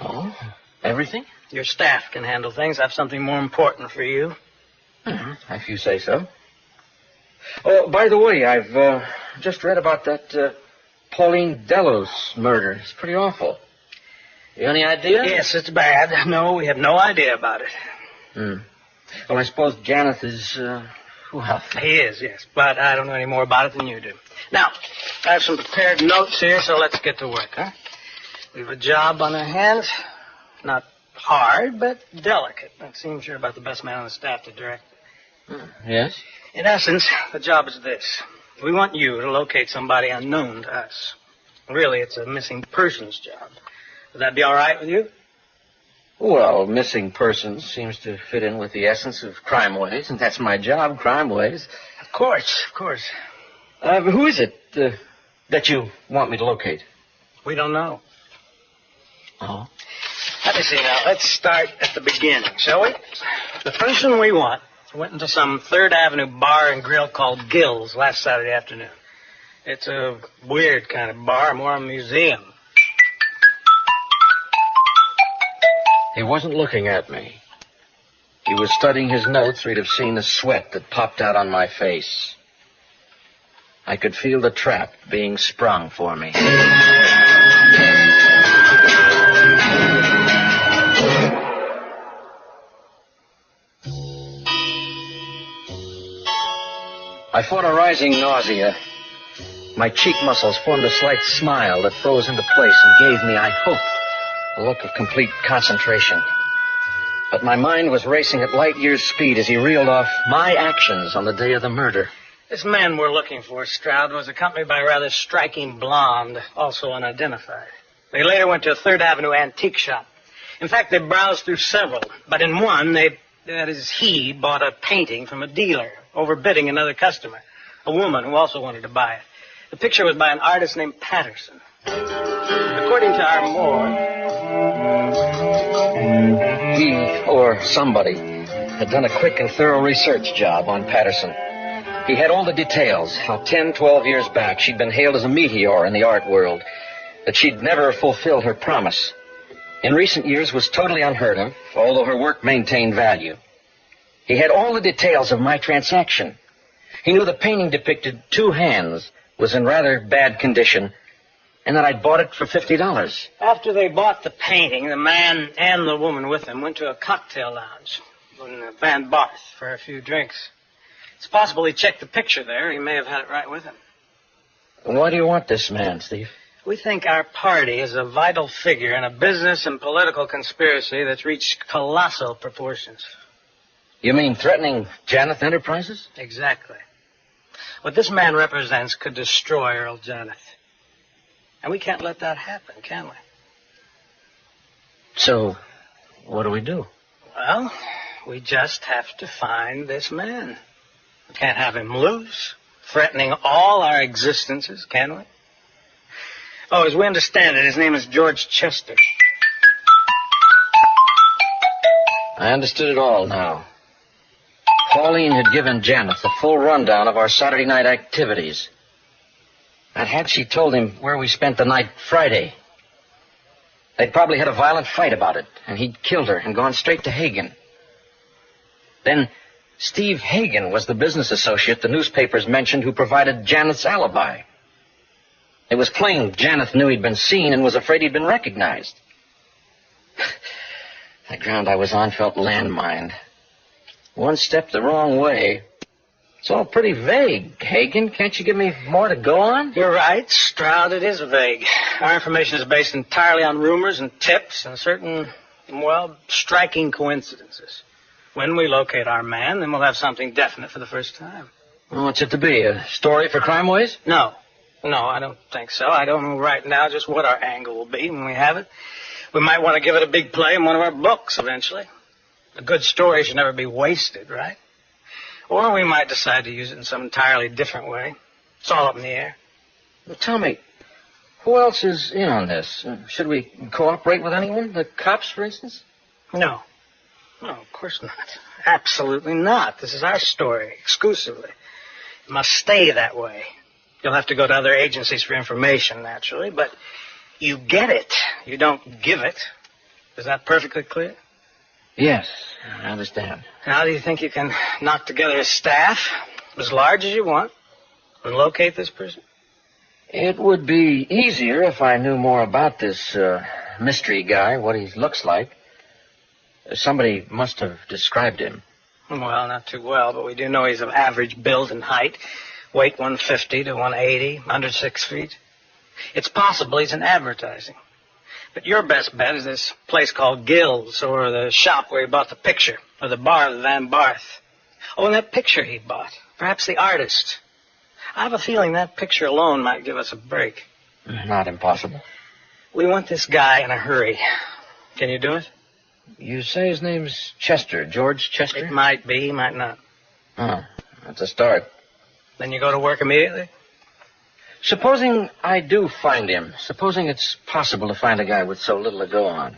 Oh, everything? Your staff can handle things. I have something more important for you. If you say so. Oh, by the way, I've just read about that Pauline Delos murder. It's pretty awful. You any idea? Yes, it's bad. No, we have no idea about it. Well, I suppose Janeth is Well, He is, yes, but I don't know any more about it than you do. Now, I have some prepared notes here, so let's get to work, huh? We have a job on our hands. Not hard, but delicate. That seems you're about the best man on the staff to direct it. yes? In essence, the job is this. We want you to locate somebody unknown to us. Really, it's a missing persons job. Would that be all right with you? Well, missing persons seems to fit in with the essence of Crime Ways, and that's my job, Crime Ways. Of course, of course. Who is it that you want me to locate? We don't know. Oh? Let me see now. Let's start at the beginning, shall we? The person we want went into some 3rd Avenue bar and grill called Gill's last Saturday afternoon. It's a weird kind of bar, more a museum. He wasn't looking at me. He was studying his notes, or he'd have seen the sweat that popped out on my face. I could feel the trap being sprung for me. I fought a rising nausea. My cheek muscles formed a slight smile that froze into place and gave me, I hope, a look of complete concentration. But my mind was racing at light years' speed as he reeled off my actions on the day of the murder. This man we're looking for, Stroud, was accompanied by a rather striking blonde, also unidentified. They later went to a 3rd Avenue antique shop. In fact, they browsed through several, but in one, he bought a painting from a dealer, overbidding another customer, a woman who also wanted to buy it. The picture was by an artist named Patterson. According to our morgue, he, or somebody, had done a quick and thorough research job on Patterson. He had all the details, how 10, 12 years back she'd been hailed as a meteor in the art world, that she'd never fulfilled her promise. In recent years was totally unheard of, although her work maintained value. He had all the details of my transaction. He knew the painting depicted 2 hands, was in rather bad condition, and that I'd bought it for $50. After they bought the painting, the man and the woman with him went to a cocktail lounge in Van Barth for a few drinks. It's possible he checked the picture there. He may have had it right with him. Why do you want this man, Steve? We think our party is a vital figure in a business and political conspiracy that's reached colossal proportions. You mean threatening Janeth Enterprises? Exactly. What this man represents could destroy Earl Janeth. And we can't let that happen, can we? So, what do we do? Well, we just have to find this man. We can't have him loose, threatening all our existences, can we? Oh, as we understand it, his name is George Chester. I understood it all now. Pauline had given Janeth a full rundown of our Saturday night activities. And had she told him where we spent the night Friday, they'd probably had a violent fight about it, and he'd killed her and gone straight to Hagen. Then Steve Hagen was the business associate the newspapers mentioned who provided Janeth's alibi. It was plain Janeth knew he'd been seen and was afraid he'd been recognized. The ground I was on felt landmined. One step the wrong way. It's all pretty vague. Hagen, can't you give me more to go on? You're right, Stroud. It is vague. Our information is based entirely on rumors and tips and certain, striking coincidences. When we locate our man, then we'll have something definite for the first time. Well, what's it to be? A story for Crime Ways? No, I don't think so. I don't know right now just what our angle will be when we have it. We might want to give it a big play in one of our books eventually. A good story should never be wasted, right? Or we might decide to use it in some entirely different way. It's all up in the air. Well, tell me, who else is in on this? Should we cooperate with anyone? The cops, for instance? No, of course not. Absolutely not. This is our story, exclusively. It must stay that way. You'll have to go to other agencies for information, naturally, but you get it. You don't give it. Is that perfectly clear? Yes, I understand. How do you think you can knock together a staff as large as you want and locate this person? It would be easier if I knew more about this mystery guy, what he looks like. Somebody must have described him. Well, not too well, but we do know he's of average build and height. Weight 150 to 180, under 6 feet. It's possible he's in advertising. But your best bet is this place called Gill's, or the shop where he bought the picture, or the bar of Van Barth. Oh, and that picture he bought. Perhaps the artist. I have a feeling that picture alone might give us a break. Not impossible. We want this guy in a hurry. Can you do it? You say his name's Chester, George Chester? It might be, might not. Oh, that's a start. Then you go to work immediately? Supposing I do find him. Supposing it's possible to find a guy with so little to go on.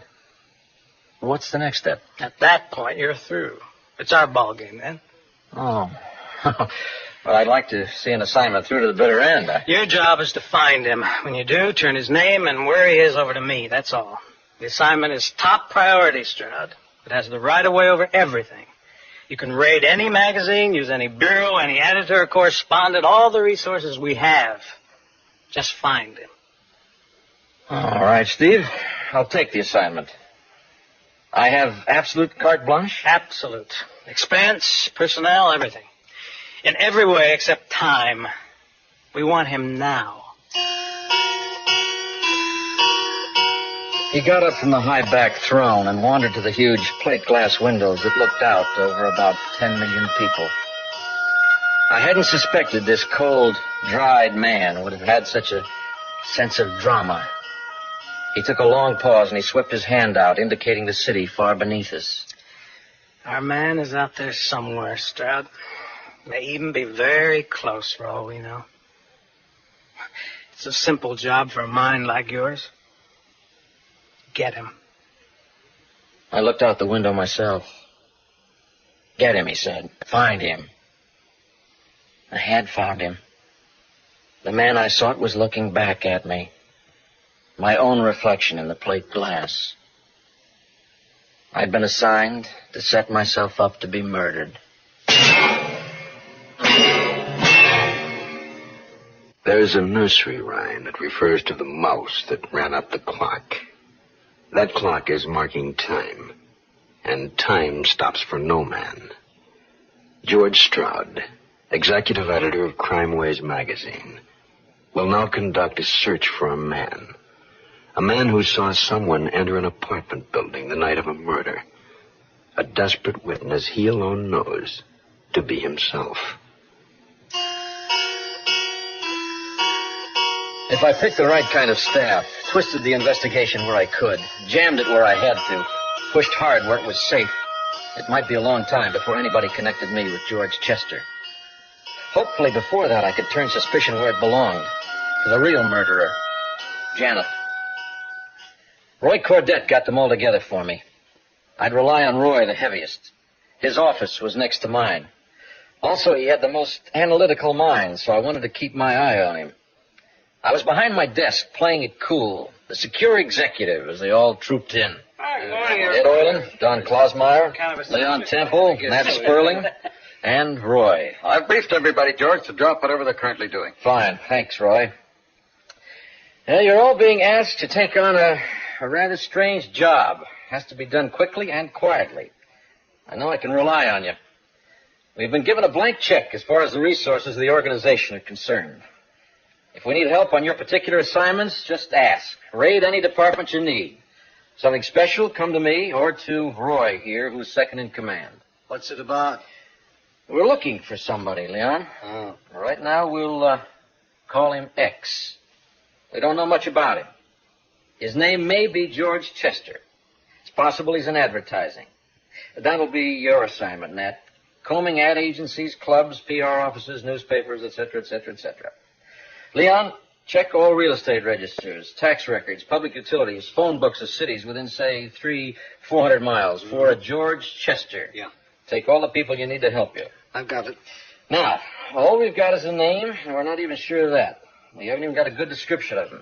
What's the next step? At that point, you're through. It's our ball game then. Oh. Well, I'd like to see an assignment through to the bitter end. Your job is to find him. When you do, turn his name and where he is over to me. That's all. The assignment is top priority, Stroud. It has the right of way over everything. You can raid any magazine, use any bureau, any editor, correspondent, all the resources we have. Just find him. All right, Steve. I'll take the assignment. I have absolute carte blanche? Absolute. Expense, personnel, everything. In every way except time. We want him now. He got up from the high-backed throne and wandered to the huge plate-glass windows that looked out over about 10 million people. I hadn't suspected this cold, dried man would have had such a sense of drama. He took a long pause and he swept his hand out, indicating the city far beneath us. Our man is out there somewhere, Stroud. May even be very close for all we know. It's a simple job for a mind like yours. Get him. I looked out the window myself. Get him, he said. Find him. I had found him. The man I sought was looking back at me. My own reflection in the plate glass. I'd been assigned to set myself up to be murdered. There's a nursery rhyme that refers to the mouse that ran up the clock. That clock is marking time, and time stops for no man. George Stroud, executive editor of Crime Ways magazine, will now conduct a search for a man who saw someone enter an apartment building the night of a murder, a desperate witness he alone knows to be himself. If I picked the right kind of staff, twisted the investigation where I could, jammed it where I had to, pushed hard where it was safe, it might be a long time before anybody connected me with George Chester. Hopefully before that I could turn suspicion where it belonged, to the real murderer, Janeth. Roy Cordet got them all together for me. I'd rely on Roy the heaviest. His office was next to mine. Also, he had the most analytical mind, so I wanted to keep my eye on him. I was behind my desk, playing it cool, the secure executive, as they all trooped in. Ed Oyland, Don Klausmeyer, Leon Temple, Nat Sperling, and Roy. I've briefed everybody, George, to drop whatever they're currently doing. Fine. Thanks, Roy. Well, you're all being asked to take on a rather strange job. Has to be done quickly and quietly. I know I can rely on you. We've been given a blank check as far as the resources of the organization are concerned. If we need help on your particular assignments, just ask. Raid any department you need. Something special, come to me or to Roy here, who's second in command. What's it about? We're looking for somebody, Leon. Oh. Right now, we'll call him X. We don't know much about him. His name may be George Chester. It's possible he's in advertising. That'll be your assignment, Nat. Combing ad agencies, clubs, PR offices, newspapers, etc., etc., etc. Leon, check all real estate registers, tax records, public utilities, phone books of cities within, say, 400 miles for a George Chester. Yeah. Take all the people you need to help you. I've got it. Now, all we've got is a name, and we're not even sure of that. We haven't even got a good description of him.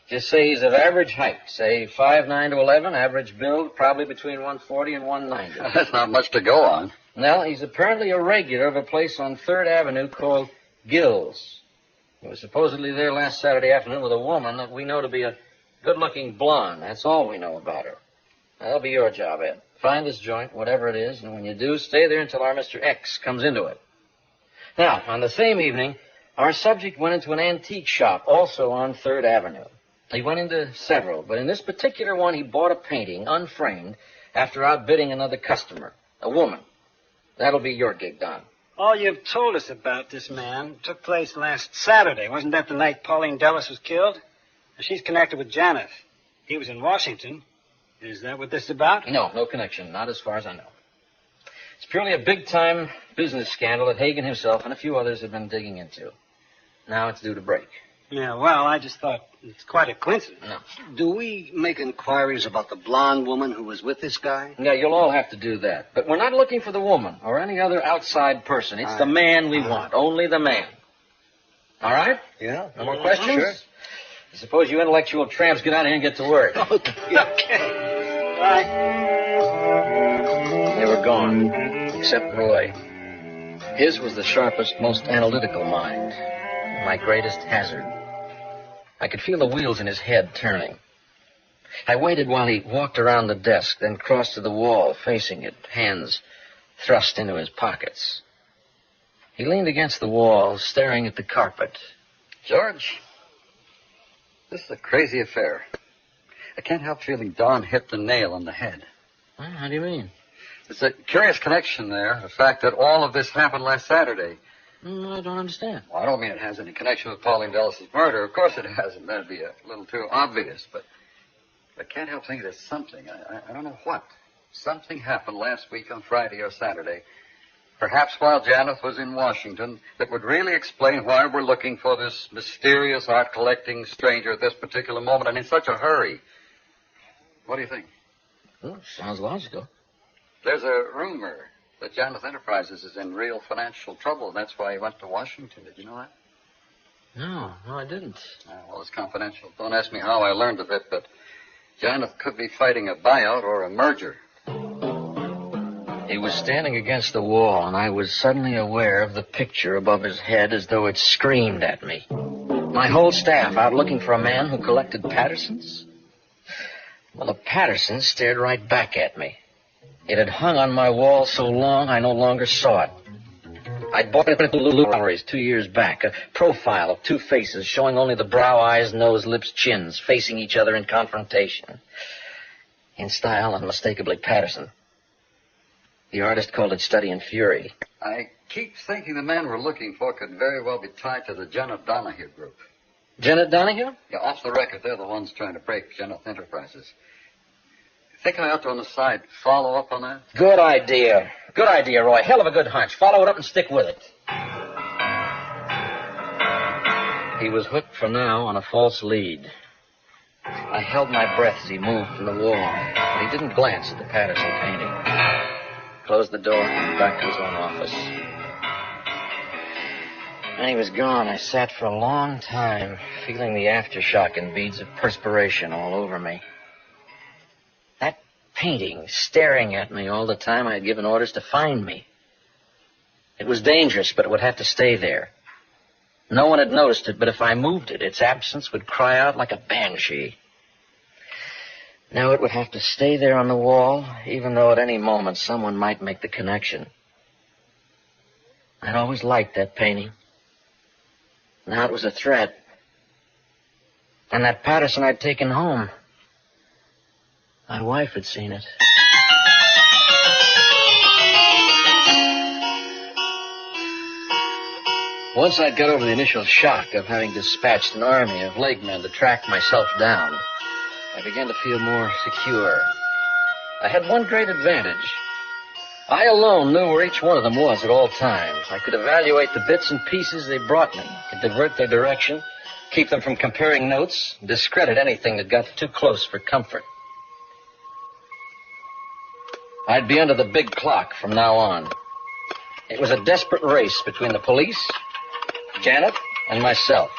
Just say he's of average height, say 5'9" to 11, average build, probably between 140 and 190. That's not much to go on. Well, he's apparently a regular of a place on 3rd Avenue called Gill's. He was supposedly there last Saturday afternoon with a woman that we know to be a good-looking blonde. That's all we know about her. That'll be your job, Ed. Find this joint, whatever it is, and when you do, stay there until our Mr. X comes into it. Now, on the same evening, our subject went into an antique shop, also on 3rd Avenue. He went into several, but in this particular one, he bought a painting, unframed, after outbidding another customer, a woman. That'll be your gig, Don. All you've told us about this man took place last Saturday. Wasn't that the night Pauline Dulles was killed? She's connected with Janeth. He was in Washington. Is that what this is about? No connection, not as far as I know. It's purely a big-time business scandal that Hagen himself and a few others have been digging into. Now it's due to break. Yeah, well, I just thought it's quite a coincidence. No. Do we make inquiries about the blonde woman who was with this guy? Yeah, you'll all have to do that. But we're not looking for the woman or any other outside person. It's the man we want. Only the man. All right? Yeah. No more questions? Sure. I suppose you intellectual tramps get out of here and get to work. Okay. Bye. They were gone, except Roy. His was the sharpest, most analytical mind. My greatest hazard. I could feel the wheels in his head turning. I waited while he walked around the desk, then crossed to the wall, facing it, hands thrust into his pockets. He leaned against the wall, staring at the carpet. George, this is a crazy affair. I can't help feeling Don hit the nail on the head. How do you mean? There's a curious connection there, the fact that all of this happened last Saturday. I don't understand. Well, I don't mean it has any connection with Pauline Dulles' murder. Of course it hasn't. That'd be a little too obvious. But I can't help thinking there's something. I don't know what. Something happened last week on Friday or Saturday, perhaps while Janeth was in Washington, that would really explain why we're looking for this mysterious art-collecting stranger at this particular moment and in such a hurry. What do you think? Well, sounds logical. There's a rumor that Janeth Enterprises is in real financial trouble, and that's why he went to Washington. Did you know that? No, I didn't. Well, it's confidential. Don't ask me how I learned of it, but Janeth could be fighting a buyout or a merger. He was standing against the wall, and I was suddenly aware of the picture above his head as though it screamed at me. My whole staff out looking for a man who collected Pattersons? Well, the Pattersons stared right back at me. It had hung on my wall so long I no longer saw it. I'd bought it at the Lulu Galleries 2 years back, a profile of two faces showing only the brow, eyes, nose, lips, chins, facing each other in confrontation. In style, unmistakably Patterson. The artist called it Study in Fury. I keep thinking the man we're looking for could very well be tied to the Janeth Donahue group. Janeth Donahue? Yeah, off the record, they're the ones trying to break Janeth Enterprises. Think I ought to, on the side, follow up on that? Good idea. Good idea, Roy. Hell of a good hunch. Follow it up and stick with it. He was hooked for now on a false lead. I held my breath as he moved from the wall, but he didn't glance at the Patterson painting. Closed the door and went back to his own office. When he was gone, I sat for a long time, feeling the aftershock and beads of perspiration all over me. That painting staring at me all the time I had given orders to find me. It was dangerous, but it would have to stay there. No one had noticed it, but if I moved it, its absence would cry out like a banshee. Now it would have to stay there on the wall, even though at any moment someone might make the connection. I'd always liked that painting. Now it was a threat. And that Patterson I'd taken home. My wife had seen it. Once I'd got over the initial shock of having dispatched an army of leg men to track myself down, I began to feel more secure. I had one great advantage. I alone knew where each one of them was at all times. I could evaluate the bits and pieces they brought me, could divert their direction, keep them from comparing notes, discredit anything that got too close for comfort. I'd be under the big clock from now on. It was a desperate race between the police, Janeth, and myself.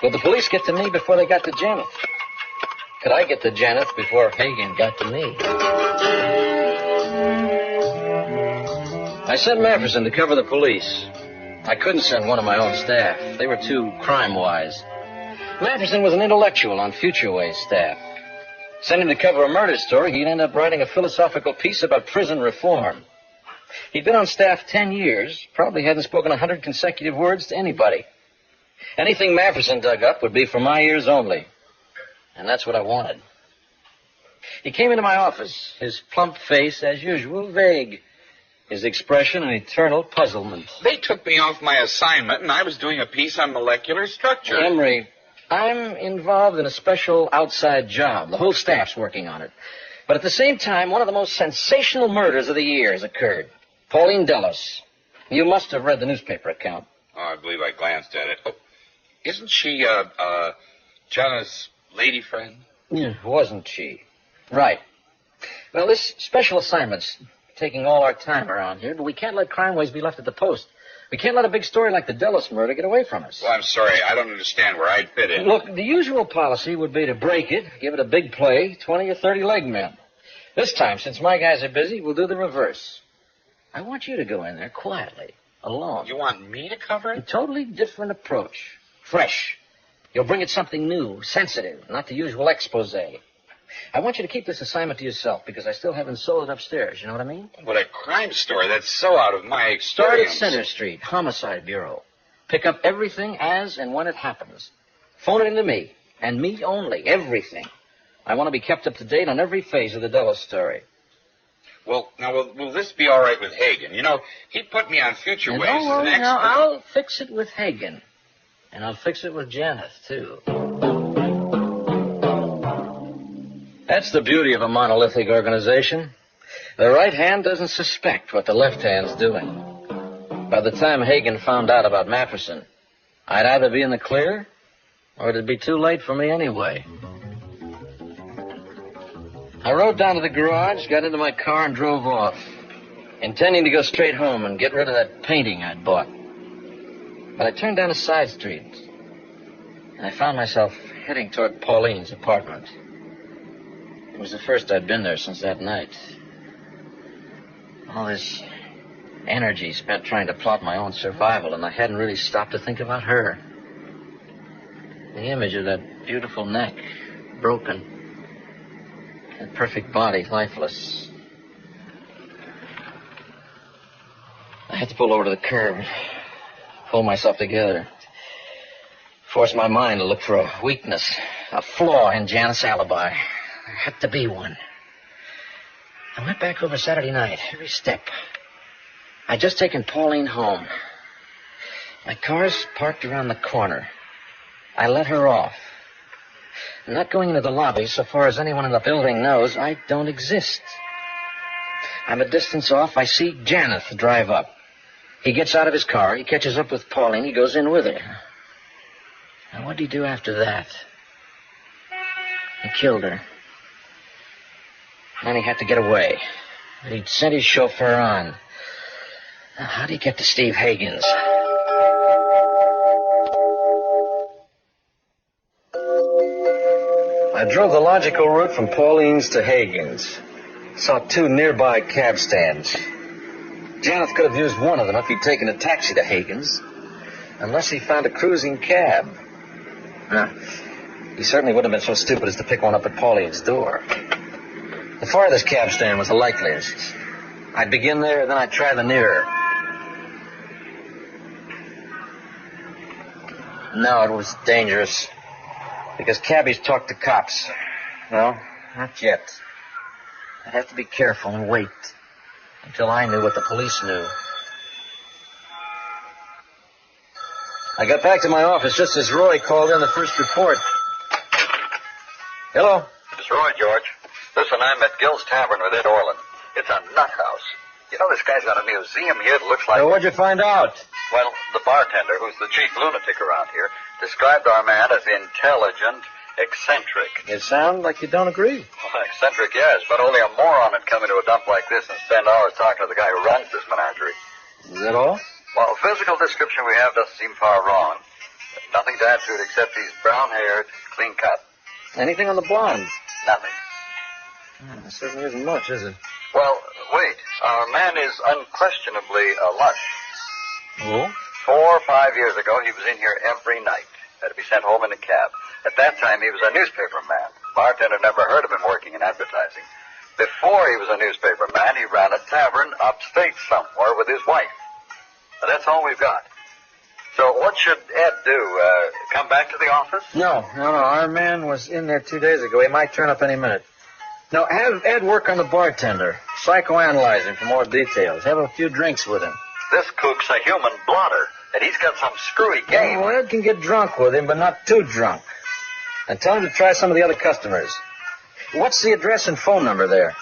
Would the police get to me before they got to Janeth? Could I get to Janeth before Hagen got to me? I sent Mafferson to cover the police. I couldn't send one of my own staff. They were too crime-wise. Mafferson was an intellectual on Future Way's staff. Send him to cover a murder story, he'd end up writing a philosophical piece about prison reform. He'd been on staff 10 years, probably hadn't spoken 100 consecutive words to anybody. Anything Mafferson dug up would be for my ears only. And that's what I wanted. He came into my office, his plump face, as usual, vague. His expression an eternal puzzlement. They took me off my assignment, and I was doing a piece on molecular structure. Emery, I'm involved in a special outside job. The whole staff's working on it. But at the same time, one of the most sensational murders of the year has occurred. Pauline Dulles. You must have read the newspaper account. Oh, I believe I glanced at it. Oh, isn't she, Jonah's lady friend? Yeah, wasn't she? Right. Well, this special assignment's taking all our time around here, but we can't let crime waves be left at the post. We can't let a big story like the Dulles murder get away from us. Well, I'm sorry. I don't understand where I'd fit in. Look, the usual policy would be to break it, give it a big play, 20 or 30 leg men. This time, since my guys are busy, we'll do the reverse. I want you to go in there quietly, alone. You want me to cover it? A totally different approach. Fresh. You'll bring it something new, sensitive, not the usual expose. I want you to keep this assignment to yourself because I still haven't sold it upstairs. You know what I mean? But a crime story, that's so out of my Start experience. at Center Street, Homicide Bureau. Pick up everything as and when it happens. Phone it into me, and me only, everything. I want to be kept up to date on every phase of the Dulles story. Well, now, will this be all right with Hagen? You know, he put me on Future And Waves don't as worry an expert. now, I'll fix it with Hagen. And I'll fix it with Janeth, too. That's the beauty of a monolithic organization. The right hand doesn't suspect what the left hand's doing. By the time Hagen found out about Mafferson, I'd either be in the clear, or it'd be too late for me anyway. I rode down to the garage, got into my car, and drove off, intending to go straight home and get rid of that painting I'd bought. But I turned down a side street, and I found myself heading toward Pauline's apartment. It was the first I'd been there since that night. All this energy spent trying to plot my own survival, and I hadn't really stopped to think about her. The image of that beautiful neck, broken, that perfect body, lifeless. I had to pull over to the curb, pull myself together, force my mind to look for a weakness, a flaw in Janeth's alibi. There had to be one. I went back over Saturday night, every step. I'd just taken Pauline home. My car's parked around the corner. I let her off. I'm not going into the lobby. So far as anyone in the building knows, I don't exist. I'm a distance off. I see Janeth drive up. He gets out of his car. He catches up with Pauline. He goes in with her. Now, what did he do after that? He killed her. Then he had to get away. He'd sent his chauffeur on. Now, how'd he get to Steve Hagen's? I drove the logical route from Pauline's to Hagen's. Saw two nearby cab stands. Janeth could have used one of them if he'd taken a taxi to Hagen's. Unless he found a cruising cab. He certainly wouldn't have been so stupid as to pick one up at Pauline's door. The farthest cab stand was the likeliest. I'd begin there, then I'd try the nearer. No, it was dangerous. Because cabbies talk to cops. No, not yet. I'd have to be careful and wait until I knew what the police knew. I got back to my office just as Roy called in the first report. Hello? It's Roy, George. Listen, I'm at Gill's Tavern with Ed Orland. It's a nut house. You know, this guy's got a museum here that looks like... Now, what'd you find out? Well, the bartender, who's the chief lunatic around here, described our man as intelligent, eccentric. You sound like you don't agree. Well, eccentric, yes, but only a moron would come into a dump like this and spend hours talking to the guy who runs this menagerie. Is that all? Well, physical description we have doesn't seem far wrong. Nothing to add to it except he's brown-haired, clean-cut. Anything on the blonde? Nothing. That certainly isn't much, is it? Well, wait. Our man is unquestionably a lush. Oh? 4 or 5 years ago, he was in here every night. Had to be sent home in a cab. At that time, he was a newspaper man. Bartender never heard of him working in advertising. Before he was a newspaper man, he ran a tavern upstate somewhere with his wife. But that's all we've got. So what should Ed do? Come back to the office? No. Our man was in there 2 days ago. He might turn up any minute. No, have Ed work on the bartender. Psychoanalyze him for more details. Have a few drinks with him. This kook's a human blotter, and he's got some screwy game. Well, Ed can get drunk with him, but not too drunk. And tell him to try some of the other customers. What's the address and phone number there?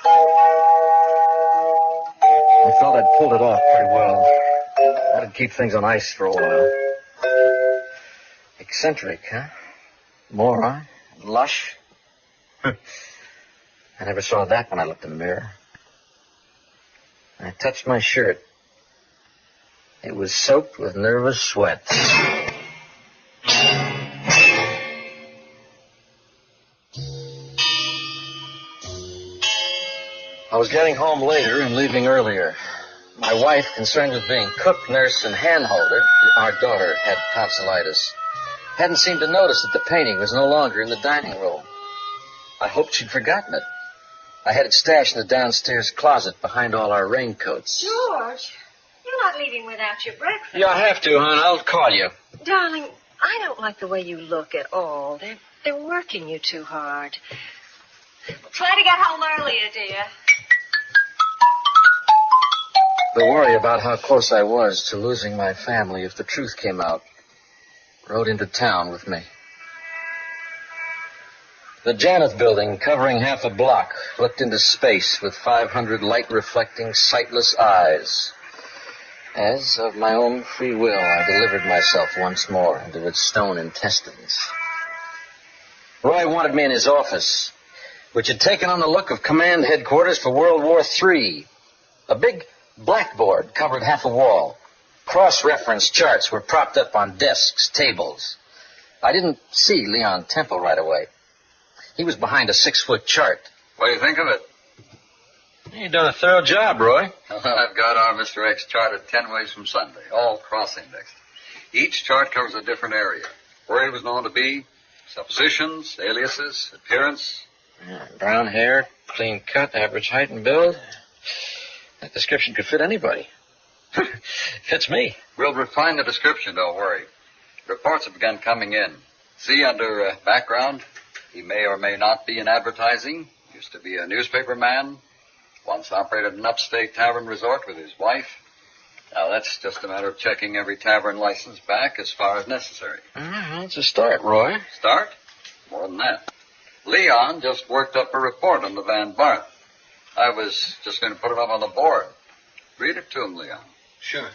I felt I'd pulled it off pretty well. That'd keep things on ice for a while. Eccentric, huh? Moron? Lush? I never saw that when I looked in the mirror. I touched my shirt. It was soaked with nervous sweat. I was getting home later and leaving earlier. My wife, concerned with being cook, nurse, and handholder, our daughter had tonsillitis, hadn't seemed to notice that the painting was no longer in the dining room. I hoped she'd forgotten it. I had it stashed in the downstairs closet behind all our raincoats. George, you're not leaving without your breakfast. Yeah, I have to, hon. I'll call you. Darling, I don't like the way you look at all. They're working you too hard. Try to get home earlier, dear. The worry about how close I was to losing my family if the truth came out rode into town with me. The Janeth building, covering half a block, looked into space with 500 light-reflecting, sightless eyes. As, of my own free will, I delivered myself once more into its stone intestines. Roy wanted me in his office, which had taken on the look of command headquarters for World War III. A big blackboard covered half a wall. Cross-reference charts were propped up on desks, tables. I didn't see Leon Temple right away. He was behind a 6-foot chart. What do you think of it? You've done a thorough job, Roy. I've got our Mr. X charted 10 ways from Sunday, all cross-indexed. Each chart covers a different area. Where he was known to be, suppositions, aliases, appearance. Yeah, brown hair, clean cut, average height and build. That description could fit anybody. Fits me. We'll refine the description, don't worry. Reports have begun coming in. See, under background, he may or may not be in advertising. Used to be a newspaper man. Once operated an upstate tavern resort with his wife. Now, that's just a matter of checking every tavern license back as far as necessary. It's a start, Roy. Start? More than that. Leon just worked up a report on the Van Barth. I was just going to put it up on the board. Read it to him, Leon. Sure.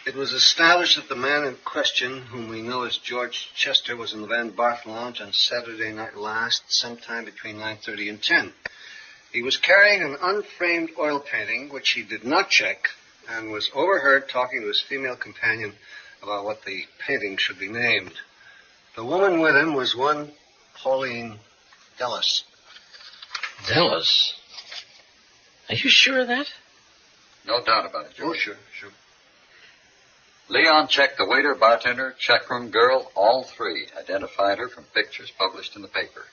It was established that the man in question, whom we know as George Chester, was in the Van Barth Lounge on Saturday night last, sometime between 9:30 and 10. He was carrying an unframed oil painting, which he did not check, and was overheard talking to his female companion about what the painting should be named. The woman with him was one Pauline Dellis. Dellis? Are you sure of that? No doubt about it, George. Oh, sure. Leon checked the waiter, bartender, checkroom girl, all three. Identified her from pictures published in the paper.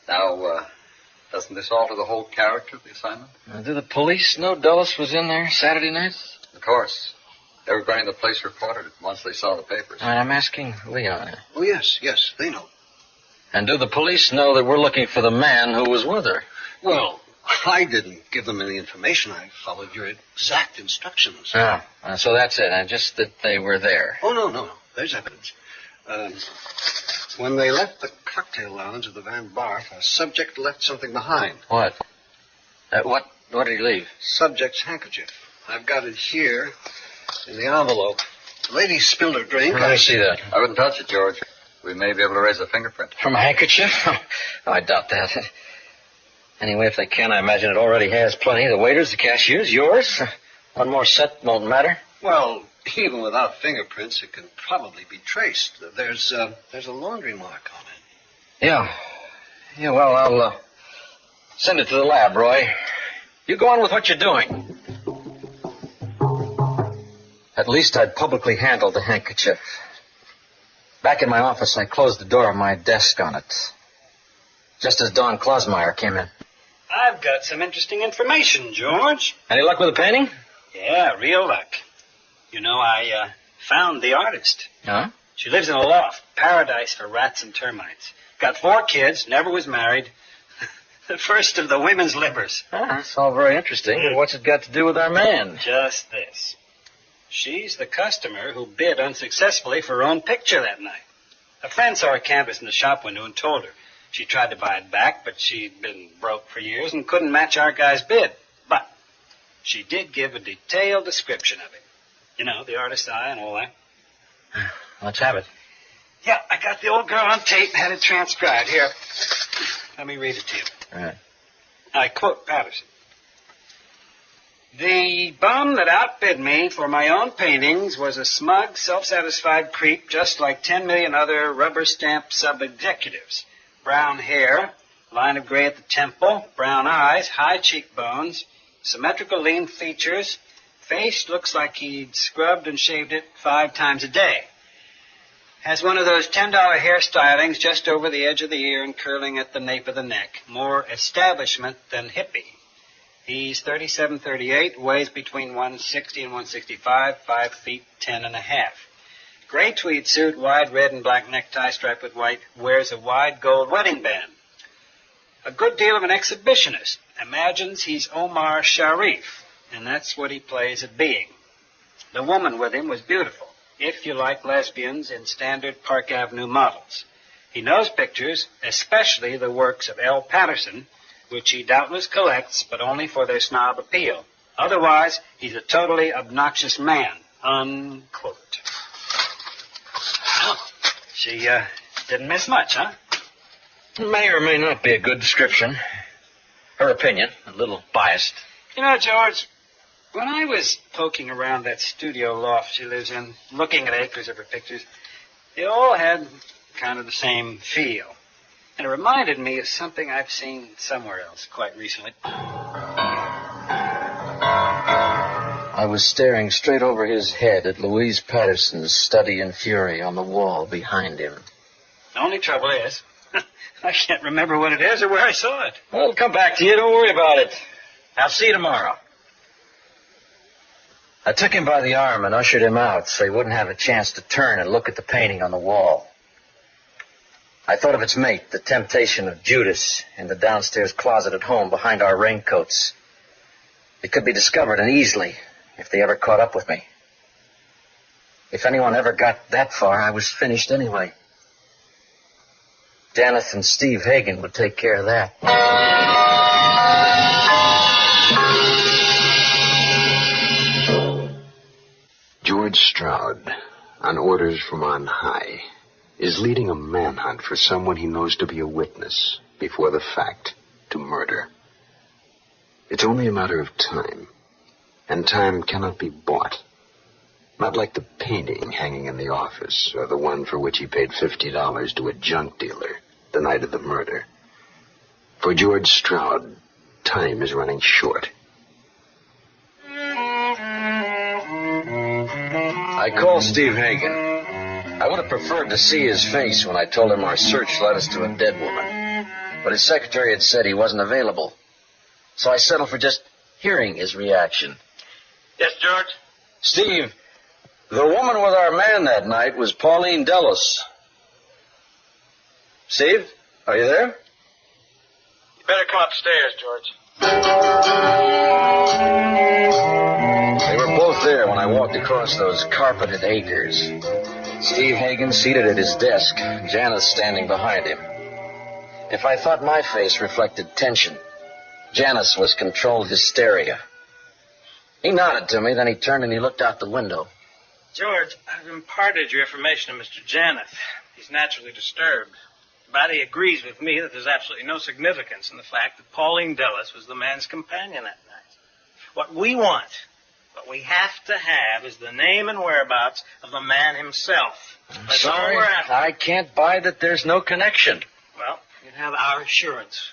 Now, doesn't this alter the whole character of the assignment? Do the police know Dulles was in there Saturday night? Of course. Everybody in the place reported it once they saw the papers. I'm asking Leon. Oh, yes, they know. And do the police know that we're looking for the man who was with her? Well, I didn't give them any information. I followed your exact instructions. So that's it. Just that they were there. Oh, no. There's evidence. When they left the cocktail lounge of the Van Barth, a subject left something behind. What? What did he leave? Subject's handkerchief. I've got it here in the envelope. The lady spilled her drink. Let me see that. I wouldn't touch it, George. We may be able to raise a fingerprint. From a handkerchief? I doubt that. Anyway, if they can, I imagine it already has plenty. The waiters, the cashiers, yours. One more set won't matter. Well, even without fingerprints, it can probably be traced. There's a laundry mark on it. Yeah, well, I'll send it to the lab, Roy. You go on with what you're doing. At least I'd publicly handled the handkerchief. Back in my office, I closed the door of my desk on it. Just as Don Klausmeyer came in. I've got some interesting information, George. Any luck with the painting? Yeah, real luck. You know, I found the artist. Huh? She lives in a loft, paradise for rats and termites. Got 4 kids, never was married. The first of the women's livers. That's all very interesting. But what's it got to do with our man? Just this. She's the customer who bid unsuccessfully for her own picture that night. A friend saw her canvas in the shop window and told her. She tried to buy it back, but she'd been broke for years and couldn't match our guy's bid. But she did give a detailed description of it. You know, the artist's eye and all that. Let's have it. Yeah, I got the old girl on tape and had it transcribed. Here, let me read it to you. All right. I quote Patterson. The bum that outbid me for my own paintings was a smug, self-satisfied creep just like 10 million other rubber-stamped sub-executives. Brown hair, line of gray at the temple, brown eyes, high cheekbones, symmetrical lean features. Face looks like he'd scrubbed and shaved it 5 times a day. Has one of those $10 hairstylings just over the edge of the ear and curling at the nape of the neck. More establishment than hippie. He's 37, 38, weighs between 160 and 165, 5 feet 10 and a half. Gray tweed suit, wide red and black necktie striped with white, wears a wide gold wedding band. A good deal of an exhibitionist. Imagines he's Omar Sharif, and that's what he plays at being. The woman with him was beautiful, if you like lesbians in standard Park Avenue models. He knows pictures, especially the works of L. Patterson, which he doubtless collects, but only for their snob appeal. Otherwise, he's a totally obnoxious man. Unquote. Oh, she didn't miss much, huh? May or may not be a good description. Her opinion, a little biased. You know, George, when I was poking around that studio loft she lives in, looking at acres of her pictures, they all had kind of the same feel. And it reminded me of something I've seen somewhere else quite recently. I was staring straight over his head at Louise Patterson's Study in Fury on the wall behind him. The only trouble is, I can't remember what it is or where I saw it. Well, it'll come back to you. Don't worry about it. I'll see you tomorrow. I took him by the arm and ushered him out so he wouldn't have a chance to turn and look at the painting on the wall. I thought of its mate, the temptation of Judas, in the downstairs closet at home behind our raincoats. It could be discovered, and easily, if they ever caught up with me. If anyone ever got that far, I was finished anyway. Janeth and Steve Hagen would take care of that. George Stroud, on orders from on high, is leading a manhunt for someone he knows to be a witness before the fact to murder. It's only a matter of time, and time cannot be bought. Not like the painting hanging in the office, or the one for which he paid $50 to a junk dealer the night of the murder. For George Stroud, time is running short. I called Steve Hagen. I would have preferred to see his face when I told him our search led us to a dead woman. But his secretary had said he wasn't available. So I settled for just hearing his reaction. Yes, George? Steve, the woman with our man that night was Pauline Dellis. Steve, are you there? You better come upstairs, George. They were both there when I walked across those carpeted acres. Steve Hagen seated at his desk, Janeth standing behind him. If I thought my face reflected tension, Janeth's was controlled hysteria. He nodded to me, then he turned and he looked out the window. George, I've imparted your information to Mr. Janeth. He's naturally disturbed. But he agrees with me that there's absolutely no significance in the fact that Pauline Dellis was the man's companion that night. What we want, what we have to have, is the name and whereabouts of the man himself. That's all Sorry, we're after. I can't buy that there's no connection. Well, you have our assurance,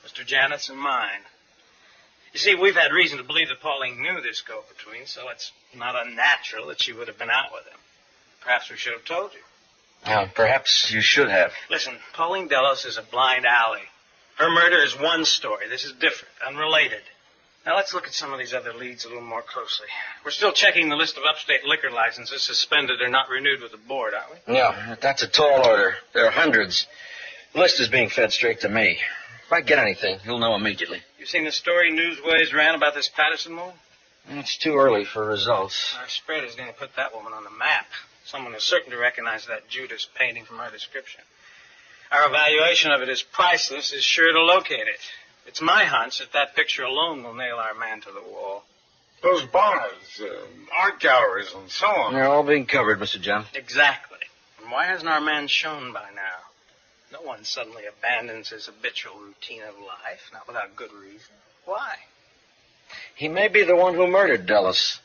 Mr. Janeth's and mine. You see, we've had reason to believe that Pauline knew this go-between, so it's not unnatural that she would have been out with him. Perhaps we should have told you. Now, perhaps you should have. Listen, Pauline Delos is a blind alley. Her murder is one story. This is different, unrelated. Now, let's look at some of these other leads a little more closely. We're still checking the list of upstate liquor licenses suspended or not renewed with the board, aren't we? Yeah, that's a tall order. There are hundreds. The list is being fed straight to me. If I get anything, you'll know immediately. You seen the story Newsways ran about this Patterson woman? It's too early for results. Our spread is going to put that woman on the map. Someone is certain to recognize that Judas painting from her description. Our evaluation of it is priceless, is sure to locate it. It's my hunch that that picture alone will nail our man to the wall. Those bars, art galleries, and so on. They're all being covered, Mr. John. Exactly. And why hasn't our man shown by now? No one suddenly abandons his habitual routine of life, not without good reason. Why? He may be the one who murdered Delos.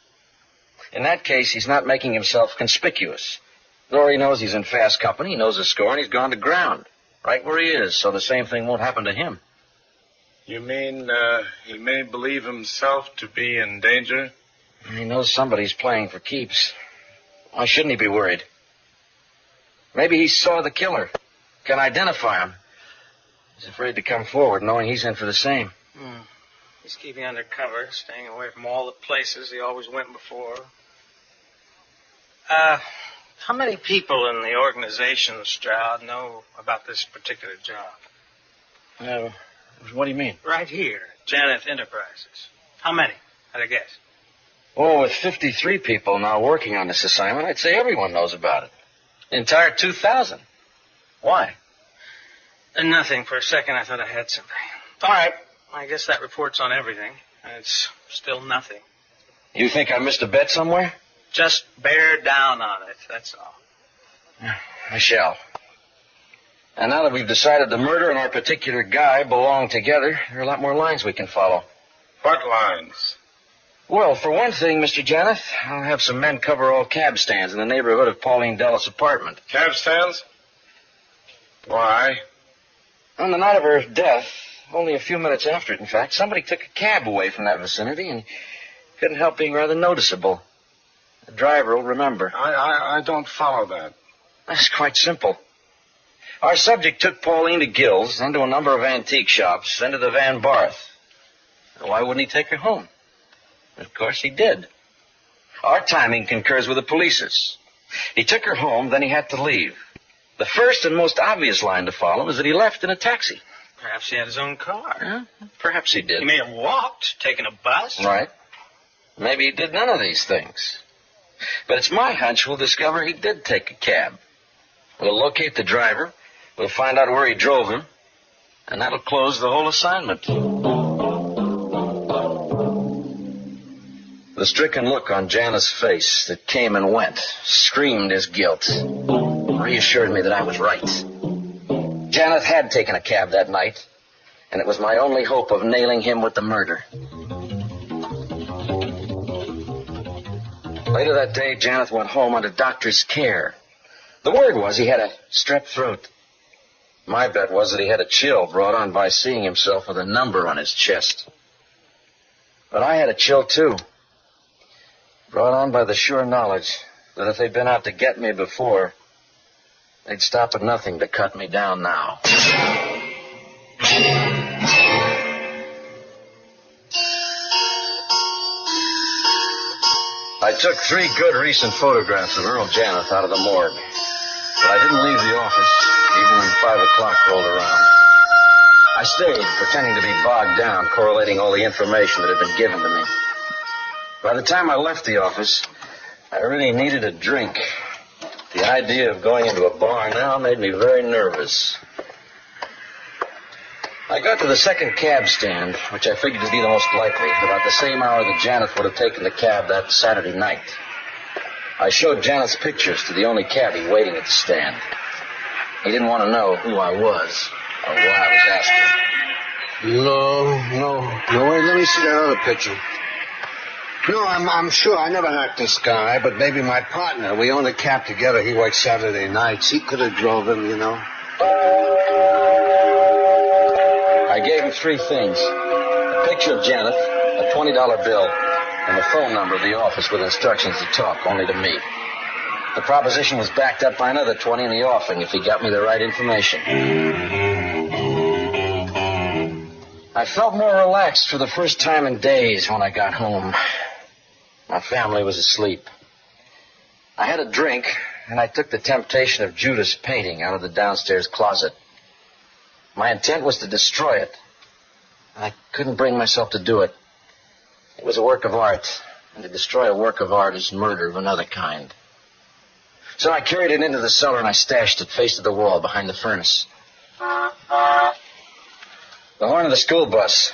In that case, he's not making himself conspicuous. Laurie knows he's in fast company, he knows the score, and he's gone to ground. Right where he is, so the same thing won't happen to him. You mean he may believe himself to be in danger? He knows somebody's playing for keeps. Why shouldn't he be worried? Maybe he saw the killer, can identify him. He's afraid to come forward, knowing he's in for the same. He's keeping under cover, staying away from all the places he always went before. How many people in the organization, Stroud, know about this particular job? What do you mean? Right here, Janeth Enterprises. How many? I'd a guess. Oh, with 53 people now working on this assignment, I'd say everyone knows about it. The entire 2,000. Why? Nothing. For a second, I thought I had something. All right. I guess that reports on everything. And it's still nothing. You think I missed a bet somewhere? Just bear down on it, that's all. I shall. And now that we've decided the murder and our particular guy belong together, there are a lot more lines we can follow. What lines? Well, for one thing, Mr. Janeth, I'll have some men cover all cab stands in the neighborhood of Pauline Delos' apartment. Cab stands? Why? On the night of her death, only a few minutes after it, in fact, somebody took a cab away from that vicinity and couldn't help being rather noticeable. The driver will remember. I don't follow that. That's quite simple. Our subject took Pauline to Gill's, then to a number of antique shops, then to the Van Barth. Why wouldn't he take her home? Of course he did. Our timing concurs with the police's. He took her home, then he had to leave. The first and most obvious line to follow is that he left in a taxi. Perhaps he had his own car. Yeah, perhaps he did. He may have walked, taken a bus. Right. Maybe he did none of these things. But it's my hunch we'll discover he did take a cab. We'll locate the driver, we'll find out where he drove him, and that'll close the whole assignment. The stricken look on Janeth's face that came and went screamed his guilt, reassured me that I was right. Janeth had taken a cab that night, and it was my only hope of nailing him with the murder. Later that day, Janeth went home under doctor's care. The word was he had a strep throat. My bet was that he had a chill brought on by seeing himself with a number on his chest. But I had a chill, too. Brought on by the sure knowledge that if they'd been out to get me before, they'd stop at nothing to cut me down now. I took 3 good recent photographs of Earl Janeth out of the morgue. But I didn't leave the office, even when 5 o'clock rolled around. I stayed, pretending to be bogged down, correlating all the information that had been given to me. By the time I left the office, I really needed a drink. The idea of going into a bar now made me very nervous. I got to the second cab stand, which I figured to be the most likely, about the same hour that Janeth would have taken the cab that Saturday night. I showed Janeth's pictures to the only cabbie waiting at the stand. He didn't want to know who I was or why I was asking. No, wait, let me see that other picture. No, I'm sure I never hacked this guy, but maybe my partner. We owned a cab together. He worked Saturday nights. He could have drove him, you know. I gave him 3 things. A picture of Janeth, a $20 bill, and the phone number of the office with instructions to talk only to me. The proposition was backed up by another 20 in the offing if he got me the right information. I felt more relaxed for the first time in days when I got home. My family was asleep. I had a drink, and I took the Temptation of Judas painting out of the downstairs closet. My intent was to destroy it. I couldn't bring myself to do it. It was a work of art, and to destroy a work of art is murder of another kind. So I carried it into the cellar, and I stashed it face to the wall behind the furnace. The horn of the school bus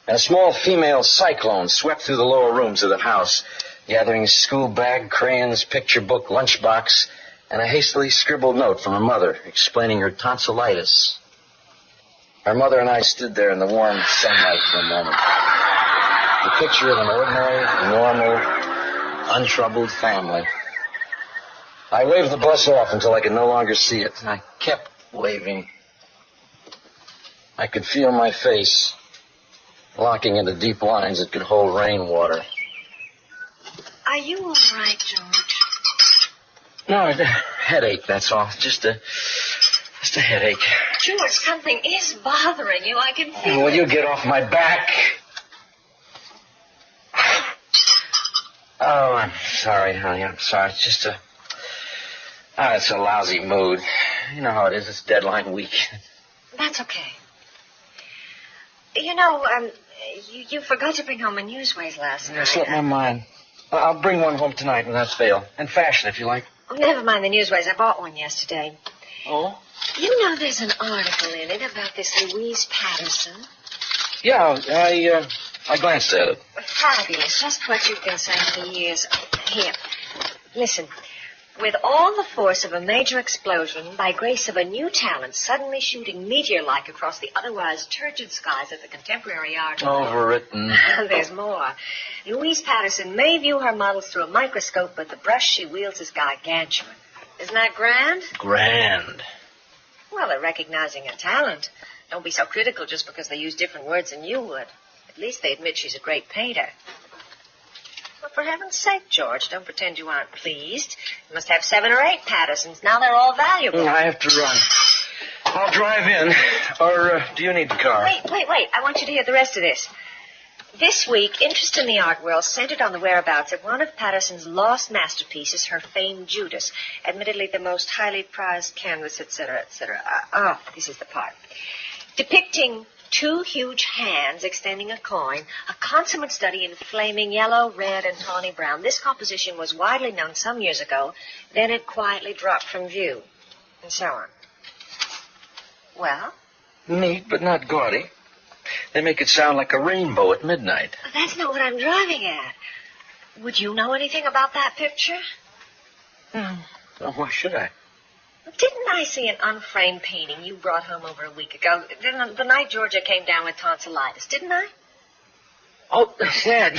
and a small female cyclone swept through the lower rooms of the house, gathering school bag, crayons, picture book, lunchbox, and a hastily scribbled note from her mother explaining her tonsillitis. Her mother and I stood there in the warm sunlight for a moment. The picture of an ordinary, normal, untroubled family. I waved the bus off until I could no longer see it, and I kept waving. I could feel my face locking into deep lines that could hold rainwater. Are you all right, George? No, a headache, that's all. Just a headache. George, something is bothering you. I can feel Will it. you get off my back? Oh, I'm sorry, honey. I'm sorry. It's just it's a lousy mood. You know how it is. It's deadline week. That's okay. You know, you forgot to bring home a Newsways last It night. slipped my mind. I'll bring one home tonight without fail. And fashion, if you like. Oh, never mind the Newsways. I bought one yesterday. Oh? You know there's an article in it about this Louise Patterson. Yeah, I glanced at it. Fabulous. Just what you've been saying for years. Here. Listen. With all the force of a major explosion, by grace of a new talent suddenly shooting meteor-like across the otherwise turgid skies of the contemporary art. Overwritten. There's more. Louise Patterson may view her models through a microscope, but the brush she wields is gargantuan. Isn't that grand? Grand. Well, they're recognizing her talent. Don't be so critical just because they use different words than you would. At least they admit she's a great painter. Well, for heaven's sake, George, don't pretend you aren't pleased. You must have 7 or 8 Pattersons. Now they're all valuable. I have to run. I'll drive in. Or do you need the car? Wait. I want you to hear the rest of this. This week, interest in the art world centered on the whereabouts of one of Patterson's lost masterpieces, her famed Judas, admittedly the most highly prized canvas, etc., etc. This is the part. Depicting 2 huge hands extending a coin, a consummate study in flaming yellow, red, and tawny brown. This composition was widely known some years ago. Then it quietly dropped from view, and so on. Well? Neat, but not gaudy. They make it sound like a rainbow at midnight. That's not what I'm driving at. Would you know anything about that picture? Well, why should I? Didn't I see an unframed painting you brought home over a week ago? The night Georgia came down with tonsillitis, didn't I? Oh, yeah.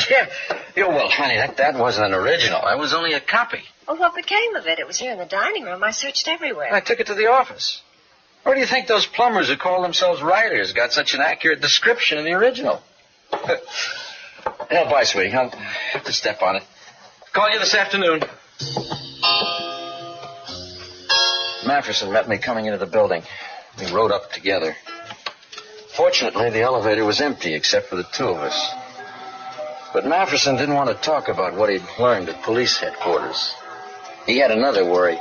Yeah, well, honey, that wasn't an original. That was only a copy. Well, what became of it? It was here in the dining room. I searched everywhere. I took it to the office. Where do you think those plumbers who call themselves writers got such an accurate description of the original? Bye, sweetie. I'll have to step on it. Call you this afternoon. Mafferson met me coming into the building. We rode up together. Fortunately, the elevator was empty except for the 2 of us. But Mafferson didn't want to talk about what he'd learned at police headquarters. He had another worry.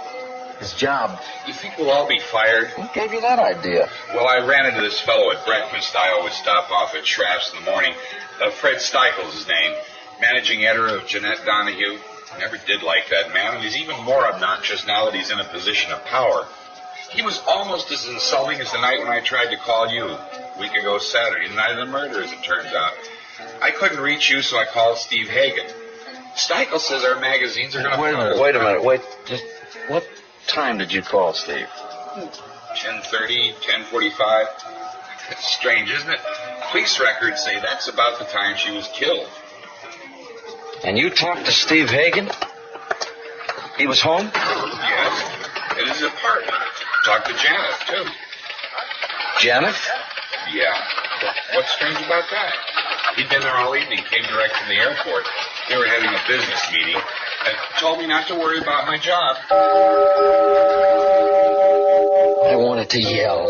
His job. You think we'll all be fired? Who gave you that idea? Well, I ran into this fellow at breakfast. I always stop off at Schraff's in the morning. Fred Steichel's his name. Managing editor of Jeanette Donahue. Never did like that man, and he's even more obnoxious now that he's in a position of power. He was almost as insulting as the night when I tried to call you. A week ago Saturday, the night of the murder, as it turns out. I couldn't reach you, so I called Steve Hagen. Steichel says our magazines are going to... Wait a minute. Just what time did you call, Steve? 10:30, 10:45. It's strange, isn't it? Police records say that's about the time she was killed. And you talked to Steve Hagen? He was home? Yes. At his apartment. Talked to Janet, too. Janet? Yeah. What's strange about that? He'd been there all evening, came direct from the airport. They were having a business meeting. Told me not to worry about my job. I wanted to yell.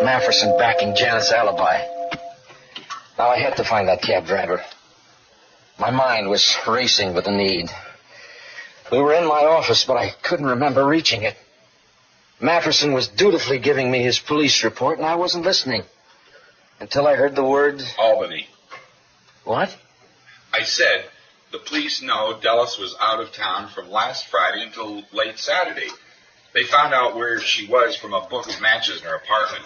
Mafferson backing Janet's alibi. Now I had to find that cab driver. My mind was racing with the need. We were in my office, but I couldn't remember reaching it. Mafferson was dutifully giving me his police report, and I wasn't listening. Until I heard the word... Albany. What? I said, the police know Dallas was out of town from last Friday until late Saturday. They found out where she was from a book of matches in her apartment.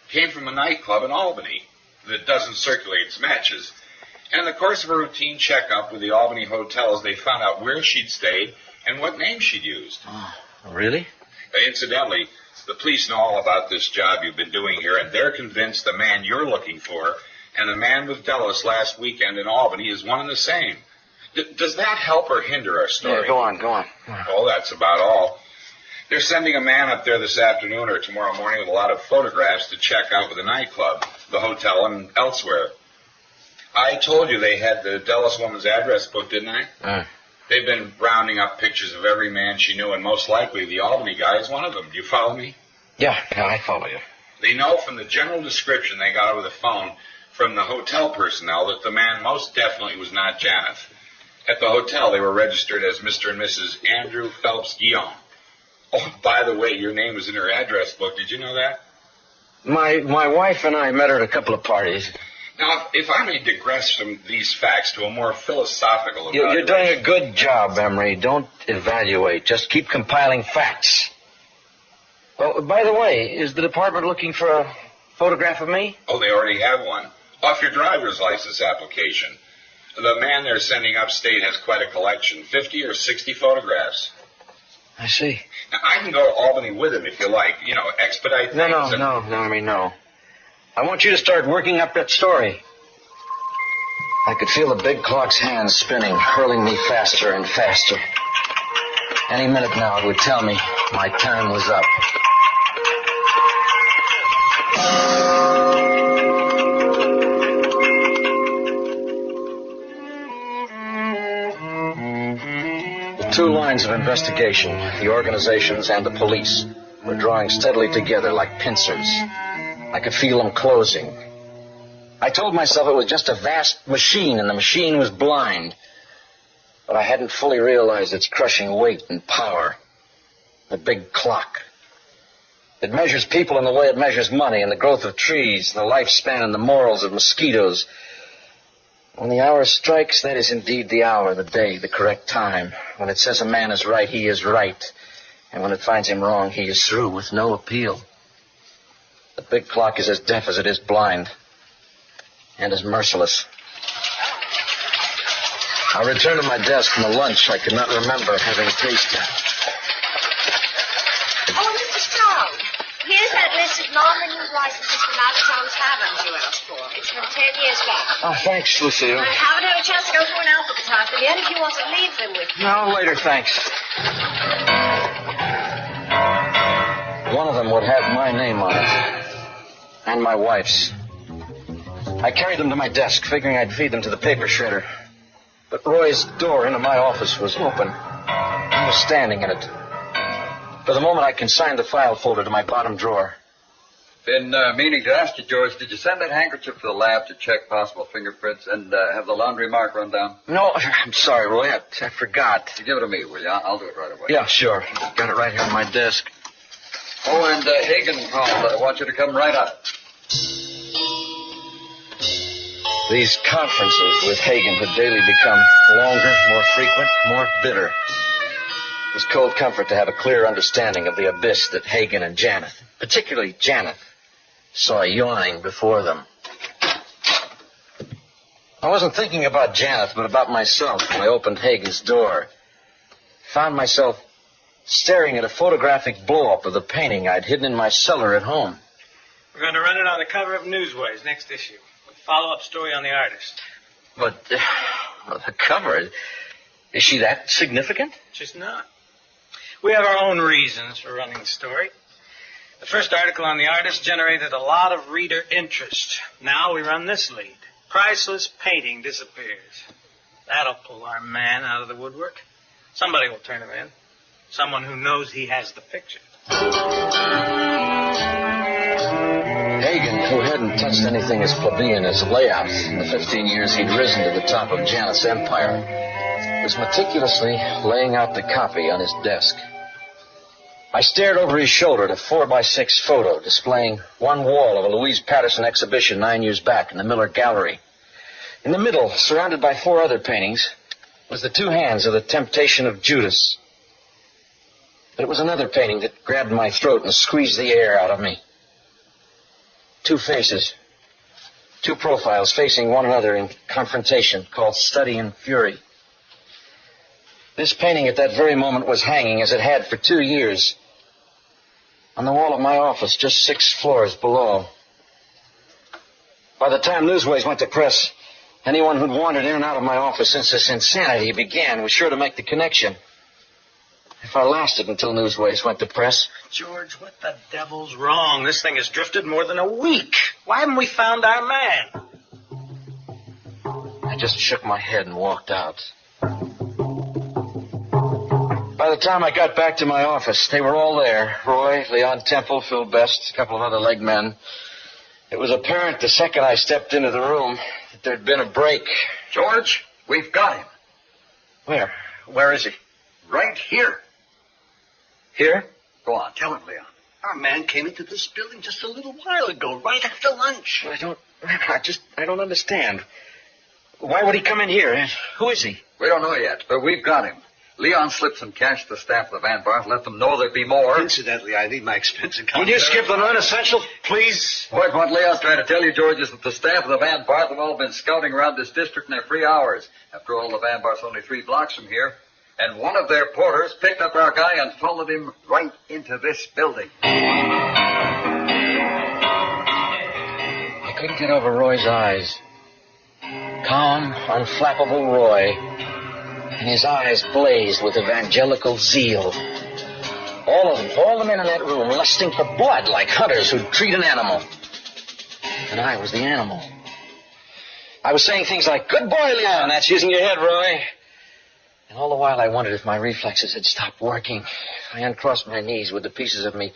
Came from a nightclub in Albany that doesn't circulate its matches. And in the course of a routine checkup with the Albany hotels, they found out where she'd stayed and what name she'd used. Oh, really? Incidentally, the police know all about this job you've been doing here, and they're convinced the man you're looking for and the man with Dallas last weekend in Albany is one and the same. Does that help or hinder our story? Yeah, go on. Oh, that's about all. They're sending a man up there this afternoon or tomorrow morning with a lot of photographs to check out with the nightclub, the hotel, and elsewhere. I told you they had the Dallas woman's address book, didn't I? They've been rounding up pictures of every man she knew, and most likely the Albany guy is one of them. Do you follow me? Yeah, I follow you. They know from the general description they got over the phone from the hotel personnel that the man most definitely was not Janeth. At the hotel, they were registered as Mr. and Mrs. Andrew Phelps Guillaume. Oh, by the way, your name was in her address book. Did you know that? My wife and I met her at a couple of parties. Now, if I may digress from these facts to a more philosophical You're evaluation... doing a good job, Emery. Don't evaluate. Just keep compiling facts. Well, by the way, is the department looking for a photograph of me? Oh, they already have one. Off your driver's license application. The man they're sending upstate has quite a collection. 50 or 60 photographs. I see. Now, I can go to Albany with him if you like. You know, expedite things. No, Emery, no. I want you to start working up that story. I could feel the big clock's hands spinning, hurling me faster and faster. Any minute now, it would tell me my time was up. The two lines of investigation, the organizations and the police, were drawing steadily together like pincers. I could feel them closing. I told myself it was just a vast machine, and the machine was blind. But I hadn't fully realized its crushing weight and power. The big clock. It measures people in the way it measures money, and the growth of trees, and the lifespan and the morals of mosquitoes. When the hour strikes, that is indeed the hour, the day, the correct time. When it says a man is right, he is right. And when it finds him wrong, he is through with no appeal. The big clock is as deaf as it is blind, and as merciless. I returned to my desk from a lunch I could not remember having tasted. Oh, Mr. Strong, here's that list of non-renewed licenses from out-of-town taverns you asked for. It's from 10 years back. Oh, thanks, Lucille. I haven't had a chance to go through an alphabetized yet if you want to leave them with me. No, later, thanks. One of them would have my name on it. And my wife's. I carried them to my desk, figuring I'd feed them to the paper shredder. But Roy's door into my office was open. He was standing in it. For the moment, I consigned the file folder to my bottom drawer. Been meaning to ask you, George, did you send that handkerchief to the lab to check possible fingerprints and have the laundry mark run down? No, I'm sorry, Roy. I forgot. You give it to me, will you? I'll do it right away. Yeah, sure. Got it right here on my desk. Oh, and Hagen called. I want you to come right up. These conferences with Hagen had daily become longer, more frequent, more bitter. It was cold comfort to have a clear understanding of the abyss that Hagen and Janeth, particularly Janeth, saw yawning before them. I wasn't thinking about Janeth, but about myself when I opened Hagen's door. Found myself staring at a photographic blow-up of the painting I'd hidden in my cellar at home. We're going to run it on the cover of Newsways next issue. With a follow-up story on the artist. But the cover, is she that significant? She's not. We have our own reasons for running the story. The first article on the artist generated a lot of reader interest. Now we run this lead. Priceless painting disappears. That'll pull our man out of the woodwork. Somebody will turn him in. Someone who knows he has the picture. Hagen, who hadn't touched anything as plebeian as layout in the 15 years he'd risen to the top of Janeth's empire, was meticulously laying out the copy on his desk. I stared over his shoulder at a 4x6 photo displaying one wall of a Louise Patterson exhibition 9 years back in the Miller Gallery. In the middle, surrounded by 4 other paintings, was the 2 hands of the Temptation of Judas. But it was another painting that grabbed my throat and squeezed the air out of me. 2 faces, 2 profiles facing one another in confrontation, called Study and Fury. This painting at that very moment was hanging, as it had for 2 years, on the wall of my office, just 6 floors below. By the time Newsways went to press, anyone who'd wandered in and out of my office since this insanity began was sure to make the connection. If I lasted until Newsways went to press. George, what the devil's wrong? This thing has drifted more than a week. Why haven't we found our man? I just shook my head and walked out. By the time I got back to my office, they were all there. Roy, Leon Temple, Phil Best, a couple of other leg men. It was apparent the second I stepped into the room that there'd been a break. George, we've got him. Where? Where is he? Right here. Here? Go on, tell him, Leon. Our man came into this building just a little while ago, right after lunch. I don't understand. Why would he come in here? Who is he? We don't know yet, but we've got him. Leon slipped some cash to the staff of the Van Barth, let them know there'd be more. Incidentally, I need my expense account. Would you skip the non-essential, please? What Leon's trying to tell you, George, is that the staff of the Van Barth have all been scouting around this district in their free hours. After all, the Van Barth's only 3 blocks from here. And one of their porters picked up our guy and followed him right into this building. I couldn't get over Roy's eyes. Calm, unflappable Roy. And his eyes blazed with evangelical zeal. All of them, all the men in that room, lusting for blood like hunters who'd treat an animal. And I was the animal. I was saying things like, "Good boy, Leon, that's using your head, Roy." And all the while I wondered if my reflexes had stopped working. I uncrossed my knees with the pieces of me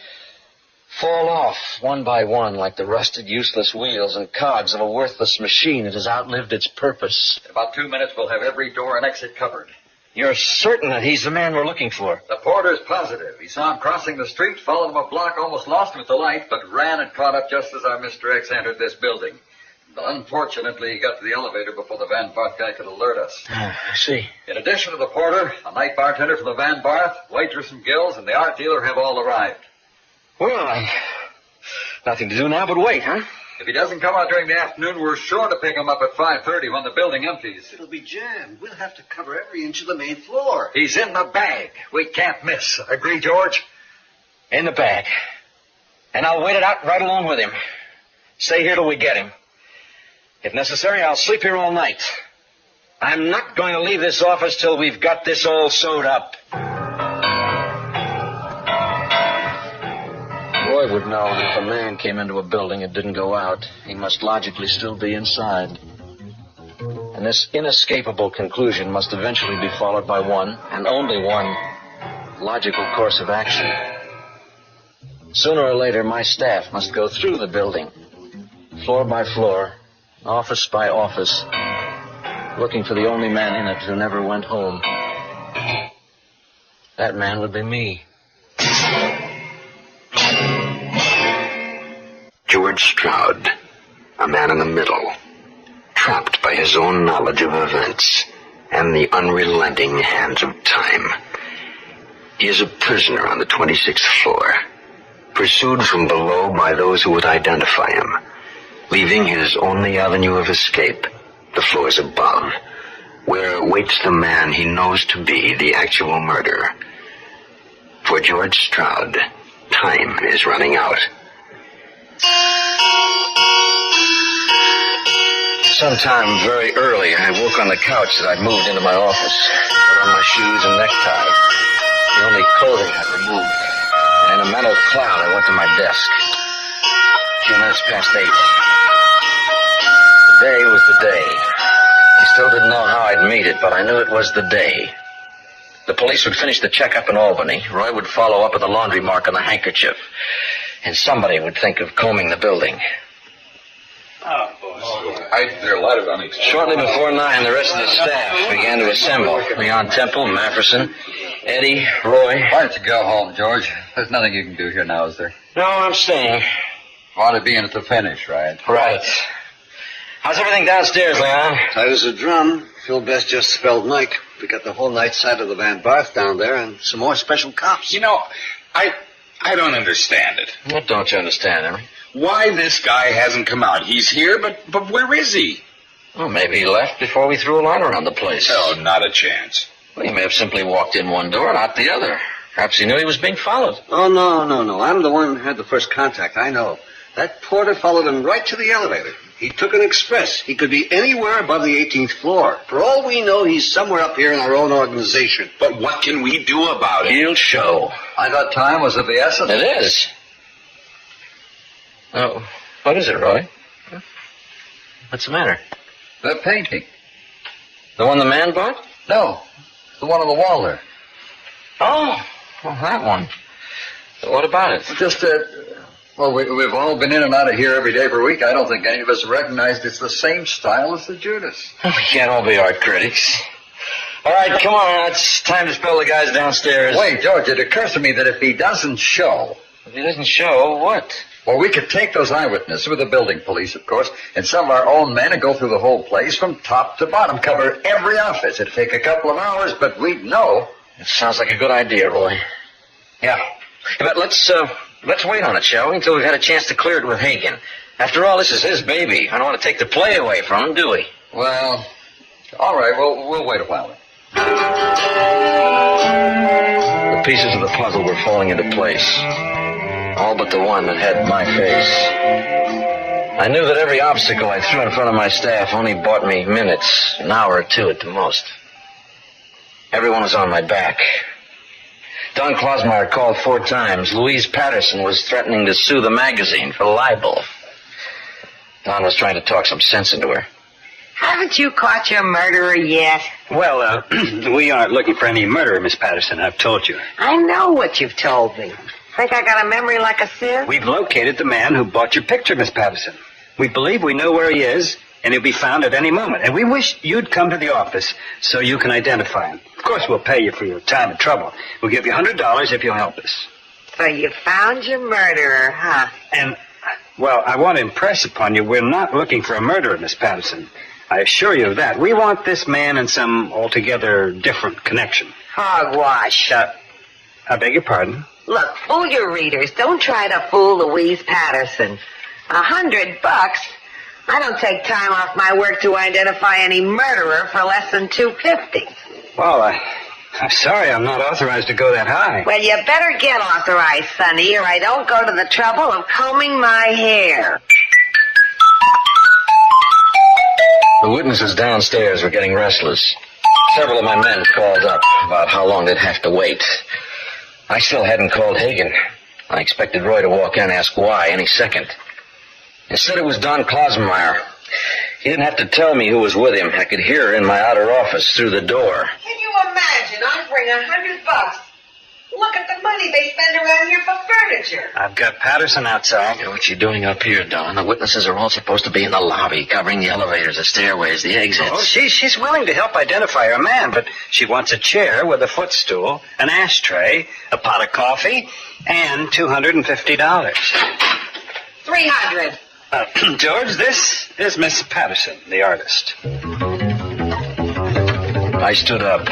fall off one by one like the rusted, useless wheels and cogs of a worthless machine that has outlived its purpose. In about 2 minutes, we'll have every door and exit covered. You're certain that he's the man we're looking for? The porter's positive. He saw him crossing the street, followed him a block, almost lost him at the light, but ran and caught up just as our Mr. X entered this building. But unfortunately, he got to the elevator before the Van Barth guy could alert us. I see. In addition to the porter, a night bartender from the Van Barth, waitress from Gill's, and the art dealer have all arrived. Well, nothing to do now but wait, huh? If he doesn't come out during the afternoon, we're sure to pick him up at 5:30 when the building empties. It'll be jammed. We'll have to cover every inch of the main floor. He's in the bag. We can't miss. Agree, George? In the bag. And I'll wait it out right along with him. Stay here till we get him. If necessary, I'll sleep here all night. I'm not going to leave this office till we've got this all sewed up. Roy would know that if a man came into a building and didn't go out, he must logically still be inside. And this inescapable conclusion must eventually be followed by one, and only one, logical course of action. Sooner or later, my staff must go through the building, floor by floor, office by office, looking for the only man in it who never went home. That man would be me. George Stroud, a man in the middle, trapped by his own knowledge of events and the unrelenting hands of time. He is a prisoner on the 26th floor, pursued from below by those who would identify him, leaving his only avenue of escape, the floors above, where waits the man he knows to be the actual murderer. For George Stroud, time is running out. Sometime very early, I woke on the couch that I'd moved into my office, put on my shoes and necktie, the only clothing I'd removed. And in a mental cloud, I went to my desk. A few minutes past 8. The day was the day. I still didn't know how I'd meet it, but I knew it was the day. The police would finish the checkup in Albany. Roy would follow up with a laundry mark on the handkerchief. And somebody would think of combing the building. Oh, boy. There are a lot of unexpected... Shortly before 9, the rest of the staff began to assemble. Leon Temple, Mafferson, Eddie, Roy. Why don't you go home, George? There's nothing you can do here now, is there? No, I'm staying. Want to be in at the finish, right? Right. How's everything downstairs, Leon? Tight as a drum. Phil Best just spelled Mike. We got the whole night side of the Van Barth down there and some more special cops. You know, I don't understand it. What don't you understand, Henry? Why this guy hasn't come out? He's here, but where is he? Well, maybe he left before we threw a line around the place. Oh, not a chance. Well, he may have simply walked in one door and out the other. Perhaps he knew he was being followed. Oh, no. I'm the one who had the first contact. I know. That porter followed him right to the elevator. He took an express. He could be anywhere above the 18th floor. For all we know, he's somewhere up here in our own organization. But what can we do about it? He'll show. I thought time was of the essence. It is. Oh, what is it, Roy? What's the matter? The painting. The one the man bought? No, the one on the wall there. Oh, well, that one. What about it? Just well, we've all been in and out of here every day for a week. I don't think any of us recognized it's the same style as the Judas. We can't all be art critics. All right, come on. It's time to spell the guys downstairs. Wait, George, it occurs to me that if he doesn't show... If he doesn't show, what? Well, we could take those eyewitnesses with the building police, of course, and some of our own men and go through the whole place from top to bottom, cover every office. It'd take a couple of hours, but we'd know. It sounds like a good idea, Roy. Yeah. But let's wait on it, shall we, until we've had a chance to clear it with Hagen. After all, this is his baby. I don't want to take the play away from him, do we? Well, all right, we'll wait a while then. The pieces of the puzzle were falling into place. All but the one that had my face. I knew that every obstacle I threw in front of my staff only bought me minutes, an hour or two at the most. Everyone was on my back. Don Klosmeyer called 4 times. Louise Patterson was threatening to sue the magazine for libel. Don was trying to talk some sense into her. Haven't you caught your murderer yet? Well, we aren't looking for any murderer, Miss Patterson. I've told you. I know what you've told me. Think I got a memory like a sieve? We've located the man who bought your picture, Miss Patterson. We believe we know where he is, and he'll be found at any moment. And we wish you'd come to the office so you can identify him. Of course, we'll pay you for your time and trouble. We'll give you $100 if you'll help us. So you found your murderer, huh? And, well, I want to impress upon you, we're not looking for a murderer, Miss Patterson. I assure you of that. We want this man in some altogether different connection. Hogwash. I beg your pardon? Look, fool your readers. Don't try to fool Louise Patterson. $100? I don't take time off my work to identify any murderer for less than $2.50. Well, I'm sorry I'm not authorized to go that high. Well, you better get authorized, Sonny, or I don't go to the trouble of combing my hair. The witnesses downstairs were getting restless. Several of my men called up about how long they'd have to wait. I still hadn't called Hagen. I expected Roy to walk in and ask why any second. Instead, it was Don Klosmeyer. He didn't have to tell me who was with him. I could hear her in my outer office through the door. Can you imagine? I bring $100. Look at the money they spend around here for furniture. I've got Patterson outside. What you doing up here, Don? The witnesses are all supposed to be in the lobby, covering the elevators, the stairways, the exits. Oh, she's willing to help identify her man, but she wants a chair with a footstool, an ashtray, a pot of coffee, and $250. $300. George, this is Miss Patterson, the artist. I stood up.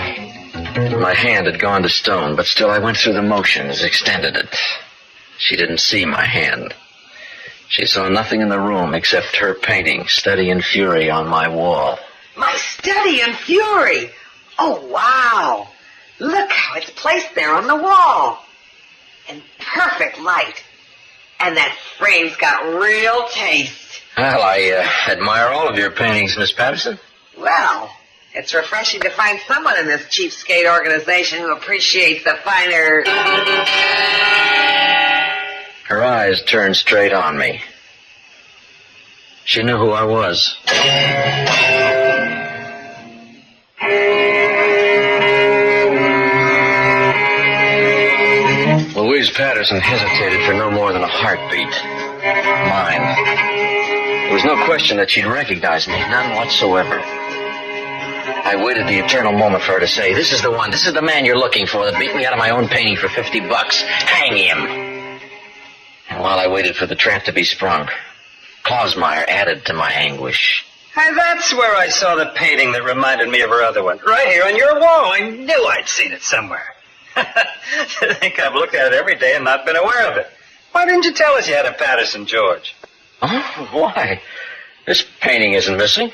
My hand had gone to stone, but still I went through the motions, extended it. She didn't see my hand. She saw nothing in the room except her painting, Study in Fury, on my wall. My Study in Fury? Oh, wow. Look how it's placed there on the wall. In perfect light. And that frame's got real taste. Well, I admire all of your paintings, Miss Patterson. Well, it's refreshing to find someone in this cheapskate organization who appreciates the finer... Her eyes turned straight on me. She knew who I was. Louise Patterson hesitated for no more than a heartbeat. Mine. There was no question that she'd recognize me, none whatsoever. I waited the eternal moment for her to say, "This is the one, this is the man you're looking for that beat me out of my own painting for $50. Hang him." And while I waited for the trap to be sprung, Klausmeyer added to my anguish. Hey, that's where I saw the painting that reminded me of her other one. Right here on your wall. I knew I'd seen it somewhere. I think I've looked at it every day and not been aware of it. Why didn't you tell us you had a Patterson, George? Oh, why? This painting isn't missing.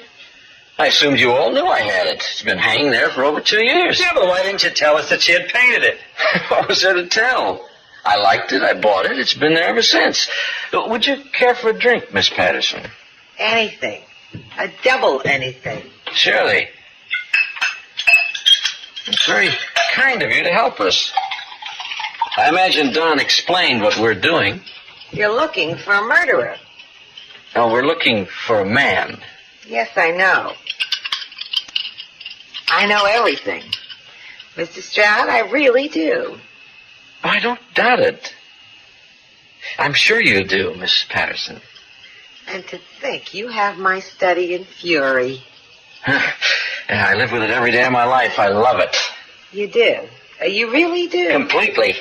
I assumed you all knew I had it. It's been hanging there for over 2 years. Yeah, but why didn't you tell us that she had painted it? What was there to tell? I liked it. I bought it. It's been there ever since. Would you care for a drink, Miss Patterson? Anything. A double anything. Surely. It's very kind of you to help us. I imagine Don explained what we're doing. You're looking for a murderer. No, we're looking for a man. Yes, I know. I know everything. Mr. Stroud, I really do. I don't doubt it. I'm sure you do, Miss Patterson. And to think you have my study in fury. I live with it every day of my life. I love it. You do? You really do? Completely.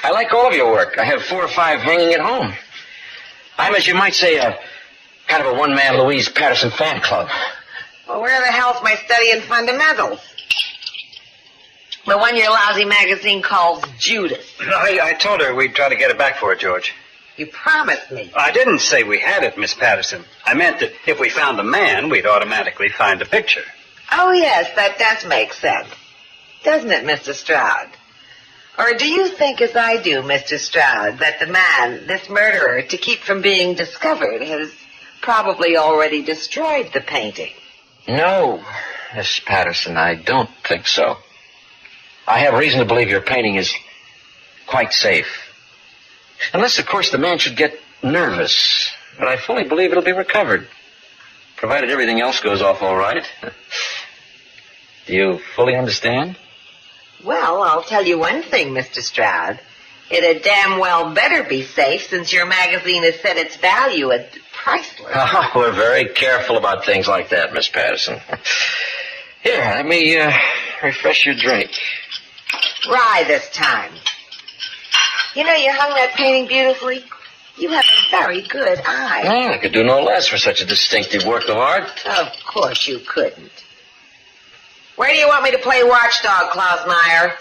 I like all of your work. I have 4 or 5 hanging at home. I'm, as you might say, a kind of a one-man Louise Patterson fan club. Well, where the hell's my study in fundamentals? The one your lousy magazine calls Judas. I told her we'd try to get it back for her, George. You promised me. I didn't say we had it, Miss Patterson. I meant that if we found the man, we'd automatically find the picture. Oh, yes, that does make sense. Doesn't it, Mr. Stroud? Or do you think, as I do, Mr. Stroud, that the man, this murderer, to keep from being discovered, has probably already destroyed the painting? No, Miss Patterson, I don't think so. I have reason to believe your painting is quite safe. Unless, of course, the man should get nervous. But I fully believe it'll be recovered, provided everything else goes off all right. Do you fully understand? Well, I'll tell you one thing, Mr. Stroud. It'd damn well better be safe since your magazine has set its value at priceless. Oh, we're very careful about things like that, Miss Patterson. Here, let me refresh your drink. Rye this time. You know, you hung that painting beautifully. You have a very good eye. Well, I could do no less for such a distinctive work of art. Of course you couldn't. Where do you want me to play watchdog, Klausmeyer?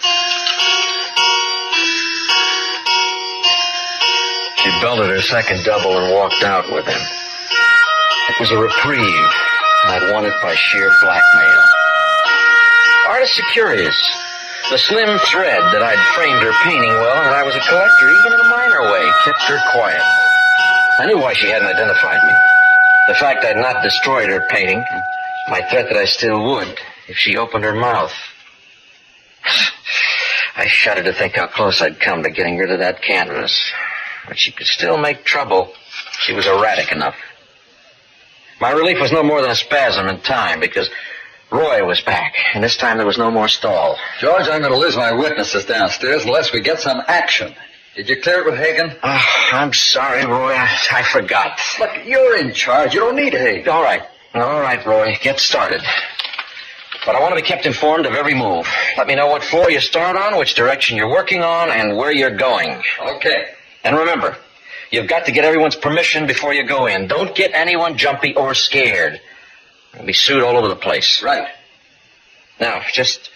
She belted her second double and walked out with him. It was a reprieve, and I'd won it by sheer blackmail. Artists are curious. The slim thread that I'd framed her painting well and that I was a collector, even in a minor way, kept her quiet. I knew why she hadn't identified me. The fact I'd not destroyed her painting, my threat that I still would if she opened her mouth. I shuddered to think how close I'd come to getting rid of that canvas. But she could still make trouble. She was erratic enough. My relief was no more than a spasm in time, because Roy was back, and this time there was no more stall. George, I'm going to lose my witnesses downstairs unless we get some action. Did you clear it with Hagen? I'm sorry, Roy. I forgot. Look, you're in charge. You don't need Hagen. All right, Roy. Get started. But I want to be kept informed of every move. Let me know what floor you start on, which direction you're working on, and where you're going. Okay. And remember, you've got to get everyone's permission before you go in. Don't get anyone jumpy or scared. You'll be sued all over the place. Right. Now, just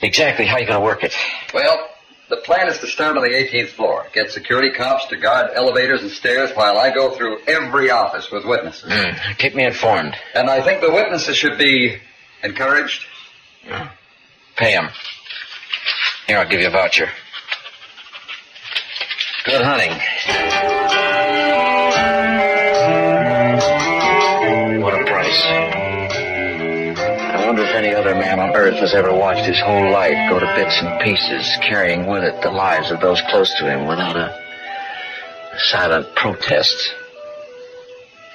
exactly how you going to work it? Well, the plan is to start on the 18th floor. Get security cops to guard elevators and stairs while I go through every office with witnesses. Keep me informed. And I think the witnesses should be encouraged. Pay them. Here, I'll give you a voucher. Good hunting. What a price. I wonder if any other man on earth has ever watched his whole life go to bits and pieces, carrying with it the lives of those close to him without a silent protest.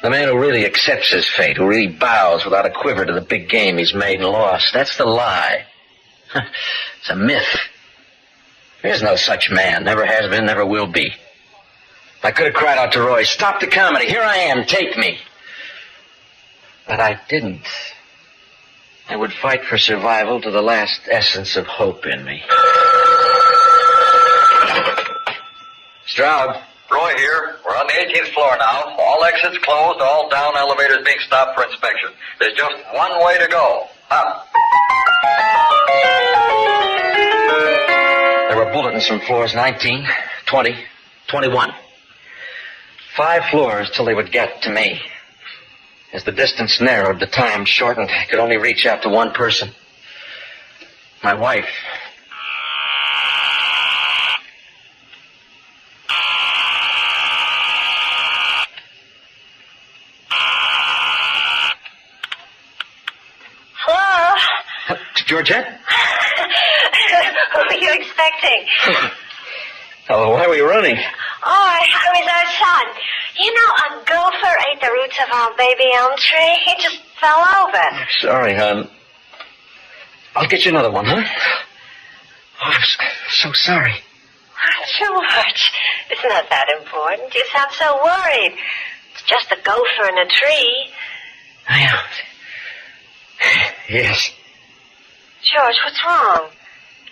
The man who really accepts his fate, who really bows without a quiver to the big game he's made and lost. That's the lie. It's a myth. There's no such man. Never has been, never will be. I could have cried out to Roy, "Stop the comedy. Here I am. Take me." But I didn't. I would fight for survival to the last essence of hope in me. Stroud. Roy here. We're on the 18th floor now. All exits closed, all down elevators being stopped for inspection. There's just one way to go. Up. There were bulletins from floors 19, 20, 21. 5 floors till they would get to me. As the distance narrowed, the time shortened. I could only reach out to one person. My wife. Hello? Georgette? Who are you expecting? Oh, why were you running? Oh, I was outside. You know, a gopher ate the roots of our baby elm tree. He just fell over. Sorry, hon. I'll get you another one, huh? Oh, I'm so sorry. George, it's not that important. You sound so worried. It's just a gopher in a tree. I am. Yes. George, what's wrong?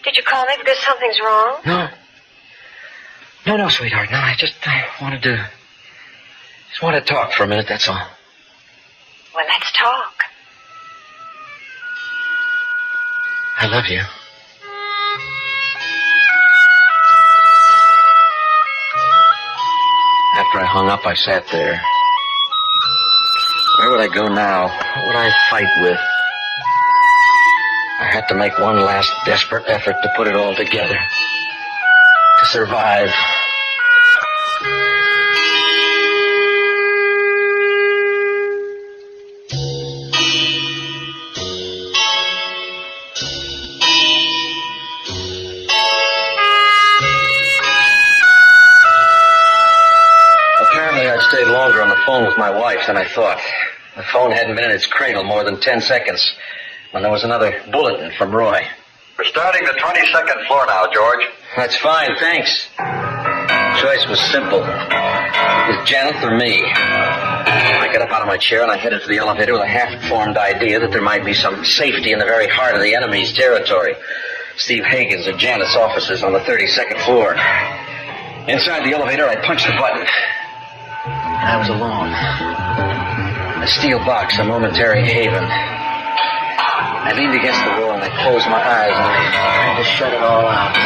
Did you call me because something's wrong? No, sweetheart. No, I wanted to talk for a minute, that's all. Well, let's talk. I love you. After I hung up, I sat there. Where would I go now? What would I fight with? I had to make one last desperate effort to put it all together. To survive. Apparently, I'd stayed longer on the phone with my wife than I thought. The phone hadn't been in its cradle more than 10 seconds when there was another bulletin from Roy. We're starting the 22nd floor now, George. That's fine, thanks. The choice was simple. It was Janet or me. I got up out of my chair and I headed for the elevator with a half-formed idea that there might be some safety in the very heart of the enemy's territory. Steve Hagen's or Janet's offices on the 32nd floor. Inside the elevator, I punched the button. And I was alone. A steel box, a momentary haven. I leaned against the wall and I closed my eyes and I tried to shut it all out.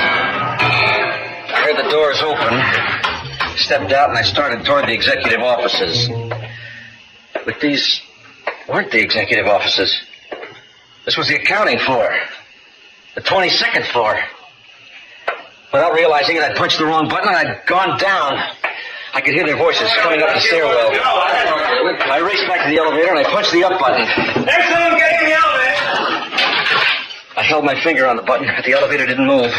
I heard the doors open, stepped out, and I started toward the executive offices. But these weren't the executive offices. This was the accounting floor. The 22nd floor. Without realizing it, I'd punched the wrong button and I'd gone down. I could hear their voices coming up the stairwell. I raced back to the elevator and I punched the up button. There's someone getting in the elevator! I held my finger on the button, but the elevator didn't move.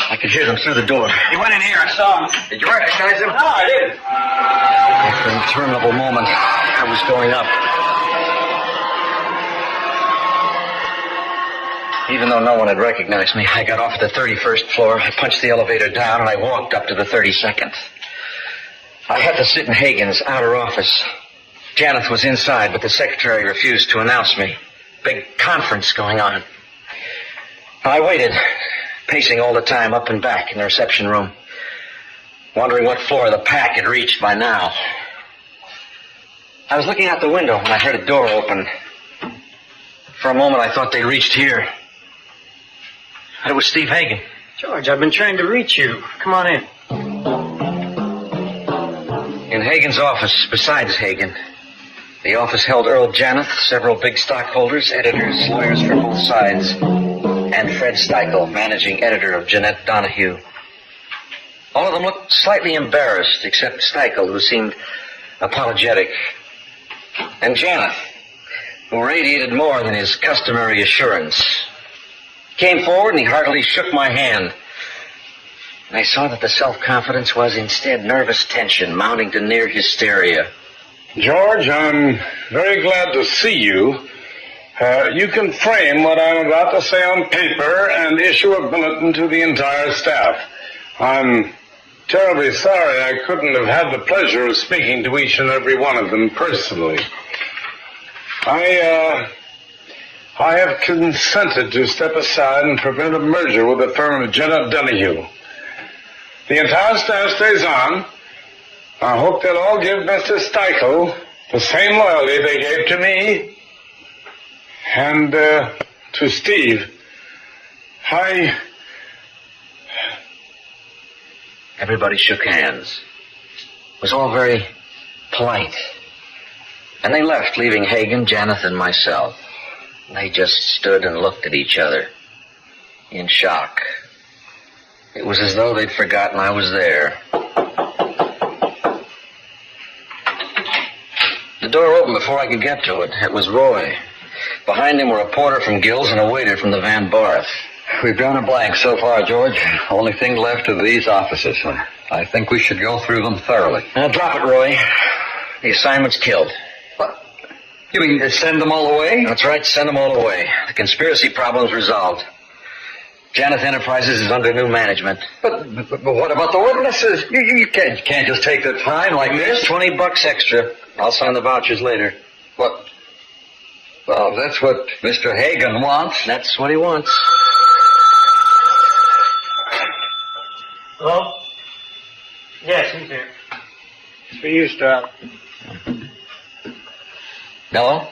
I could hear them through the door. He went in here, I saw him. Did you recognize him? No, I didn't. After an interminable moment, I was going up. Even though no one had recognized me, I got off at the 31st floor, I punched the elevator down, and I walked up to the 32nd. I had to sit in Hagen's outer office. Janet was inside, but the secretary refused to announce me. Big conference going on. I waited, pacing all the time up and back in the reception room, wondering what floor the pack had reached by now. I was looking out the window when I heard a door open. For a moment, I thought they'd reached here. It was Steve Hagen. George, I've been trying to reach you. Come on in. In Hagen's office, besides Hagen, the office held Earl Janeth, several big stockholders, editors, lawyers from both sides, and Fred Steichel, managing editor of Jeanette Donahue. All of them looked slightly embarrassed, except Steichel, who seemed apologetic. And Janeth, who radiated more than his customary assurance, came forward and he heartily shook my hand. And I saw that the self-confidence was instead nervous tension mounting to near hysteria. George, I'm very glad to see you. You can frame what I'm about to say on paper and issue a bulletin to the entire staff. I'm terribly sorry I couldn't have had the pleasure of speaking to each and every one of them personally. I have consented to step aside and prevent a merger with the firm of Jenna Donahue. The entire staff stays on. I hope they'll all give Mr. Steichel the same loyalty they gave to me and to Steve. Everybody shook hands. It was all very polite. And they left, leaving Hagen, Janeth, and myself. They just stood and looked at each other in shock. It was as though they'd forgotten I was there. The door opened before I could get to it. It was Roy. Behind him were a porter from Gill's and a waiter from the Van Barth. We've drawn a blank so far, George. Only thing left are these offices. I think we should go through them thoroughly. Now, drop it, Roy. The assignment's killed. What? You mean send them all away? That's right, send them all away. The conspiracy problem's resolved. Janeth Enterprises is under new management. But what about the witnesses? You can't just take the time like this. $20 extra. I'll sign the vouchers later. What? Well, that's what Mr. Hagen wants. That's what he wants. Hello? Yes, he's here. It's for you, Stroud. Hello?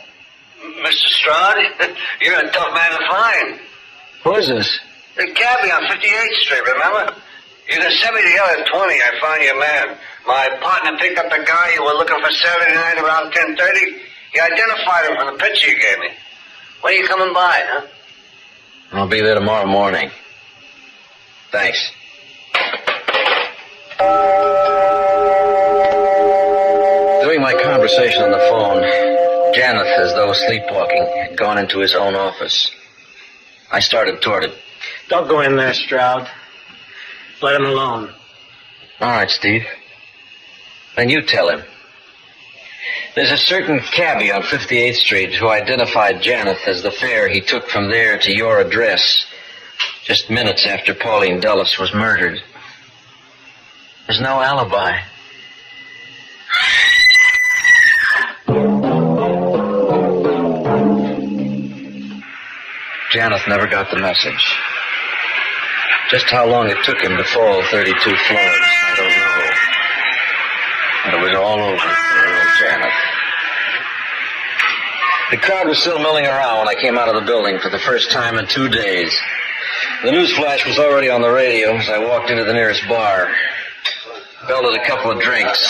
Mr. Stroud, you're a tough man to find. Who is this? The cabbie on 58th Street, remember? You can send me the other 20. I found your man. My partner picked up the guy you were looking for Saturday night around 10:30. He identified him from the picture you gave me. When are you coming by, huh? I'll be there tomorrow morning. Thanks. During my conversation on the phone, Janeth, as though sleepwalking, had gone into his own office. I started toward it. Don't go in there, Stroud. Let him alone. All right, Steve. Then you tell him. There's a certain cabbie on 58th Street who identified Janeth as the fare he took from there to your address just minutes after Pauline Dulles was murdered. There's no alibi. Janeth never got the message. Just how long it took him to fall 32 floors, I don't know. And it was all over for Earl Janeth. The crowd was still milling around when I came out of the building for the first time in 2 days. The news flash was already on the radio as I walked into the nearest bar. Belted a couple of drinks.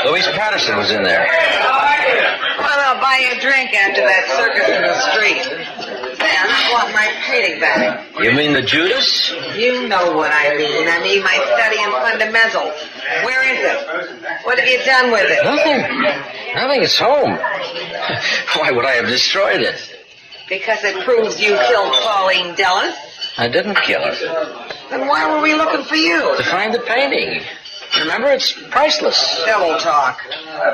Louise Patterson was in there. Well, I'll buy you a drink after that circus in the street. Then I want my painting back. You mean the Judas? You know what I mean. I mean my study in fundamentals. Where is it? What have you done with it? Nothing. It's home. Why would I have destroyed it? Because it proves you killed Pauline Dulles. I didn't kill her. Then why were we looking for you? To find the painting. Remember, it's priceless. Devil talk.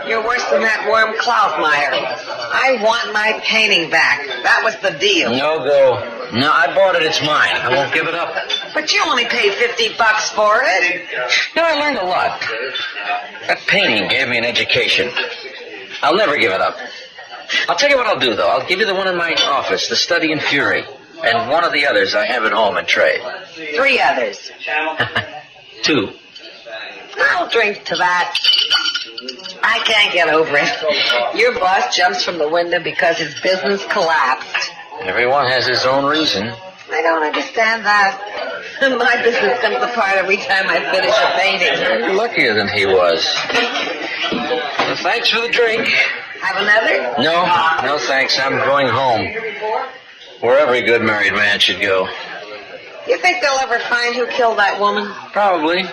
You're worse than that worm Klausmeyer. I want my painting back. That was the deal. No go. No, I bought it. It's mine. I won't give it up. But you only paid $50 for it. No, I learned a lot. That painting gave me an education. I'll never give it up. I'll tell you what I'll do, though. I'll give you the one in my office, the Study in Fury, and one of the others I have at home in trade. 3 others. 2. I'll drink to that. I can't get over it. Your boss jumps from the window because his business collapsed. Everyone has his own reason. I don't understand that. My business comes apart every time I finish a painting. You're luckier than he was. Well, thanks for the drink. Have another? No, thanks. I'm going home. Where every good married man should go. You think they'll ever find who killed that woman? Probably.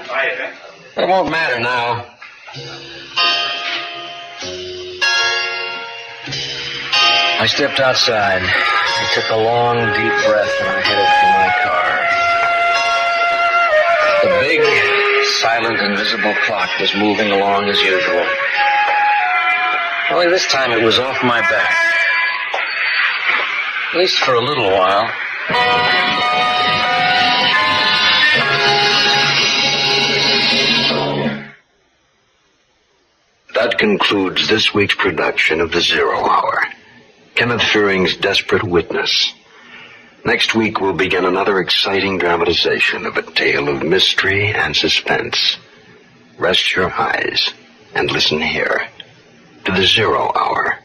But it won't matter now. I stepped outside. I took a long, deep breath, and I headed for my car. The big, silent, invisible clock was moving along as usual. Only this time it was off my back. At least for a little while. That concludes this week's production of The Zero Hour. Kenneth Fearing's Desperate Witness. Next week we'll begin another exciting dramatization of a tale of mystery and suspense. Rest your eyes and listen here to The Zero Hour.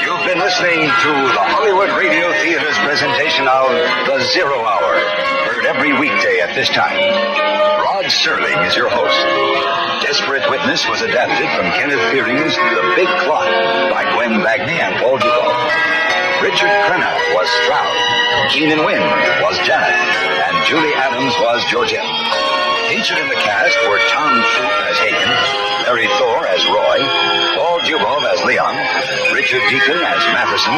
You've been listening to the Hollywood Radio Theater's presentation of The Zero Hour, heard every weekday at this time. Rod Serling is your host. Desperate Witness was adapted from Kenneth Fearing's The Big Clock by Gwen Bagni and Paul Duvall. Richard Crenna was Stroud. Keenan Wynn was Janet. And Julie Adams was Georgette. Featured in the cast were Tom Throop as Hagen, Larry Thor as Roy, Paul Dubov as Leon, Richard Deacon as Matheson,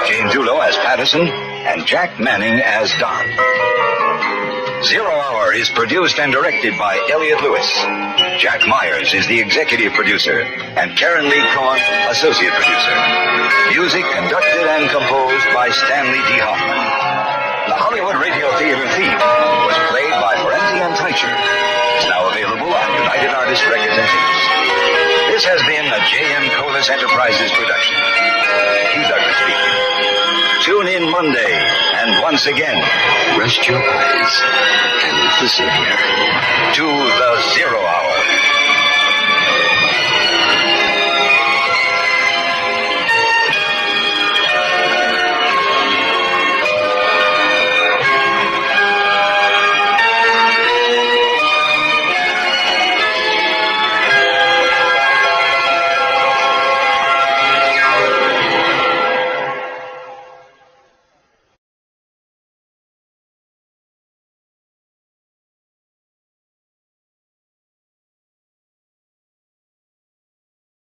Jane Dulo as Patterson, and Jack Manning as Don. Zero Hour is produced and directed by Elliot Lewis. Jack Myers is the executive producer, and Karen Lee Cohen, associate producer. Music conducted and composed by Stanley D. Hoffman. The Hollywood Radio Theater theme was played by Morenzi and Teicher. It's now available on United Artists Records and Tapes. This has been a J.M. Colas Enterprises production. Hugh Douglas speaking. Tune in Monday, and once again, rest your eyes and listen here to The Zero Hour.